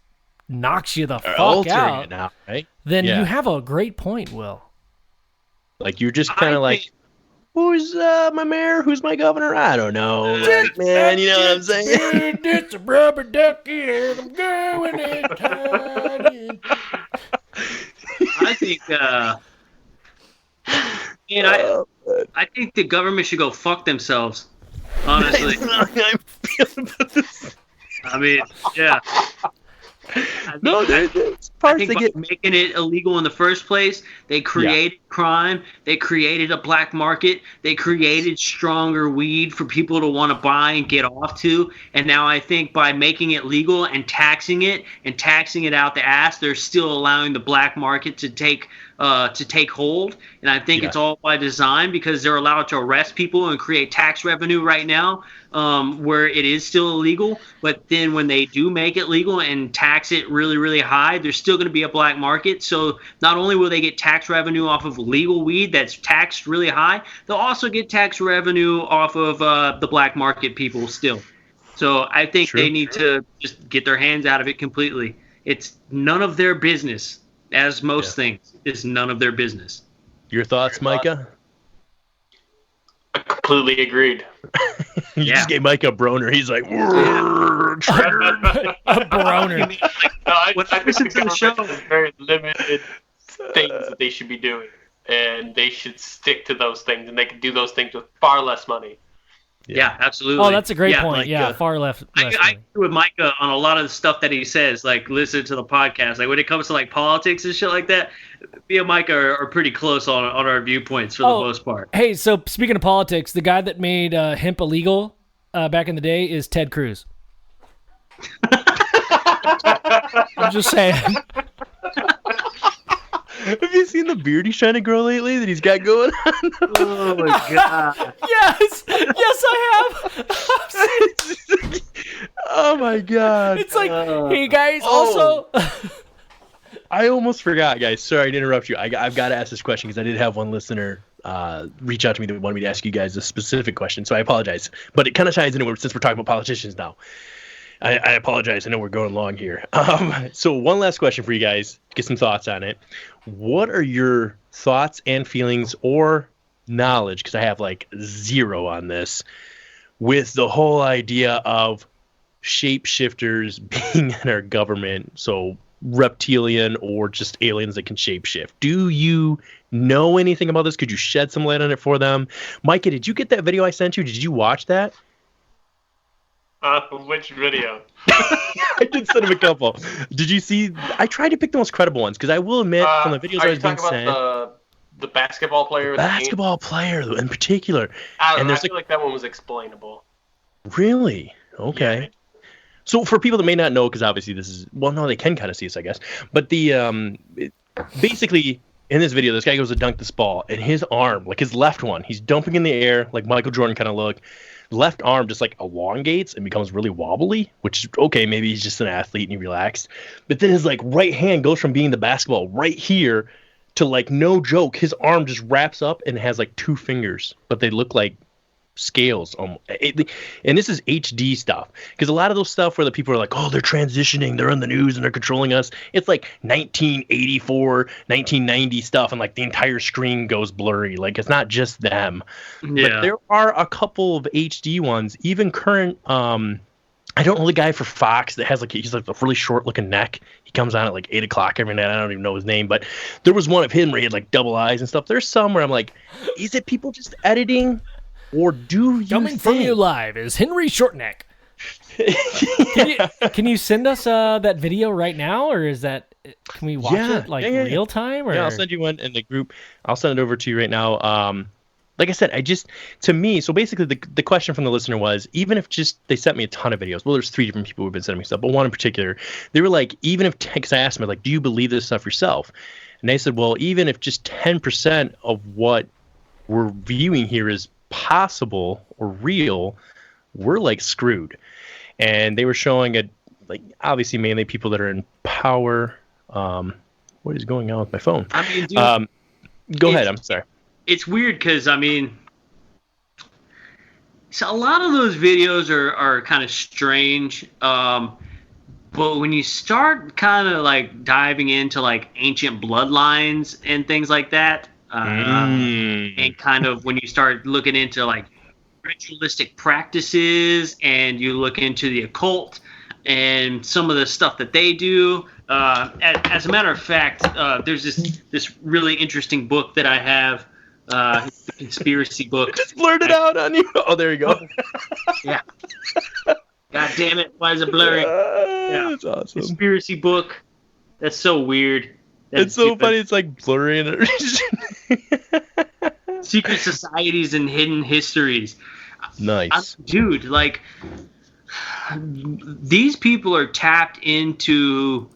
knocks you the fuck out, it now, right? then you have a great point, Will. Like you're just kind of like, who's my mayor? Who's my governor? I don't know. Like, man, you know what I'm saying? It's a rubber ducky and I'm going in tiny. I think, I think the government should go fuck themselves. Honestly, I'm feeling about this. I mean, yeah. No, there's parts they get. Making it illegal in the first place, they created crime. They created a black market. They created stronger weed for people to want to buy and get off to. And now I think by making it legal and taxing it out the ass, they're still allowing the black market to take hold. And I think it's all by design because they're allowed to arrest people and create tax revenue right now, where it is still illegal. But then when they do make it legal and tax it really, really high, there's still going to be a black market. So not only will they get tax revenue off of legal weed that's taxed really high, they'll also get tax revenue off of the black market people still. So I think True. they need to just get their hands out of it completely. It's none of their business, as most things is none of their business. Your thoughts, Micah? I completely agreed. You just gave Micah a broner. He's like, triggered. A broner. No, I think listen to the show. There's very limited things that they should be doing, and they should stick to those things, and they can do those things with far less money. Yeah, absolutely. Oh, that's a great point. Micah. Yeah, far less. I agree with Micah on a lot of the stuff that he says. Like, listen to the podcast. Like, when it comes to like politics and shit like that, me and Micah are pretty close on our viewpoints for the most part. Hey, so speaking of politics, the guy that made hemp illegal back in the day is Ted Cruz. I'm just saying. Have you seen the beard he's trying to grow lately that he's got going on? Oh my god! Yes, I have. Oh my god! It's like, hey guys, also. I almost forgot, guys. Sorry to interrupt you. I've got to ask this question because I did have one listener reach out to me that wanted me to ask you guys a specific question. So I apologize, but it kind of ties into it since we're talking about politicians now. I apologize. I know we're going long here. So one last question for you guys. Get some thoughts on it. What are your thoughts and feelings or knowledge? Because I have like zero on this. With the whole idea of shapeshifters being in our government, so reptilian or just aliens that can shapeshift. Do you know anything about this? Could you shed some light on it for them? Micah, did you get that video I sent you? Did you watch that? Which video? I did send him a couple. Did you see? I tried to pick the most credible ones because I will admit from the videos I was being sent. The basketball player? Basketball player in particular. I feel like that one was explainable. Really? Okay. Yeah. So for people that may not know, because obviously this is, well, no, they can kind of see us, I guess. But basically in this video, this guy goes to dunk this ball, and his arm, like his left one, he's dumping in the air, like Michael Jordan kind of look. Left arm just like elongates and becomes really wobbly, which is okay. Maybe he's just an athlete and he relaxed. But then his like right hand goes from being the basketball right here to like, no joke, his arm just wraps up and has like 2 fingers, but they look like scales. And this is HD stuff, because a lot of those stuff where the people are like, oh, they're transitioning, they're on the news and they're controlling us, it's like 1984 1990 stuff, and like the entire screen goes blurry. Like, it's not just them. But there are a couple of HD ones, even current. I don't know the guy for Fox that has like, he's like a really short looking neck. He comes on at like 8 o'clock every night. I don't even know his name, but there was one of him where he had like double eyes and stuff. There's some where I'm like, is it people just editing? Or do you Coming from you live is Henry Shortneck. Can you send us that video right now, or is that, can we watch it like real time? Or? Yeah, I'll send you one in the group. I'll send it over to you right now. Like I said, to me, so basically the question from the listener was, even if just, they sent me a ton of videos. Well, there's 3 different people who've been sending me stuff, but one in particular, they were like, even if, because I asked them, like, do you believe this stuff yourself? And they said, well, even if just 10% of what we're viewing here is possible or real, we're like screwed. And they were showing it, like, obviously mainly people that are in power. What is going on with my phone? I mean, dude, go ahead. I'm sorry. It's weird because, I mean, so a lot of those videos are kind of strange. But when you start kind of like diving into like ancient bloodlines and things like that, and kind of when you start looking into like ritualistic practices and you look into the occult and some of the stuff that they do, as a matter of fact, there's this really interesting book that I have, a conspiracy book. Just blurred it out on you. Oh, there you go. Yeah. God damn it! Why is it blurry? Yeah, that's awesome. Conspiracy book. That's so weird. It's so funny. It's like blurry and secret societies and hidden histories. Nice, dude. Like, these people are tapped into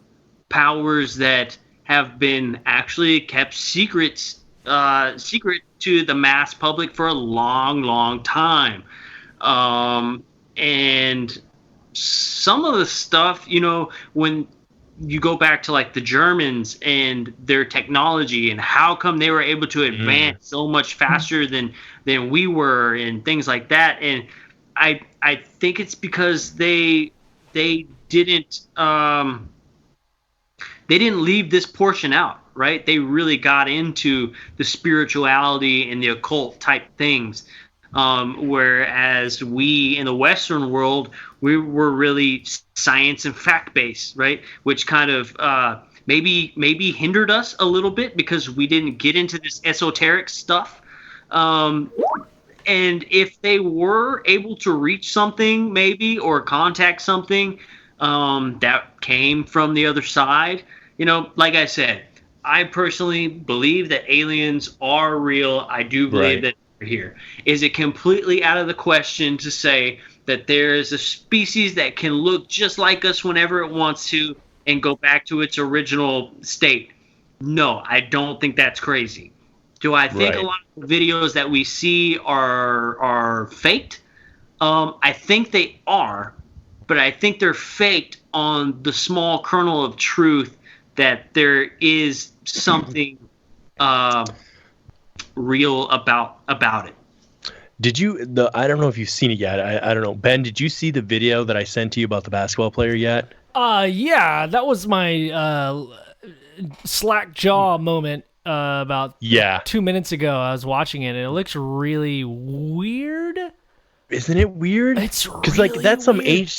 powers that have been actually kept secret to the mass public for a long, long time. And some of the stuff, you know, when you go back to like the Germans and their technology and how come they were able to advance so much faster than we were and things like that. And I think it's because they didn't leave this portion out, right? They really got into the spirituality and the occult type things, whereas we in the Western world, we were really science and fact based, right? Which kind of maybe hindered us a little bit because we didn't get into this esoteric stuff. And if they were able to reach something maybe or contact something that came from the other side, like I said, I personally believe that aliens are real. I do believe that they're here. Is it completely out of the question to say that there is a species that can look just like us whenever it wants to and go back to its original state? No, I don't think that's crazy. Do I think a lot of videos that we see are faked? I think they are, but I think they're faked on the small kernel of truth that there is something real about it. Did you? I don't know if you've seen it yet. I don't know. Ben, did you see the video that I sent to you about the basketball player yet? Yeah, that was my slack jaw moment. About 2 minutes ago, I was watching it, and it looks really weird. Isn't it weird? It's really that's some weird.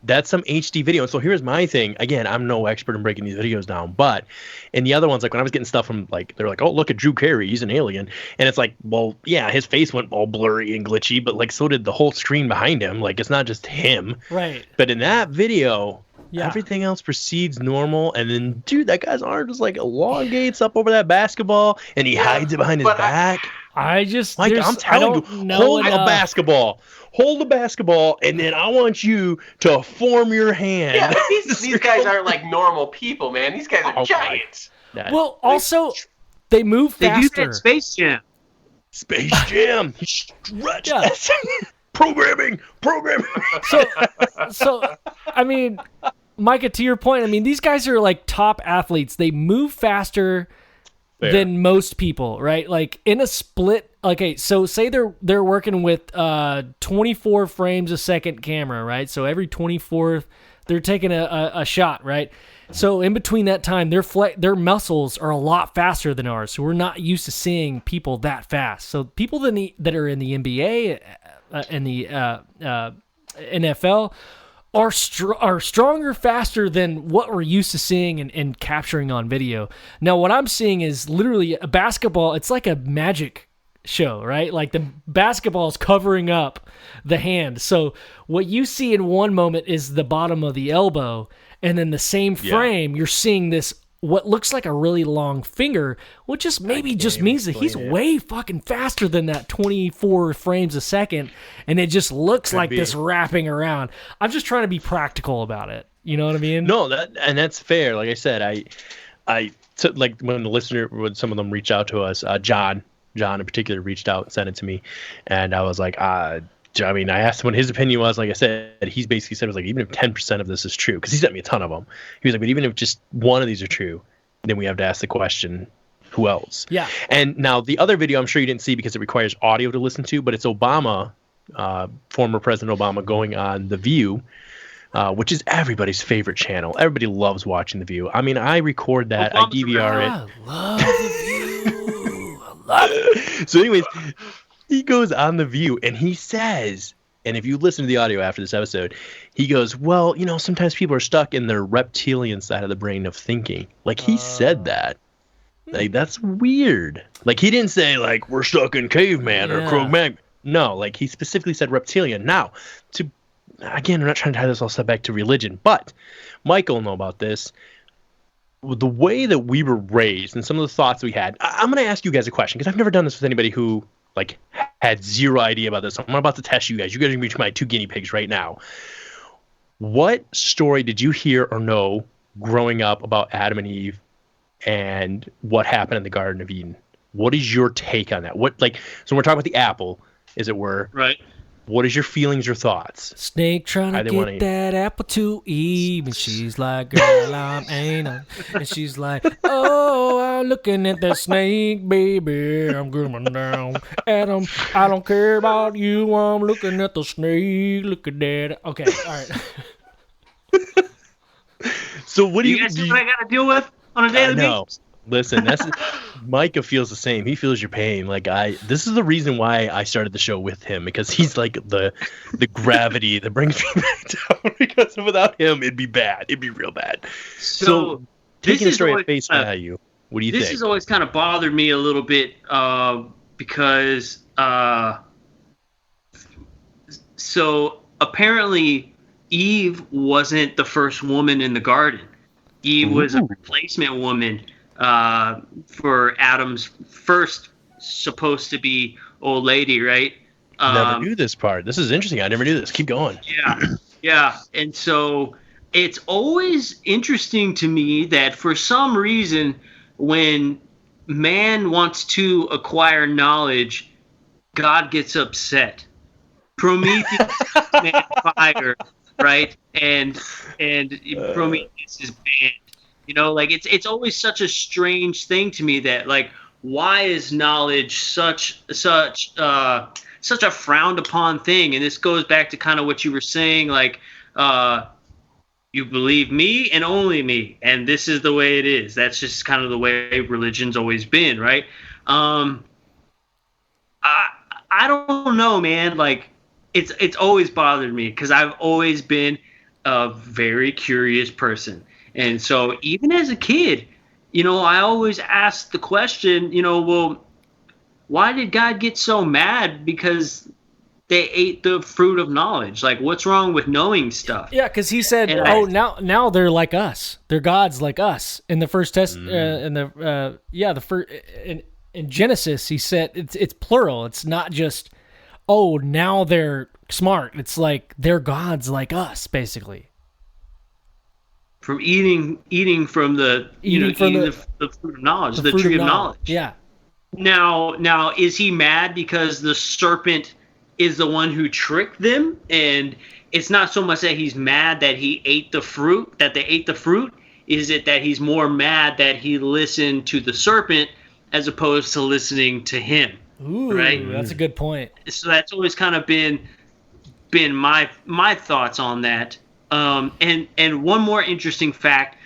That's some HD video. So here's my thing. Again, I'm no expert in breaking these videos down, but in the other ones, like when I was getting stuff from they're like, oh, look at Drew Carey, he's an alien, and it's like, well, yeah, his face went all blurry and glitchy, but like so did the whole screen behind him. Like it's not just him, right? But in that video. Yeah. Everything else proceeds normal, and then, dude, that guy's arm just like elongates up over that basketball, and he hides it behind his back. Mike, I'm telling you, hold a basketball, and then I want you to form your hand. Yeah, but these guys aren't like normal people, man. These guys are giants. Well, also, they move faster. They do that Space Jam. Space Jam. He stretched. Yeah. Programming. So, I mean, Micah, to your point, I mean, these guys are like top athletes. They move faster than most people, right? Like in a split. Okay, so say they're working with 24 frames a second camera, right? So every 24th, they're taking a shot, right? So in between that time, their muscles are a lot faster than ours. So we're not used to seeing people that fast. So people that are in the NBA and the NFL are stronger, faster than what we're used to seeing and capturing on video. Now, what I'm seeing is literally a basketball. It's like a magic show, right? Like the basketball is covering up the hand. So what you see in one moment is the bottom of the elbow, and then the same frame, you're seeing this what looks like a really long finger, which just means that he's way fucking faster than that 24 frames a second, and it just looks like this wrapping around. I'm just trying to be practical about it. You know what I mean? No, that's fair. Like I said, I like when some of them reach out to us, John in particular reached out and sent it to me, and I was like, I mean, I asked him what his opinion was. Like I said, he's basically said, it was like, even if 10% of this is true, because he sent me a ton of them. He was like, but even if just one of these are true, then we have to ask the question, who else? Yeah. And now the other video, I'm sure you didn't see because it requires audio to listen to, but it's Obama, former President Obama, going on The View, which is everybody's favorite channel. Everybody loves watching The View. I mean, I record that, I DVR it. I love The View. I love it. So anyways, he goes on The View and he says, and if you listen to the audio after this episode, he goes, well, sometimes people are stuck in their reptilian side of the brain of thinking. Like he said that. Like that's weird. Like he didn't say like we're stuck in caveman or Cro-Magnon. No, like he specifically said reptilian. Now, again, I'm not trying to tie this all stuff back to religion, but Michael will know about this. The way that we were raised and some of the thoughts we had, I'm going to ask you guys a question because I've never done this with anybody who like had zero idea about this. I'm about to test you guys. You guys are going to be my two guinea pigs right now. What story did you hear or know growing up about Adam and Eve and what happened in the Garden of Eden? What is your take on that? So we're talking about the apple, as it were. Right. What is your feelings or thoughts? Snake trying to get that apple to Eve, and she's like, girl, I'm anal. And she's like, oh, I'm looking at that snake, baby. I'm going down. Adam, I don't care about you. I'm looking at the snake. Look at that. Okay, all right. So what do you guys see what I got to deal with on a daily basis? Listen, that's Micah feels the same. He feels your pain. Like this is the reason why I started the show with him, because he's like the gravity that brings me back down. Because without him, it'd be bad. It'd be real bad. So taking the story at face value, what do you think? This has always kind of bothered me a little bit because so apparently Eve wasn't the first woman in the garden. Eve was a replacement woman for Adam's first supposed to be old lady, right? Never knew this part. This is interesting. I never knew this. Keep going. Yeah. And so it's always interesting to me that for some reason, when man wants to acquire knowledge, God gets upset. Prometheus man fire, right? And Prometheus is banned. You know, like it's always such a strange thing to me that, like, why is knowledge such a frowned upon thing? And this goes back to kind of what you were saying, like, you believe me and only me, and this is the way it is. That's just kind of the way religion's always been, right? I don't know, man. Like, it's always bothered me because I've always been a very curious person. And so even as a kid, you know, I always asked the question, you know, well, why did God get so mad because they ate the fruit of knowledge? Like, what's wrong with knowing stuff? Yeah, because he said, now they're like us. They're gods like us. In the first test, in Genesis, he said it's plural. It's not just, oh, now they're smart. It's like they're gods like us, basically. From eating from the the fruit of knowledge, the tree of knowledge. Yeah. Now, is he mad because the serpent is the one who tricked them? And it's not so much that he's mad that he ate the fruit, that they ate the fruit. Is it that he's more mad that he listened to the serpent as opposed to listening to him? Ooh, right? That's a good point. So that's always kind of been my thoughts on that. And one more interesting fact,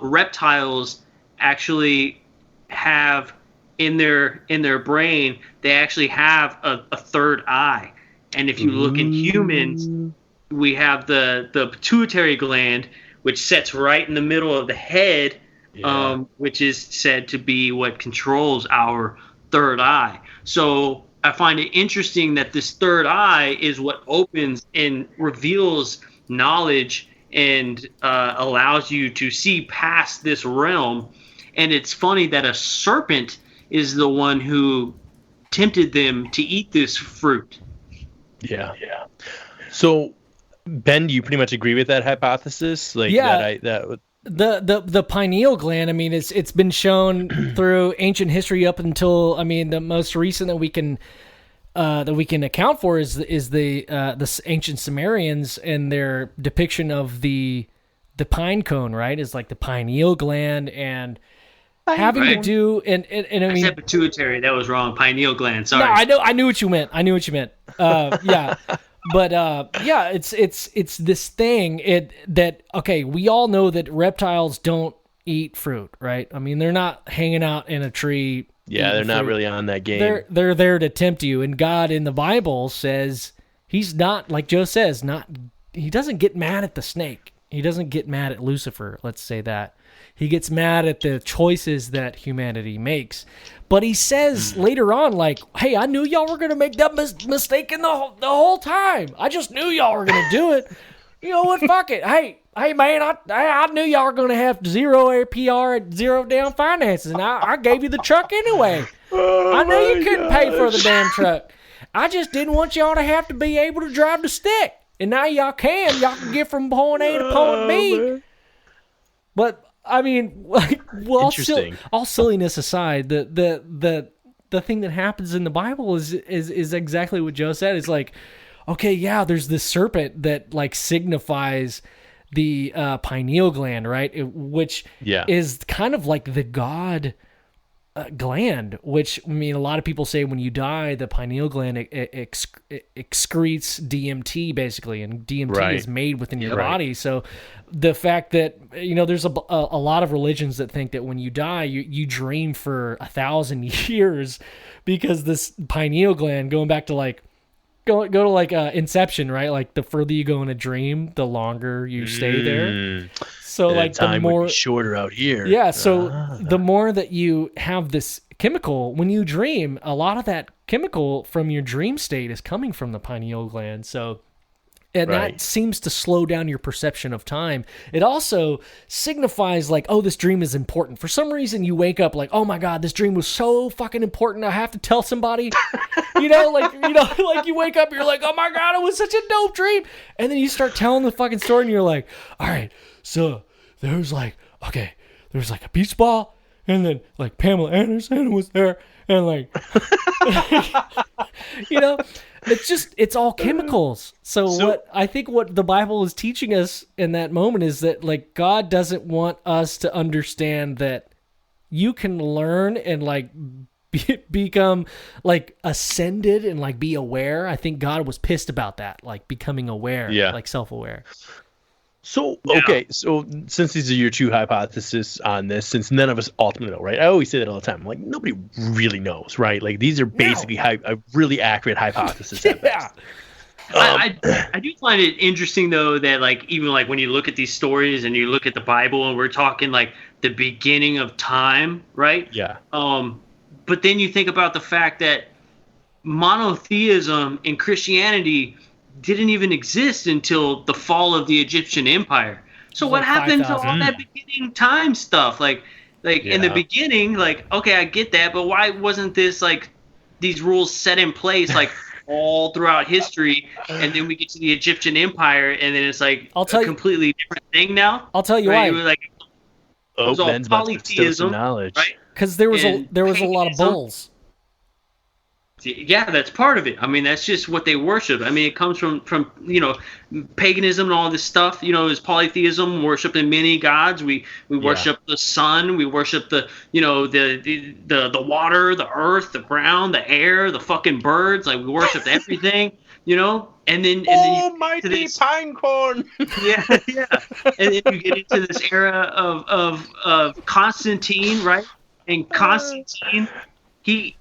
reptiles actually have in their brain, they actually have a third eye. And if you look in humans, we have the pituitary gland, which sits right in the middle of the head, which is said to be what controls our third eye. So I find it interesting that this third eye is what opens and reveals knowledge and allows you to see past this realm. And it's funny that a serpent is the one who tempted them to eat this fruit. Yeah. So, Ben, do you pretty much agree with that hypothesis? Like, the pineal gland. I mean, it's been shown through ancient history up until, I mean, the most recent that we can account for is the ancient Sumerians and their depiction of the pine cone, right? Is like the pineal gland and having to do and I mean, said pituitary. That was wrong. Pineal gland. Sorry. No, I knew what you meant. Yeah. But it's this thing that okay, we all know that reptiles don't eat fruit, right? I mean, they're not hanging out in a tree. Yeah, they're not really on that game. They're there to tempt you, and God in the Bible says he's not, like Joe says, he doesn't get mad at the snake. He doesn't get mad at Lucifer, let's say that. He gets mad at the choices that humanity makes. But he says later on, like, hey, I knew y'all were going to make that mistake the whole time. I just knew y'all were going to do it. You know what? Fuck it. Hey, man, I knew y'all were going to have zero APR and zero down finances, and I gave you the truck anyway. I knew you couldn't pay for the damn truck. I just didn't want y'all to have to be able to drive the stick. And now y'all can. Y'all can get from point A to point B. Man. But, I mean, well, all silliness aside, the thing that happens in the Bible is exactly what Joe said. It's like, okay, yeah, there's this serpent that like signifies the pineal gland, right? Which is kind of like the god gland, which, I mean, a lot of people say when you die, the pineal gland excretes DMT basically, and DMT is made within your body. So the fact that, you know, there's a lot of religions that think that when you die, you dream for 1,000 years because this pineal gland, going back to like, go to like Inception, right? Like the further you go in a dream, the longer you stay there. So like time the more would be shorter out here. Yeah. So the more that you have this chemical when you dream, a lot of that chemical from your dream state is coming from the pineal gland. So. And that seems to slow down your perception of time. It also signifies like, oh, this dream is important. For some reason, you wake up like, oh my God, this dream was so fucking important. I have to tell somebody. Like you wake up, you're like, oh my God, it was such a dope dream. And then you start telling the fucking story, and you're like, all right, so there was like a beach ball, and then like Pamela Anderson was there, and like, it's all chemicals. So what I think what the Bible is teaching us in that moment is that like God doesn't want us to understand that you can learn and like become like ascended and like be aware. I think God was pissed about that, like becoming aware, like self-aware. So, okay, so since these are your two hypotheses on this, since none of us ultimately know, right? I always say that all the time. Like, nobody really knows, right? Like, these are basically a really accurate hypothesis at best. I do find it interesting, though, that, like, even, like, when you look at these stories and you look at the Bible and we're talking, like, the beginning of time, right? Yeah. But then you think about the fact that monotheism in Christianity didn't even exist until the fall of the Egyptian Empire. So what happened to all that beginning time stuff? Like in the beginning, like, okay, I get that, but why wasn't this like these rules set in place like all throughout history? And then we get to the Egyptian Empire, and then it's like a completely different thing now. I'll tell you why. It was like it was all polytheism, knowledge, right? Because there was a lot of bulls. Yeah, that's part of it. I mean, that's just what they worship. I mean, it comes from paganism and all this stuff. Is polytheism, worshiping many gods. We worship the sun. We worship the water, the earth, the ground, the air, the fucking birds. Like, we worship everything. And then mighty pine corn. Yeah. And then you get into this era of Constantine, right? And Constantine, he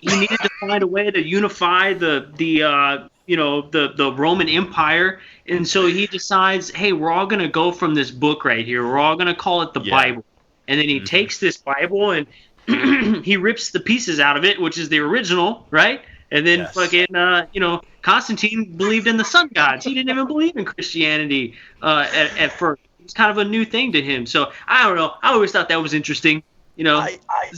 needed to find a way to unify the Roman Empire, and so he decides, hey, we're all gonna go from this book right here. We're all gonna call it the Bible, and then he takes this Bible and he rips the pieces out of it, which is the original, right? And then fucking Constantine believed in the sun gods. He didn't even believe in Christianity at first. It was kind of a new thing to him. So I don't know. I always thought that was interesting.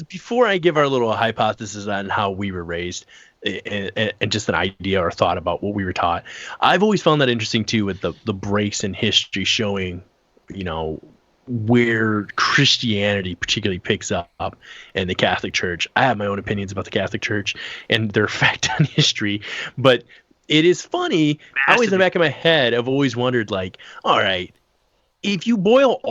Before I give our little hypothesis on how we were raised and just an idea or thought about what we were taught, I've always found that interesting too, with the breaks in history showing, where Christianity particularly picks up and the Catholic Church. I have my own opinions about the Catholic Church and their effect on history, but it is funny. I always in the back of my head, I've always wondered, like, all right, if you boil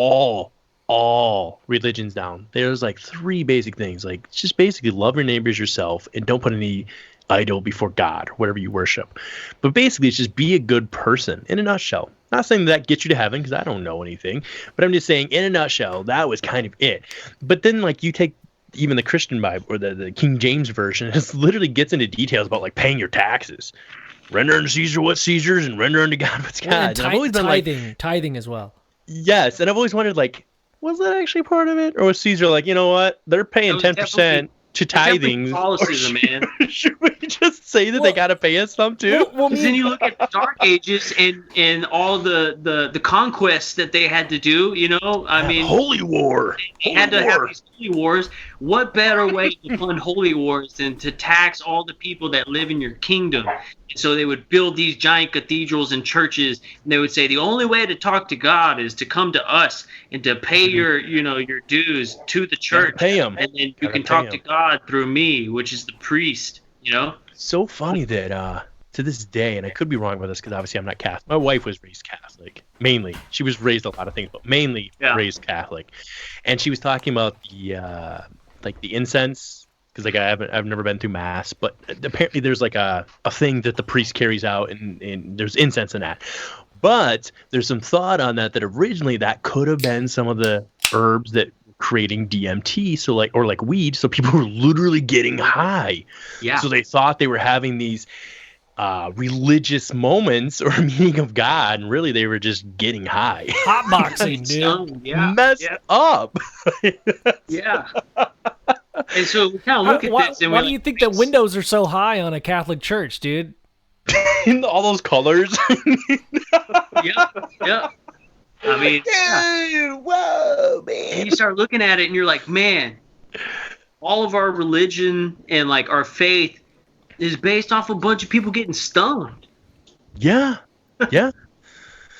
all religions down, there's like three basic things. Like, just basically love your neighbors yourself and don't put any idol before God, whatever you worship. But basically, it's just be a good person in a nutshell. Not saying that gets you to heaven, because I don't know anything, but I'm just saying in a nutshell, that was kind of it. But then, like, you take even the Christian Bible or the King James version, it literally gets into details about like paying your taxes, render unto Caesar what's Caesar's and render unto God what's God's. And I've always been tithing as well. Yes, and I've always wondered, like, was that actually part of it, or was Caesar like, you know what, they're paying 10% to tithing? Should we just say that they got to pay us some too? Well, then you look at the Dark Ages and all the conquests that they had to do. I mean, holy war. They had to have these holy wars. What better way to fund holy wars than to tax all the people that live in your kingdom? And so they would build these giant cathedrals and churches, and they would say the only way to talk to God is to come to us and to pay your dues to the church. Pay him. And then you can talk to God through me, which is the priest. So funny that to this day, and I could be wrong with this because obviously I'm not Catholic. My wife was raised Catholic, mainly. She was raised a lot of things, but mainly raised Catholic. And she was talking about the incense, because like I've never been through mass, but apparently there's like a thing that the priest carries out, and there's incense in that. But there's some thought on that originally that could have been some of the herbs that creating DMT, so like weed, so people were literally getting high. Yeah. So they thought they were having these religious moments or meaning of God, and really they were just getting high. Hotboxing, dude. Messed up. Yeah. And so we kind of look at this. And why do you think the windows are so high on a Catholic church, dude? All those colors. Yeah. I mean, whoa, man. And you start looking at it and you're like, man, all of our religion and like our faith is based off a bunch of people getting stoned. Yeah.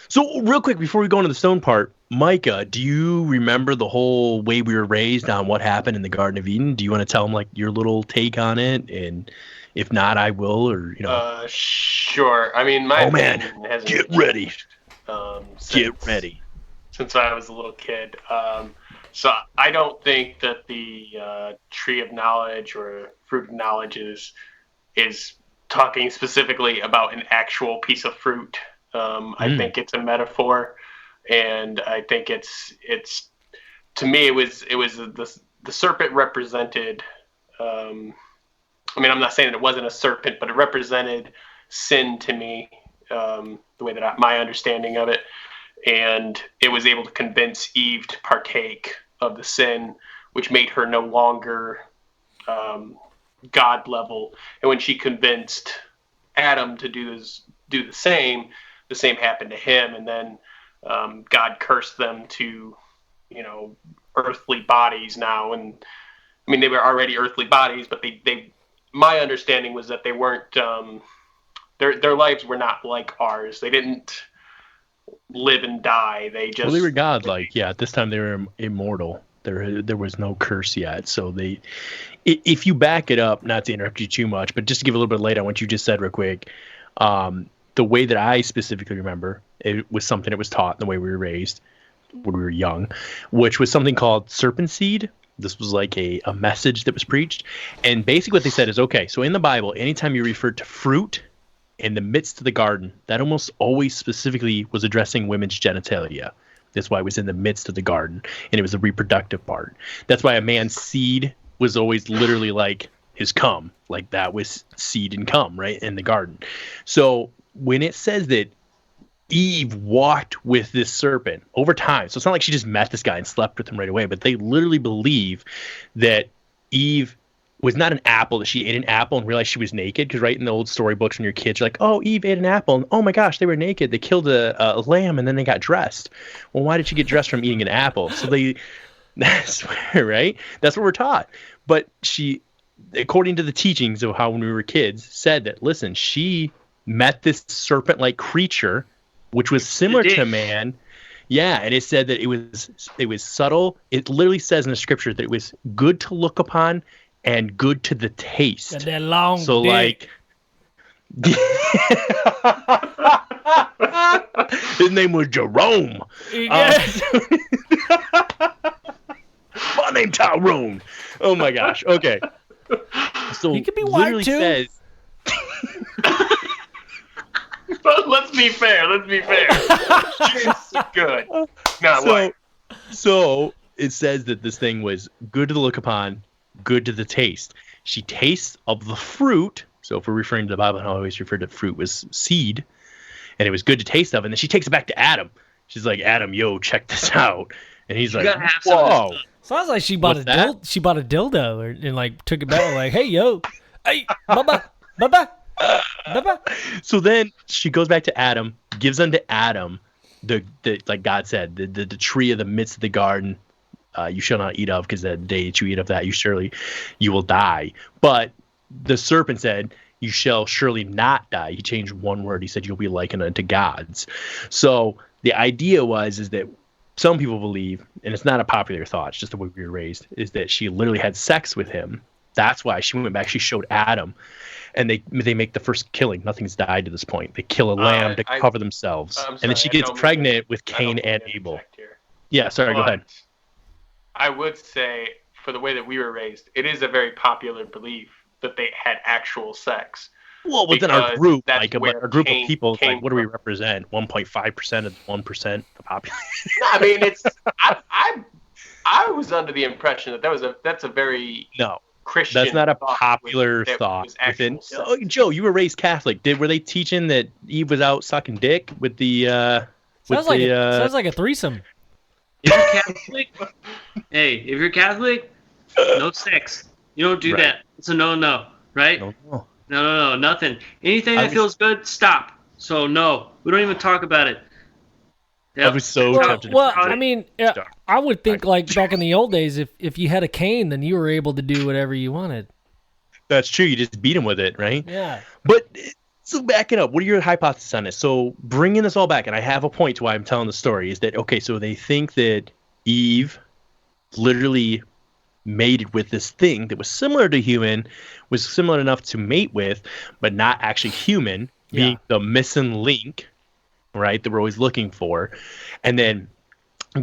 So real quick, before we go into the stone part, Micah, do you remember the whole way we were raised on what happened in the Garden of Eden? Do you want to tell them like your little take on it? And if not, I will, or, you know. Sure. I mean, my opinion hasn't get ready. Get ready. Since I was a little kid. So I don't think that the tree of knowledge or fruit of knowledge is talking specifically about an actual piece of fruit. I think it's a metaphor, and I think it's to me it was the serpent represented. I mean, I'm not saying that it wasn't a serpent, but it represented sin to me, the way that my understanding of it. And it was able to convince Eve to partake of the sin, which made her no longer God level. And when she convinced Adam to do the same happened to him. And then God cursed them to, earthly bodies now. And I mean, they were already earthly bodies, but they my understanding was that they weren't, their lives were not like ours. They didn't live and die. They were godlike. Yeah, at this time they were immortal. There was no curse yet. So if you back it up, not to interrupt you too much, but just to give a little bit of light on what you just said real quick, the way that I specifically remember, it was something that was taught in the way we were raised when we were young, which was something called serpent seed. This was like a message that was preached. And basically what they said is, okay, so in the Bible, anytime you referred to fruit in the midst of the garden, that almost always specifically was addressing women's genitalia. That's why it was in the midst of the garden, and it was the reproductive part. That's why a man's seed was always literally like his cum, like that was seed and cum, right, in the garden. So when it says that Eve walked with this serpent over time, so it's not like she just met this guy and slept with him right away, but they literally believe that Eve was not an apple, that she ate an apple and realized she was naked. Because right in the old storybooks when you're kids, you're like, oh, Eve ate an apple, and oh my gosh, they were naked. They killed a lamb and then they got dressed. Well, why did she get dressed from eating an apple? So that's right? That's what we're taught. But she, according to the teachings of how when we were kids, said that, listen, she met this serpent-like creature, which was similar to man. Yeah, and it said that it was subtle. It literally says in the scripture that it was good to look upon and good to the taste. Got that long so dick. Like his name was Jerome. My name Tyrone. Oh my gosh. Okay. So he could be white too. Says, but let's be fair. It's good. Not white. So it says that this thing was good to look upon, good to the taste. She tastes of the fruit. So if we're referring to the Bible, I always refer to fruit was seed, and it was good to taste of. And then she takes it back to Adam. She's like, Adam, yo, check this out. And he's like, whoa. Sounds like she bought she bought a dildo and like took it back like, hey, yo, hey, bye-bye. So then she goes back to Adam, gives unto Adam the like God said, the tree of the midst of the garden. You shall not eat of, because the day that you eat of that, you will die. But the serpent said, you shall surely not die. He changed one word. He said, you'll be likened unto gods. So the idea is that some people believe, and it's not a popular thought, it's just the way we were raised, is that she literally had sex with him That's why she went back. She showed Adam, and they make the first killing. Nothing's died to this point. They kill a lamb to cover themselves, and then she gets pregnant with Cain and Abel. Yeah, sorry, go ahead. I would say, for the way that we were raised, it is a very popular belief that they had actual sex. Well, within our group, like a group of people, like what do we represent? 1.5% of 1% of the population. No, I mean it's. I was under the impression that that's a very Christian. That's not a popular thought. Joe, you were raised Catholic. Were they teaching that Eve was out sucking dick with the? Sounds like a threesome. If you're Catholic, if you're Catholic, no sex. You don't do that. It's a no, right? No, nothing. Anything that feels good, stop. So no, we don't even talk about it. Yep. I was so tempted. Well, I mean, I would think like back in the old days, if you had a cane, then you were able to do whatever you wanted. That's true. You just beat him with it, right? Yeah. But so back it up. What are your hypotheses on this? So bringing this all back, and I have a point to why I'm telling the story, is that, okay, so they think that Eve literally mated with this thing that was similar to human, was similar enough to mate with, but not actually human, being the missing link, right, that we're always looking for. And then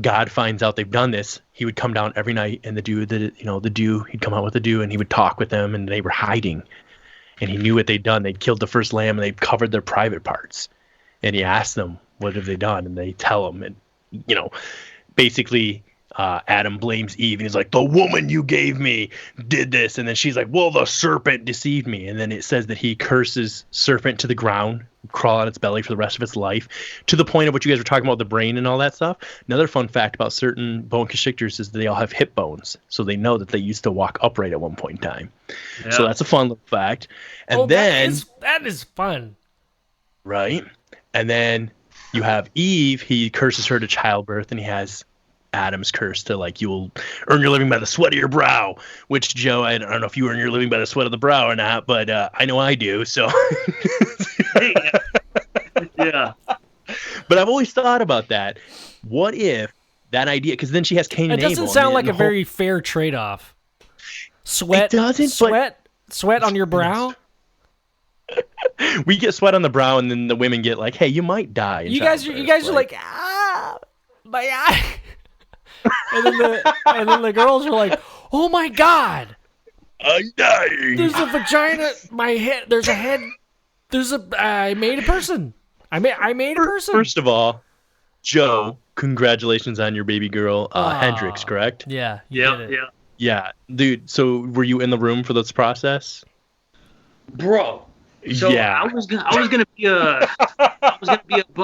God finds out they've done this. He would come down every night, and he'd come out with the dew, and he would talk with them, and they were hiding. And he knew what they'd done. They'd killed the first lamb, and they'd covered their private parts. And he asked them, what have they done? And they tell him. And, basically Adam blames Eve, and he's like, the woman you gave me did this. And then she's like, well, the serpent deceived me. And then it says that he curses serpent to the ground, crawl on its belly for the rest of its life, to the point of what you guys were talking about, the brain and all that stuff. Another fun fact about certain bone constrictors is that they all have hip bones. So they know that they used to walk upright at one point in time. Yeah. So that's a fun little fact. And then that is fun. Right. And then you have Eve. He curses her to childbirth, and he has Adam's curse to, like, you'll earn your living by the sweat of your brow, which, Joe, I don't know if you earn your living by the sweat of the brow or not, but I know I do, so. Yeah. But I've always thought about that. What if that idea, because then she has Cain and Abel. It doesn't sound like a very fair trade-off. Sweat on your brow? We get sweat on the brow, and then the women get like, hey, you might die. You guys are like, my eye. And then the girls are like, "Oh my God, I'm dying. There's a vagina. My head. There's a head. I made a person. I made a person." First of all, Joe, congratulations on your baby girl, Hendrix. Correct? Yeah. Yeah, dude. So, were you in the room for this process, bro? So yeah, I was gonna be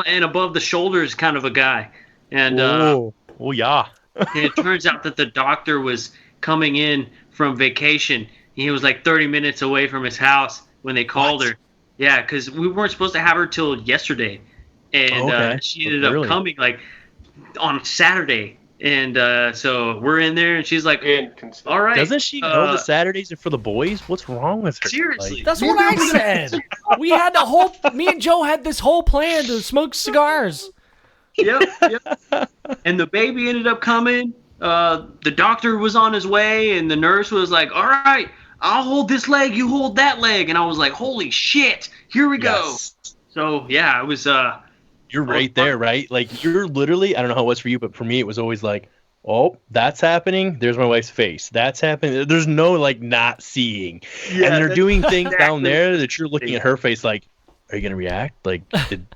an above the shoulders kind of a guy, and yeah. And it turns out that the doctor was coming in from vacation. He was like 30 minutes away from his house when they called her. Yeah, because we weren't supposed to have her till yesterday, and she ended up coming like on Saturday. And so we're in there, and she's like, all right. Doesn't she know the Saturdays are for the boys? What's wrong with her? Seriously. Like, that's what I said. Me and Joe had this whole plan to smoke cigars. Yep. And the baby ended up coming. The doctor was on his way, and the nurse was like, all right, I'll hold this leg, you hold that leg. And I was like, holy shit, here we go. So, yeah, it was... You're right there, right? Like, you're literally, I don't know how it was for you, but for me, it was always like, oh, that's happening. There's my wife's face. That's happening. There's no, like, not seeing. Yeah, and they're doing things down there that you're looking at her face like, are you going to react? Like, did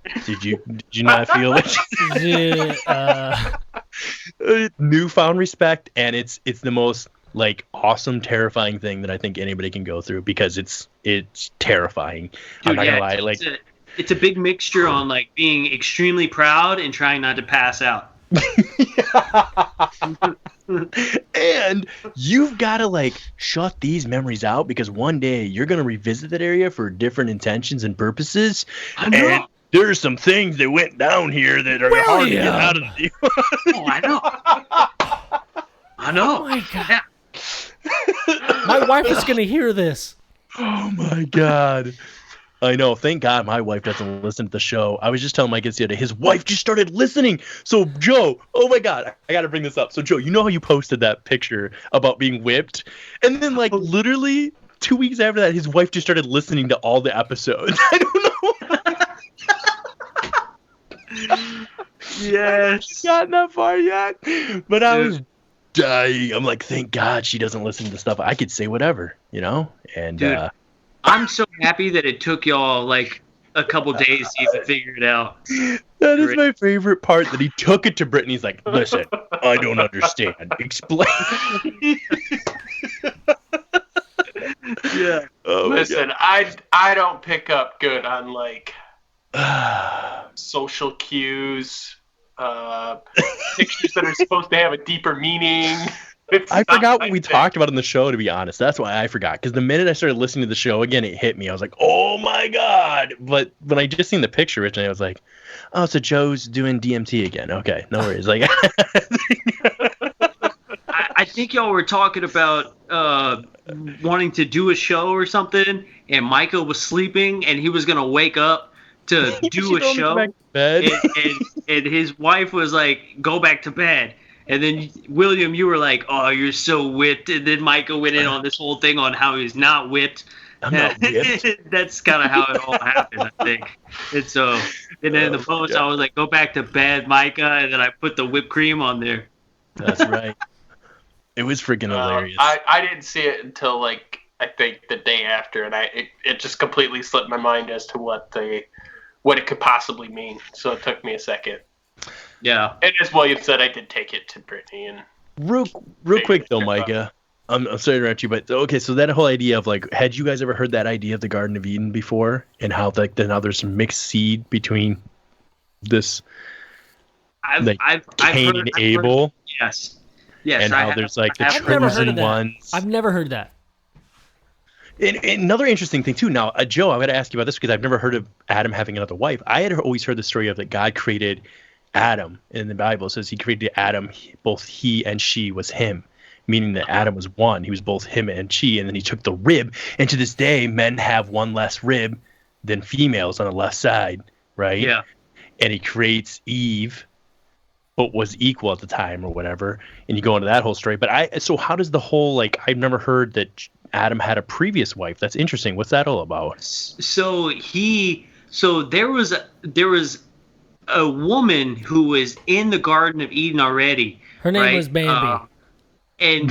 you not feel it? Newfound respect, and it's the most, like, awesome, terrifying thing that I think anybody can go through, because it's terrifying. Dude, I'm not going to lie. Like, it's a big mixture on, like, being extremely proud and trying not to pass out. And you've got to, like, shut these memories out, because one day you're going to revisit that area for different intentions and purposes. I know. And there's some things that went down here that are hard to get out of the Oh, I know. Oh, my God. Yeah. My wife is going to hear this. Oh, my God. I know. Thank God my wife doesn't listen to the show. I was just telling Mike the other day, his wife just started listening. So, Joe, oh my God, I got to bring this up. So, Joe, you know how you posted that picture about being whipped? And then, like, literally 2 weeks after that, his wife just started listening to all the episodes. I don't know. Yes. Not that far yet. But I was dying. I'm like, thank God she doesn't listen to stuff. I could say whatever, you know? And, Dude, I'm so happy that it took y'all like a couple days to even figure it out. That is my favorite part, that he took it to Brittany. He's like, listen, I don't understand. Explain. Yeah. Oh, listen, I don't pick up good on like social cues, pictures that are supposed to have a deeper meaning. I forgot what we talked about in the show, to be honest. That's why I forgot. Because the minute I started listening to the show again, it hit me. I was like, oh my God. But when I just seen the picture originally, I was like, oh, so Joe's doing DMT again. Okay, no worries. Like, I think y'all were talking about wanting to do a show or something, and Micah was sleeping, and he was going to wake up to do a show. And his wife was like, go back to bed. And then, William, you were like, oh, you're so whipped. And then Micah went in on this whole thing on how he's not whipped. I'm not whipped. That's kind of how it all happened, I think. And so, and then in the post, I was like, go back to bed, Micah. And then I put the whipped cream on there. That's right. It was freaking hilarious. I didn't see it until, like, I think the day after. And it just completely slipped my mind as to what it could possibly mean. So it took me a second. Yeah. And as William said, I did take it to Brittany. And real quick, though, Micah. I'm sorry to interrupt you, but okay, so that whole idea of, like, had you guys ever heard that idea of the Garden of Eden before? And how, like, now there's some mixed seed between this, I've Cain and Abel? Yes. Yes. And how there's, like, the chosen ones. I've never heard that. And another interesting thing, too. Now, Joe, I'm going to ask you about this because I've never heard of Adam having another wife. I had always heard the story of that God created Adam in the Bible. It says he created Adam, both he and she was him, meaning that Adam was one. He was both him and she, and then he took the rib. And to this day, men have one less rib than females on the left side, right? Yeah. And he creates Eve, but was equal at the time or whatever. And you go into that whole story. But so how does the whole, like, I've never heard that Adam had a previous wife. That's interesting. What's that all about? So there was a woman who was in the Garden of Eden already. Her name was Bambi. And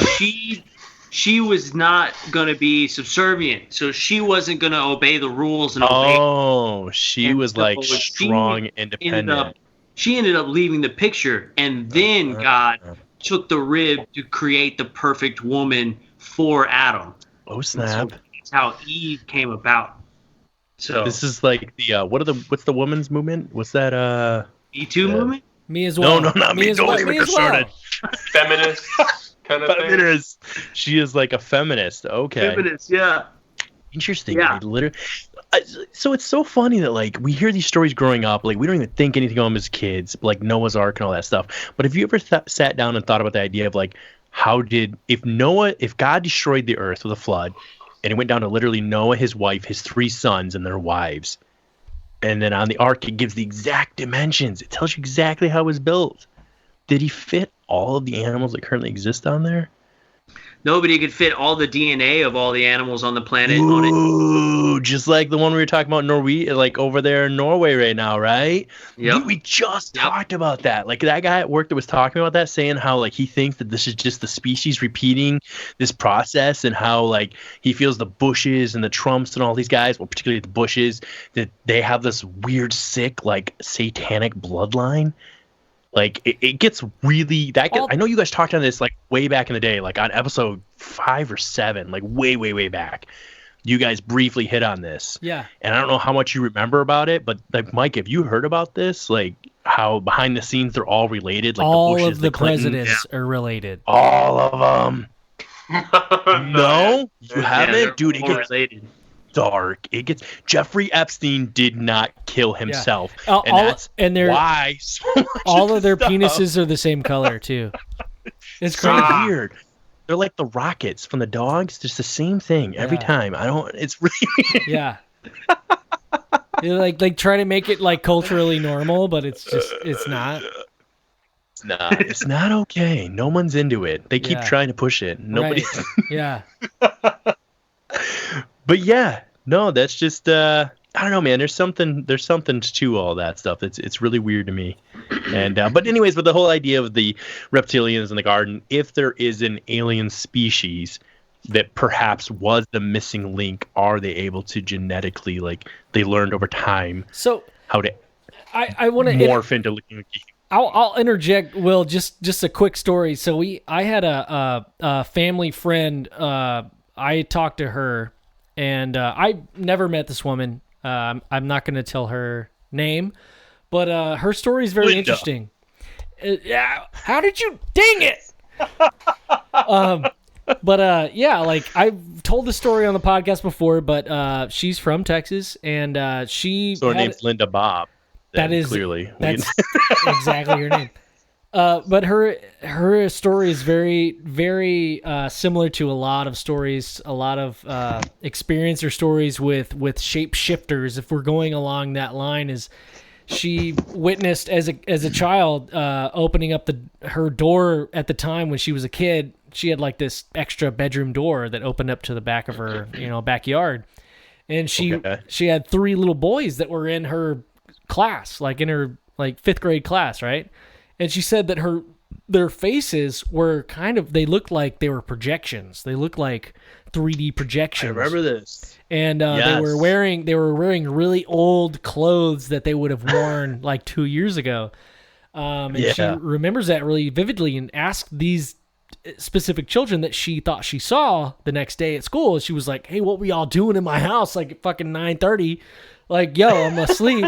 she was not going to be subservient. So she wasn't going to obey the rules and obey. Oh, she was like strong, independent. She ended up leaving the picture, and then God took the rib to create the perfect woman for Adam. Oh snap! So that's how Eve came about. So this is like the what's the women's movement? What's that? Me Too movement? Me as well. No, not me. Don't even get started. Feminist kind of feminist. She is like a feminist. Okay. Feminist, yeah. Interesting. Yeah. Literally. So it's so funny that, like, we hear these stories growing up, like, we don't even think anything of them as kids, like Noah's Ark and all that stuff. But have you ever sat down and thought about the idea of, like, if God destroyed the earth with a flood, and it went down to literally Noah, his wife, his 3 sons, and their wives, and then on the ark it gives the exact dimensions, it tells you exactly how it was built. Did he fit all of the animals that currently exist on there? Nobody could fit all the DNA of all the animals on the planet on it. Just like the one we were talking about, like over there in Norway right now, right? Yep. We just talked about that. Like, that guy at work that was talking about that, saying how, like, he thinks that this is just the species repeating this process, and how, like, he feels the Bushes and the Trumps and all these guys, well, particularly the Bushes, that they have this weird, sick, like, satanic bloodline. Like, it gets really I know you guys talked on this, like, way back in the day, like on episode 5 or 7, like way back. You guys briefly hit on this. Yeah. And I don't know how much you remember about it, but, like, Mike, have you heard about this? Like, how behind the scenes they're all related? Like, all the Bushes, of the Clintons, presidents are related. all of them. No? You haven't? Dude, it gets related. dark. Jeffrey Epstein did not kill himself. Yeah. Why so much all of their penises are the same color too. It's crazy. Weird. They're like the rockets from the dogs, just the same thing every time. It's really yeah. You know, like try to make it like culturally normal, but it's not. It's not okay. No one's into it. They keep trying to push it. Nobody. Right. Yeah. But yeah, no, that's just I don't know, man. There's something to all that stuff. It's really weird to me. And but anyways, with the whole idea of the reptilians in the garden, if there is an alien species that perhaps was the missing link, are they able to genetically, like, they learned over time how to I want to morph into looking? I'll interject, Will, just a quick story. So I had a family friend. I talked to her, and I never met this woman. I'm not going to tell her name, but her story is very interesting. Yeah, how did you? Dang it! But yeah, like I've told the story on the podcast before, but she's from Texas, and she. So her name's Linda Bob. That is clearly that's exactly her name. But her story is very, very similar to a lot of stories, a lot of experience or stories with shapeshifters. If we're going along that line, is she witnessed as a child opening up her door at the time when she was a kid. She had like this extra bedroom door that opened up to the back of her backyard, and she had 3 little boys that were in her class, like in her like 5th grade class, right? And she said that their faces were they looked like they were projections. They looked like 3D projections. I remember this. And they were wearing really old clothes that they would have worn like 2 years ago. And she remembers that really vividly, and asked these specific children that she thought she saw the next day at school. She was like, "Hey, what were y'all doing in my house like at fucking 9:30? Like, yo, I'm asleep."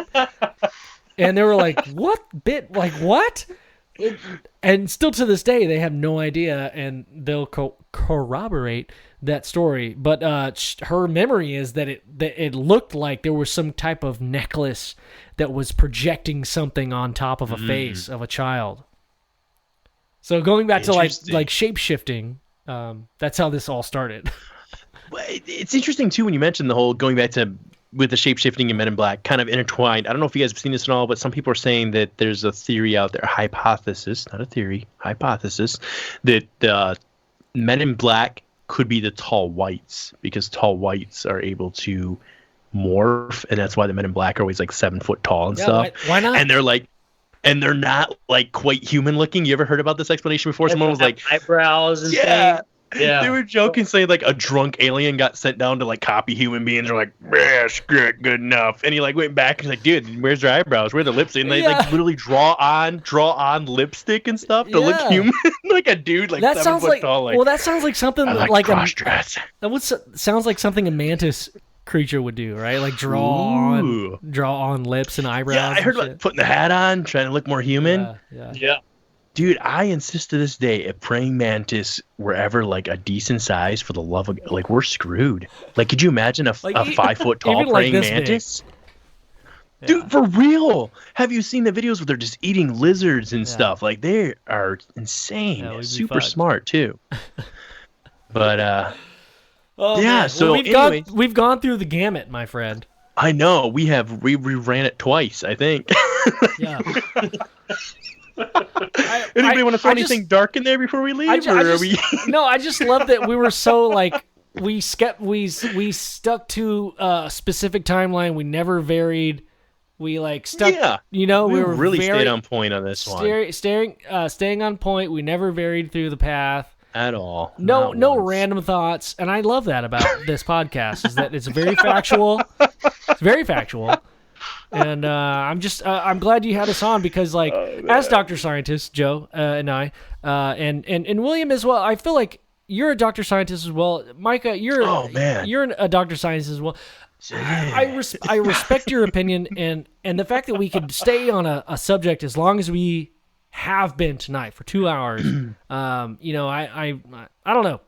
And they were like, "What bit? Like what?" And still to this day, they have no idea, and they'll corroborate that story. But her memory is that it looked like there was some type of necklace that was projecting something on top of a face of a child. So going back to like shape-shifting, that's how this all started. It's interesting too when you mentioned the whole going back to with the shape-shifting and Men in Black kind of intertwined. I don't know if you guys have seen this at all, but some people are saying that there's a theory out there, hypothesis, not a theory, hypothesis, that Men in Black could be the tall whites, because tall whites are able to morph, and that's why the Men in Black are always like 7 foot tall and stuff. Why not? And they're not like quite human looking. You ever heard about this explanation before? Someone was like eyebrows and things. Yeah. They were joking, saying like a drunk alien got sent down to like copy human beings. They're like, yeah, good enough. And he like went back and he's like, dude, where's your eyebrows? Where are the lips? And they like literally draw on lipstick and stuff to look human, like a dude like that 7 foot tall. Like, well, that sounds like something like cross dress. Sounds like something a mantis creature would do, right? Like draw on lips and eyebrows. Yeah, I heard about putting the hat on, trying to look more human. Yeah. Dude, I insist to this day, if praying mantis were ever like a decent size, for the love of, like, we're screwed. Like, could you imagine a 5 foot tall praying mantis? Yeah. Dude, for real. Have you seen the videos where they're just eating lizards and stuff? Like, they are insane. Yeah, super smart too. But man. so we've gone through the gamut, my friend. I know we ran it twice, I think. Yeah. Anybody want to throw anything dark in there before we leave? No, I just love that we were so like we stuck to a specific timeline. We never varied. We like stuck. Yeah, we were really stayed on point on this one. Staying on point. We never varied through the path at all. No random thoughts, and I love that about this podcast is that it's very factual. It's very factual. And I'm glad you had us on because, like, as Dr. Scientist, Joe and I, and William as well, I feel like you're a Dr. Scientist as well. Micah, you're a Dr. Scientist as well. I respect your opinion and the fact that we could stay on a subject as long as we have been tonight for 2 hours. I don't know.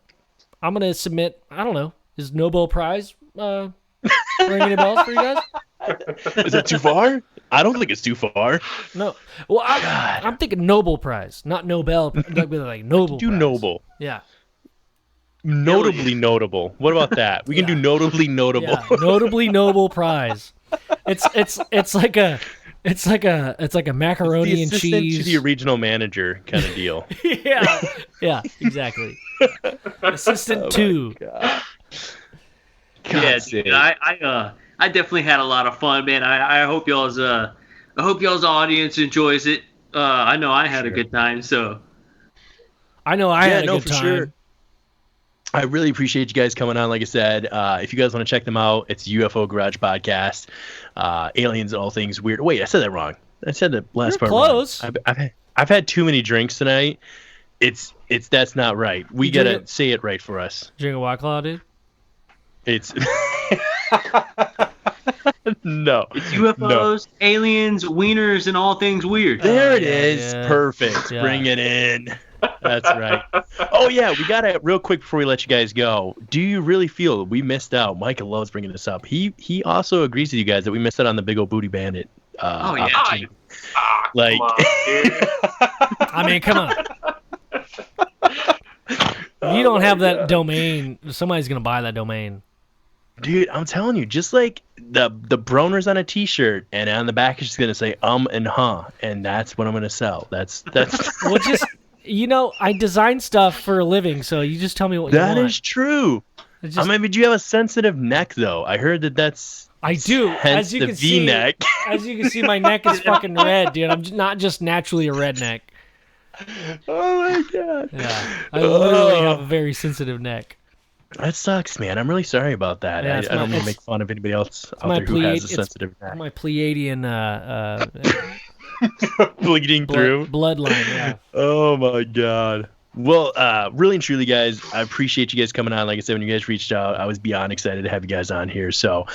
I'm gonna submit. I don't know. Is Nobel Prize ringing any bells for you guys? Is that too far? I don't think it's too far. No. Well, I'm thinking Nobel Prize, not Nobel. Like Nobel. Do Prize. Nobel. Yeah. Notably notable. What about that? We can do notably notable. Yeah, notably Nobel Prize. It's like a macaroni and assistant cheese. to the regional manager kind of deal. yeah, exactly. Assistant two. God. Yeah, dude, I definitely had a lot of fun, man. I hope y'all's audience enjoys it. I know I had a good time, so. I know I had a good time. Sure. I really appreciate you guys coming on. Like I said, if you guys want to check them out, it's UFO Garage Podcast. Aliens and all things weird. Wait, I said that wrong. I said the last part close. wrong. I've had too many drinks tonight. That's not right. We gotta say it right for us. Drink a White Claw, dude. It's no. It's UFOs, aliens, wieners, and all things weird. There it is. Yeah. Perfect. Yeah. Bring it in. That's right. Oh yeah, we gotta real quick before we let you guys go. Do you really feel we missed out? Michael loves bringing this up. He also agrees with you guys that we missed out on the Big O Booty Bandit. Opportunity. Like, come on, dude. I mean, come on. If you don't have that domain, somebody's gonna buy that domain. dude, I'm telling you, just like the Broner's on a T-shirt, and on the back it's just gonna say and huh, and that's what I'm gonna sell. That's Well, just I design stuff for a living, so you just tell me what you want. that is true. It's I just, mean, but you have a sensitive neck, though. I heard that's. I do. Hence As you the can see, V-neck. as you can see, my neck is fucking red, dude. I'm not just naturally a redneck. Oh my god. Yeah, I literally have a very sensitive neck. That sucks, man. I'm really sorry about that. Yeah, I don't mean to make fun of anybody else out my there who has a sensitive neck. My Pleiadian Bleeding through. bloodline. Yeah. Oh my god. Well, really and truly, guys, I appreciate you guys coming on. Like I said, when you guys reached out, I was beyond excited to have you guys on here. So,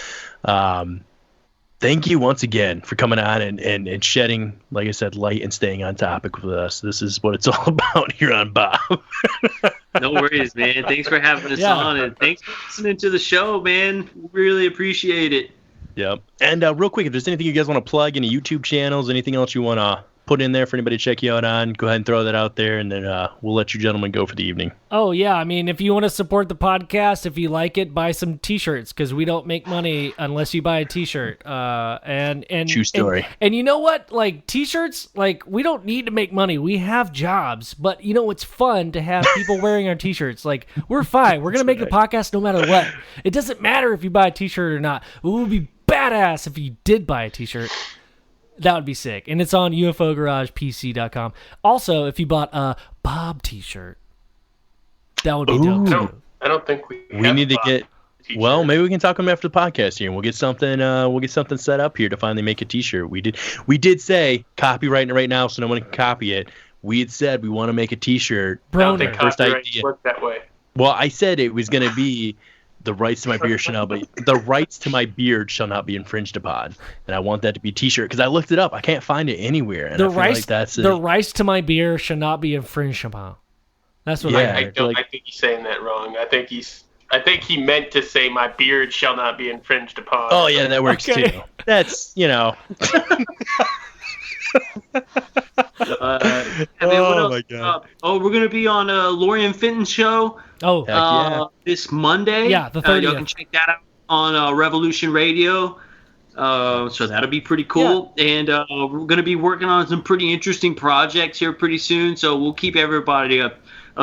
thank you once again for coming on and shedding, like I said, light and staying on topic with us. This is what it's all about here on B.O.B. No worries, man. Thanks for having us on, and thanks for listening to the show, man. Really appreciate it. Yep. And real quick, if there's anything you guys want to plug, any YouTube channels, anything else you want to put in there for anybody to check you out on, go ahead and throw that out there, and then we'll let you gentlemen go for the evening. Oh, yeah. I mean, if you want to support the podcast, if you like it, buy some T-shirts, because we don't make money unless you buy a T-shirt. And True story. And you know what? Like, T-shirts, like, we don't need to make money. We have jobs. But, it's fun to have people wearing our T-shirts. Like, we're fine. We're going to make the podcast no matter what. It doesn't matter if you buy a T-shirt or not. It would be badass if you did buy a T-shirt. That would be sick. And it's on UFOGaragePC.com. Also, if you bought a B.O.B. T-shirt, that would be dope. I don't think we need to get. Well, maybe we can talk to them after the podcast here, and we'll get something. We'll get something set up here to finally make a T-shirt. We did say copywriting it right now, so no one can copy it. We had said we want to make a T-shirt. I don't think First copyrights idea. work that way. Well, I said it was going to be. The rights to my beard shall not be. The rights to my beard shall not be infringed upon, and I want that to be a T-shirt because I looked it up. I can't find it anywhere, and I feel like that's it. The rights to my beer shall not be infringed upon. That's what I think he's saying that wrong. I think he meant to say my beard shall not be infringed upon. Oh yeah, that works too. That's my God. We're gonna be on Lori and Fenton's show. This Monday. Yeah, the 30th. Y'all can check that out on Revolution Radio. So that'll be pretty cool. Yeah. And we're gonna be working on some pretty interesting projects here pretty soon. So we'll keep everybody up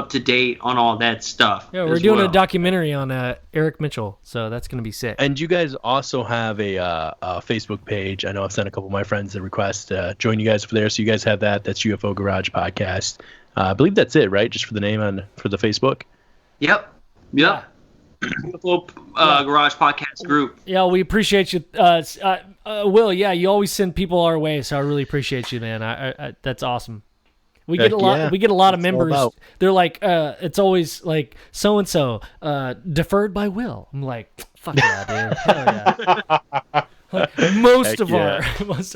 to date on all that stuff. Yeah, we're doing a documentary on Eric Mitchell, so that's gonna be sick. And you guys also have a Facebook page. I know I've sent a couple of my friends a request to join you guys over there, so you guys have that. That's UFO Garage Podcast. I believe that's it, right? Just for the name for the Facebook. Yep. Yeah. UFO Garage Podcast group. Yeah, we appreciate you, Will. Yeah, you always send people our way, so I really appreciate you, man. I that's awesome. We get a lot. Yeah, we get a lot of members. They're like, it's always like so and so deferred by Will. I'm like, fuck yeah, dude. Hell yeah. Like, most of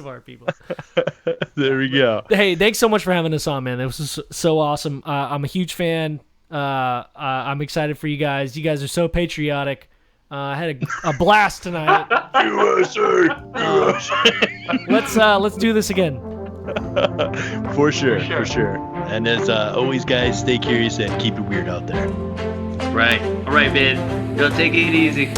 our people. There we go. Hey, thanks so much for having us on, man. This was so awesome. I'm a huge fan. I'm excited for you guys. You guys are so patriotic. I had a blast tonight. USA. Let's do this again. For sure. And as always, guys, stay curious and keep it weird out there. Right. All right, man. Take it easy.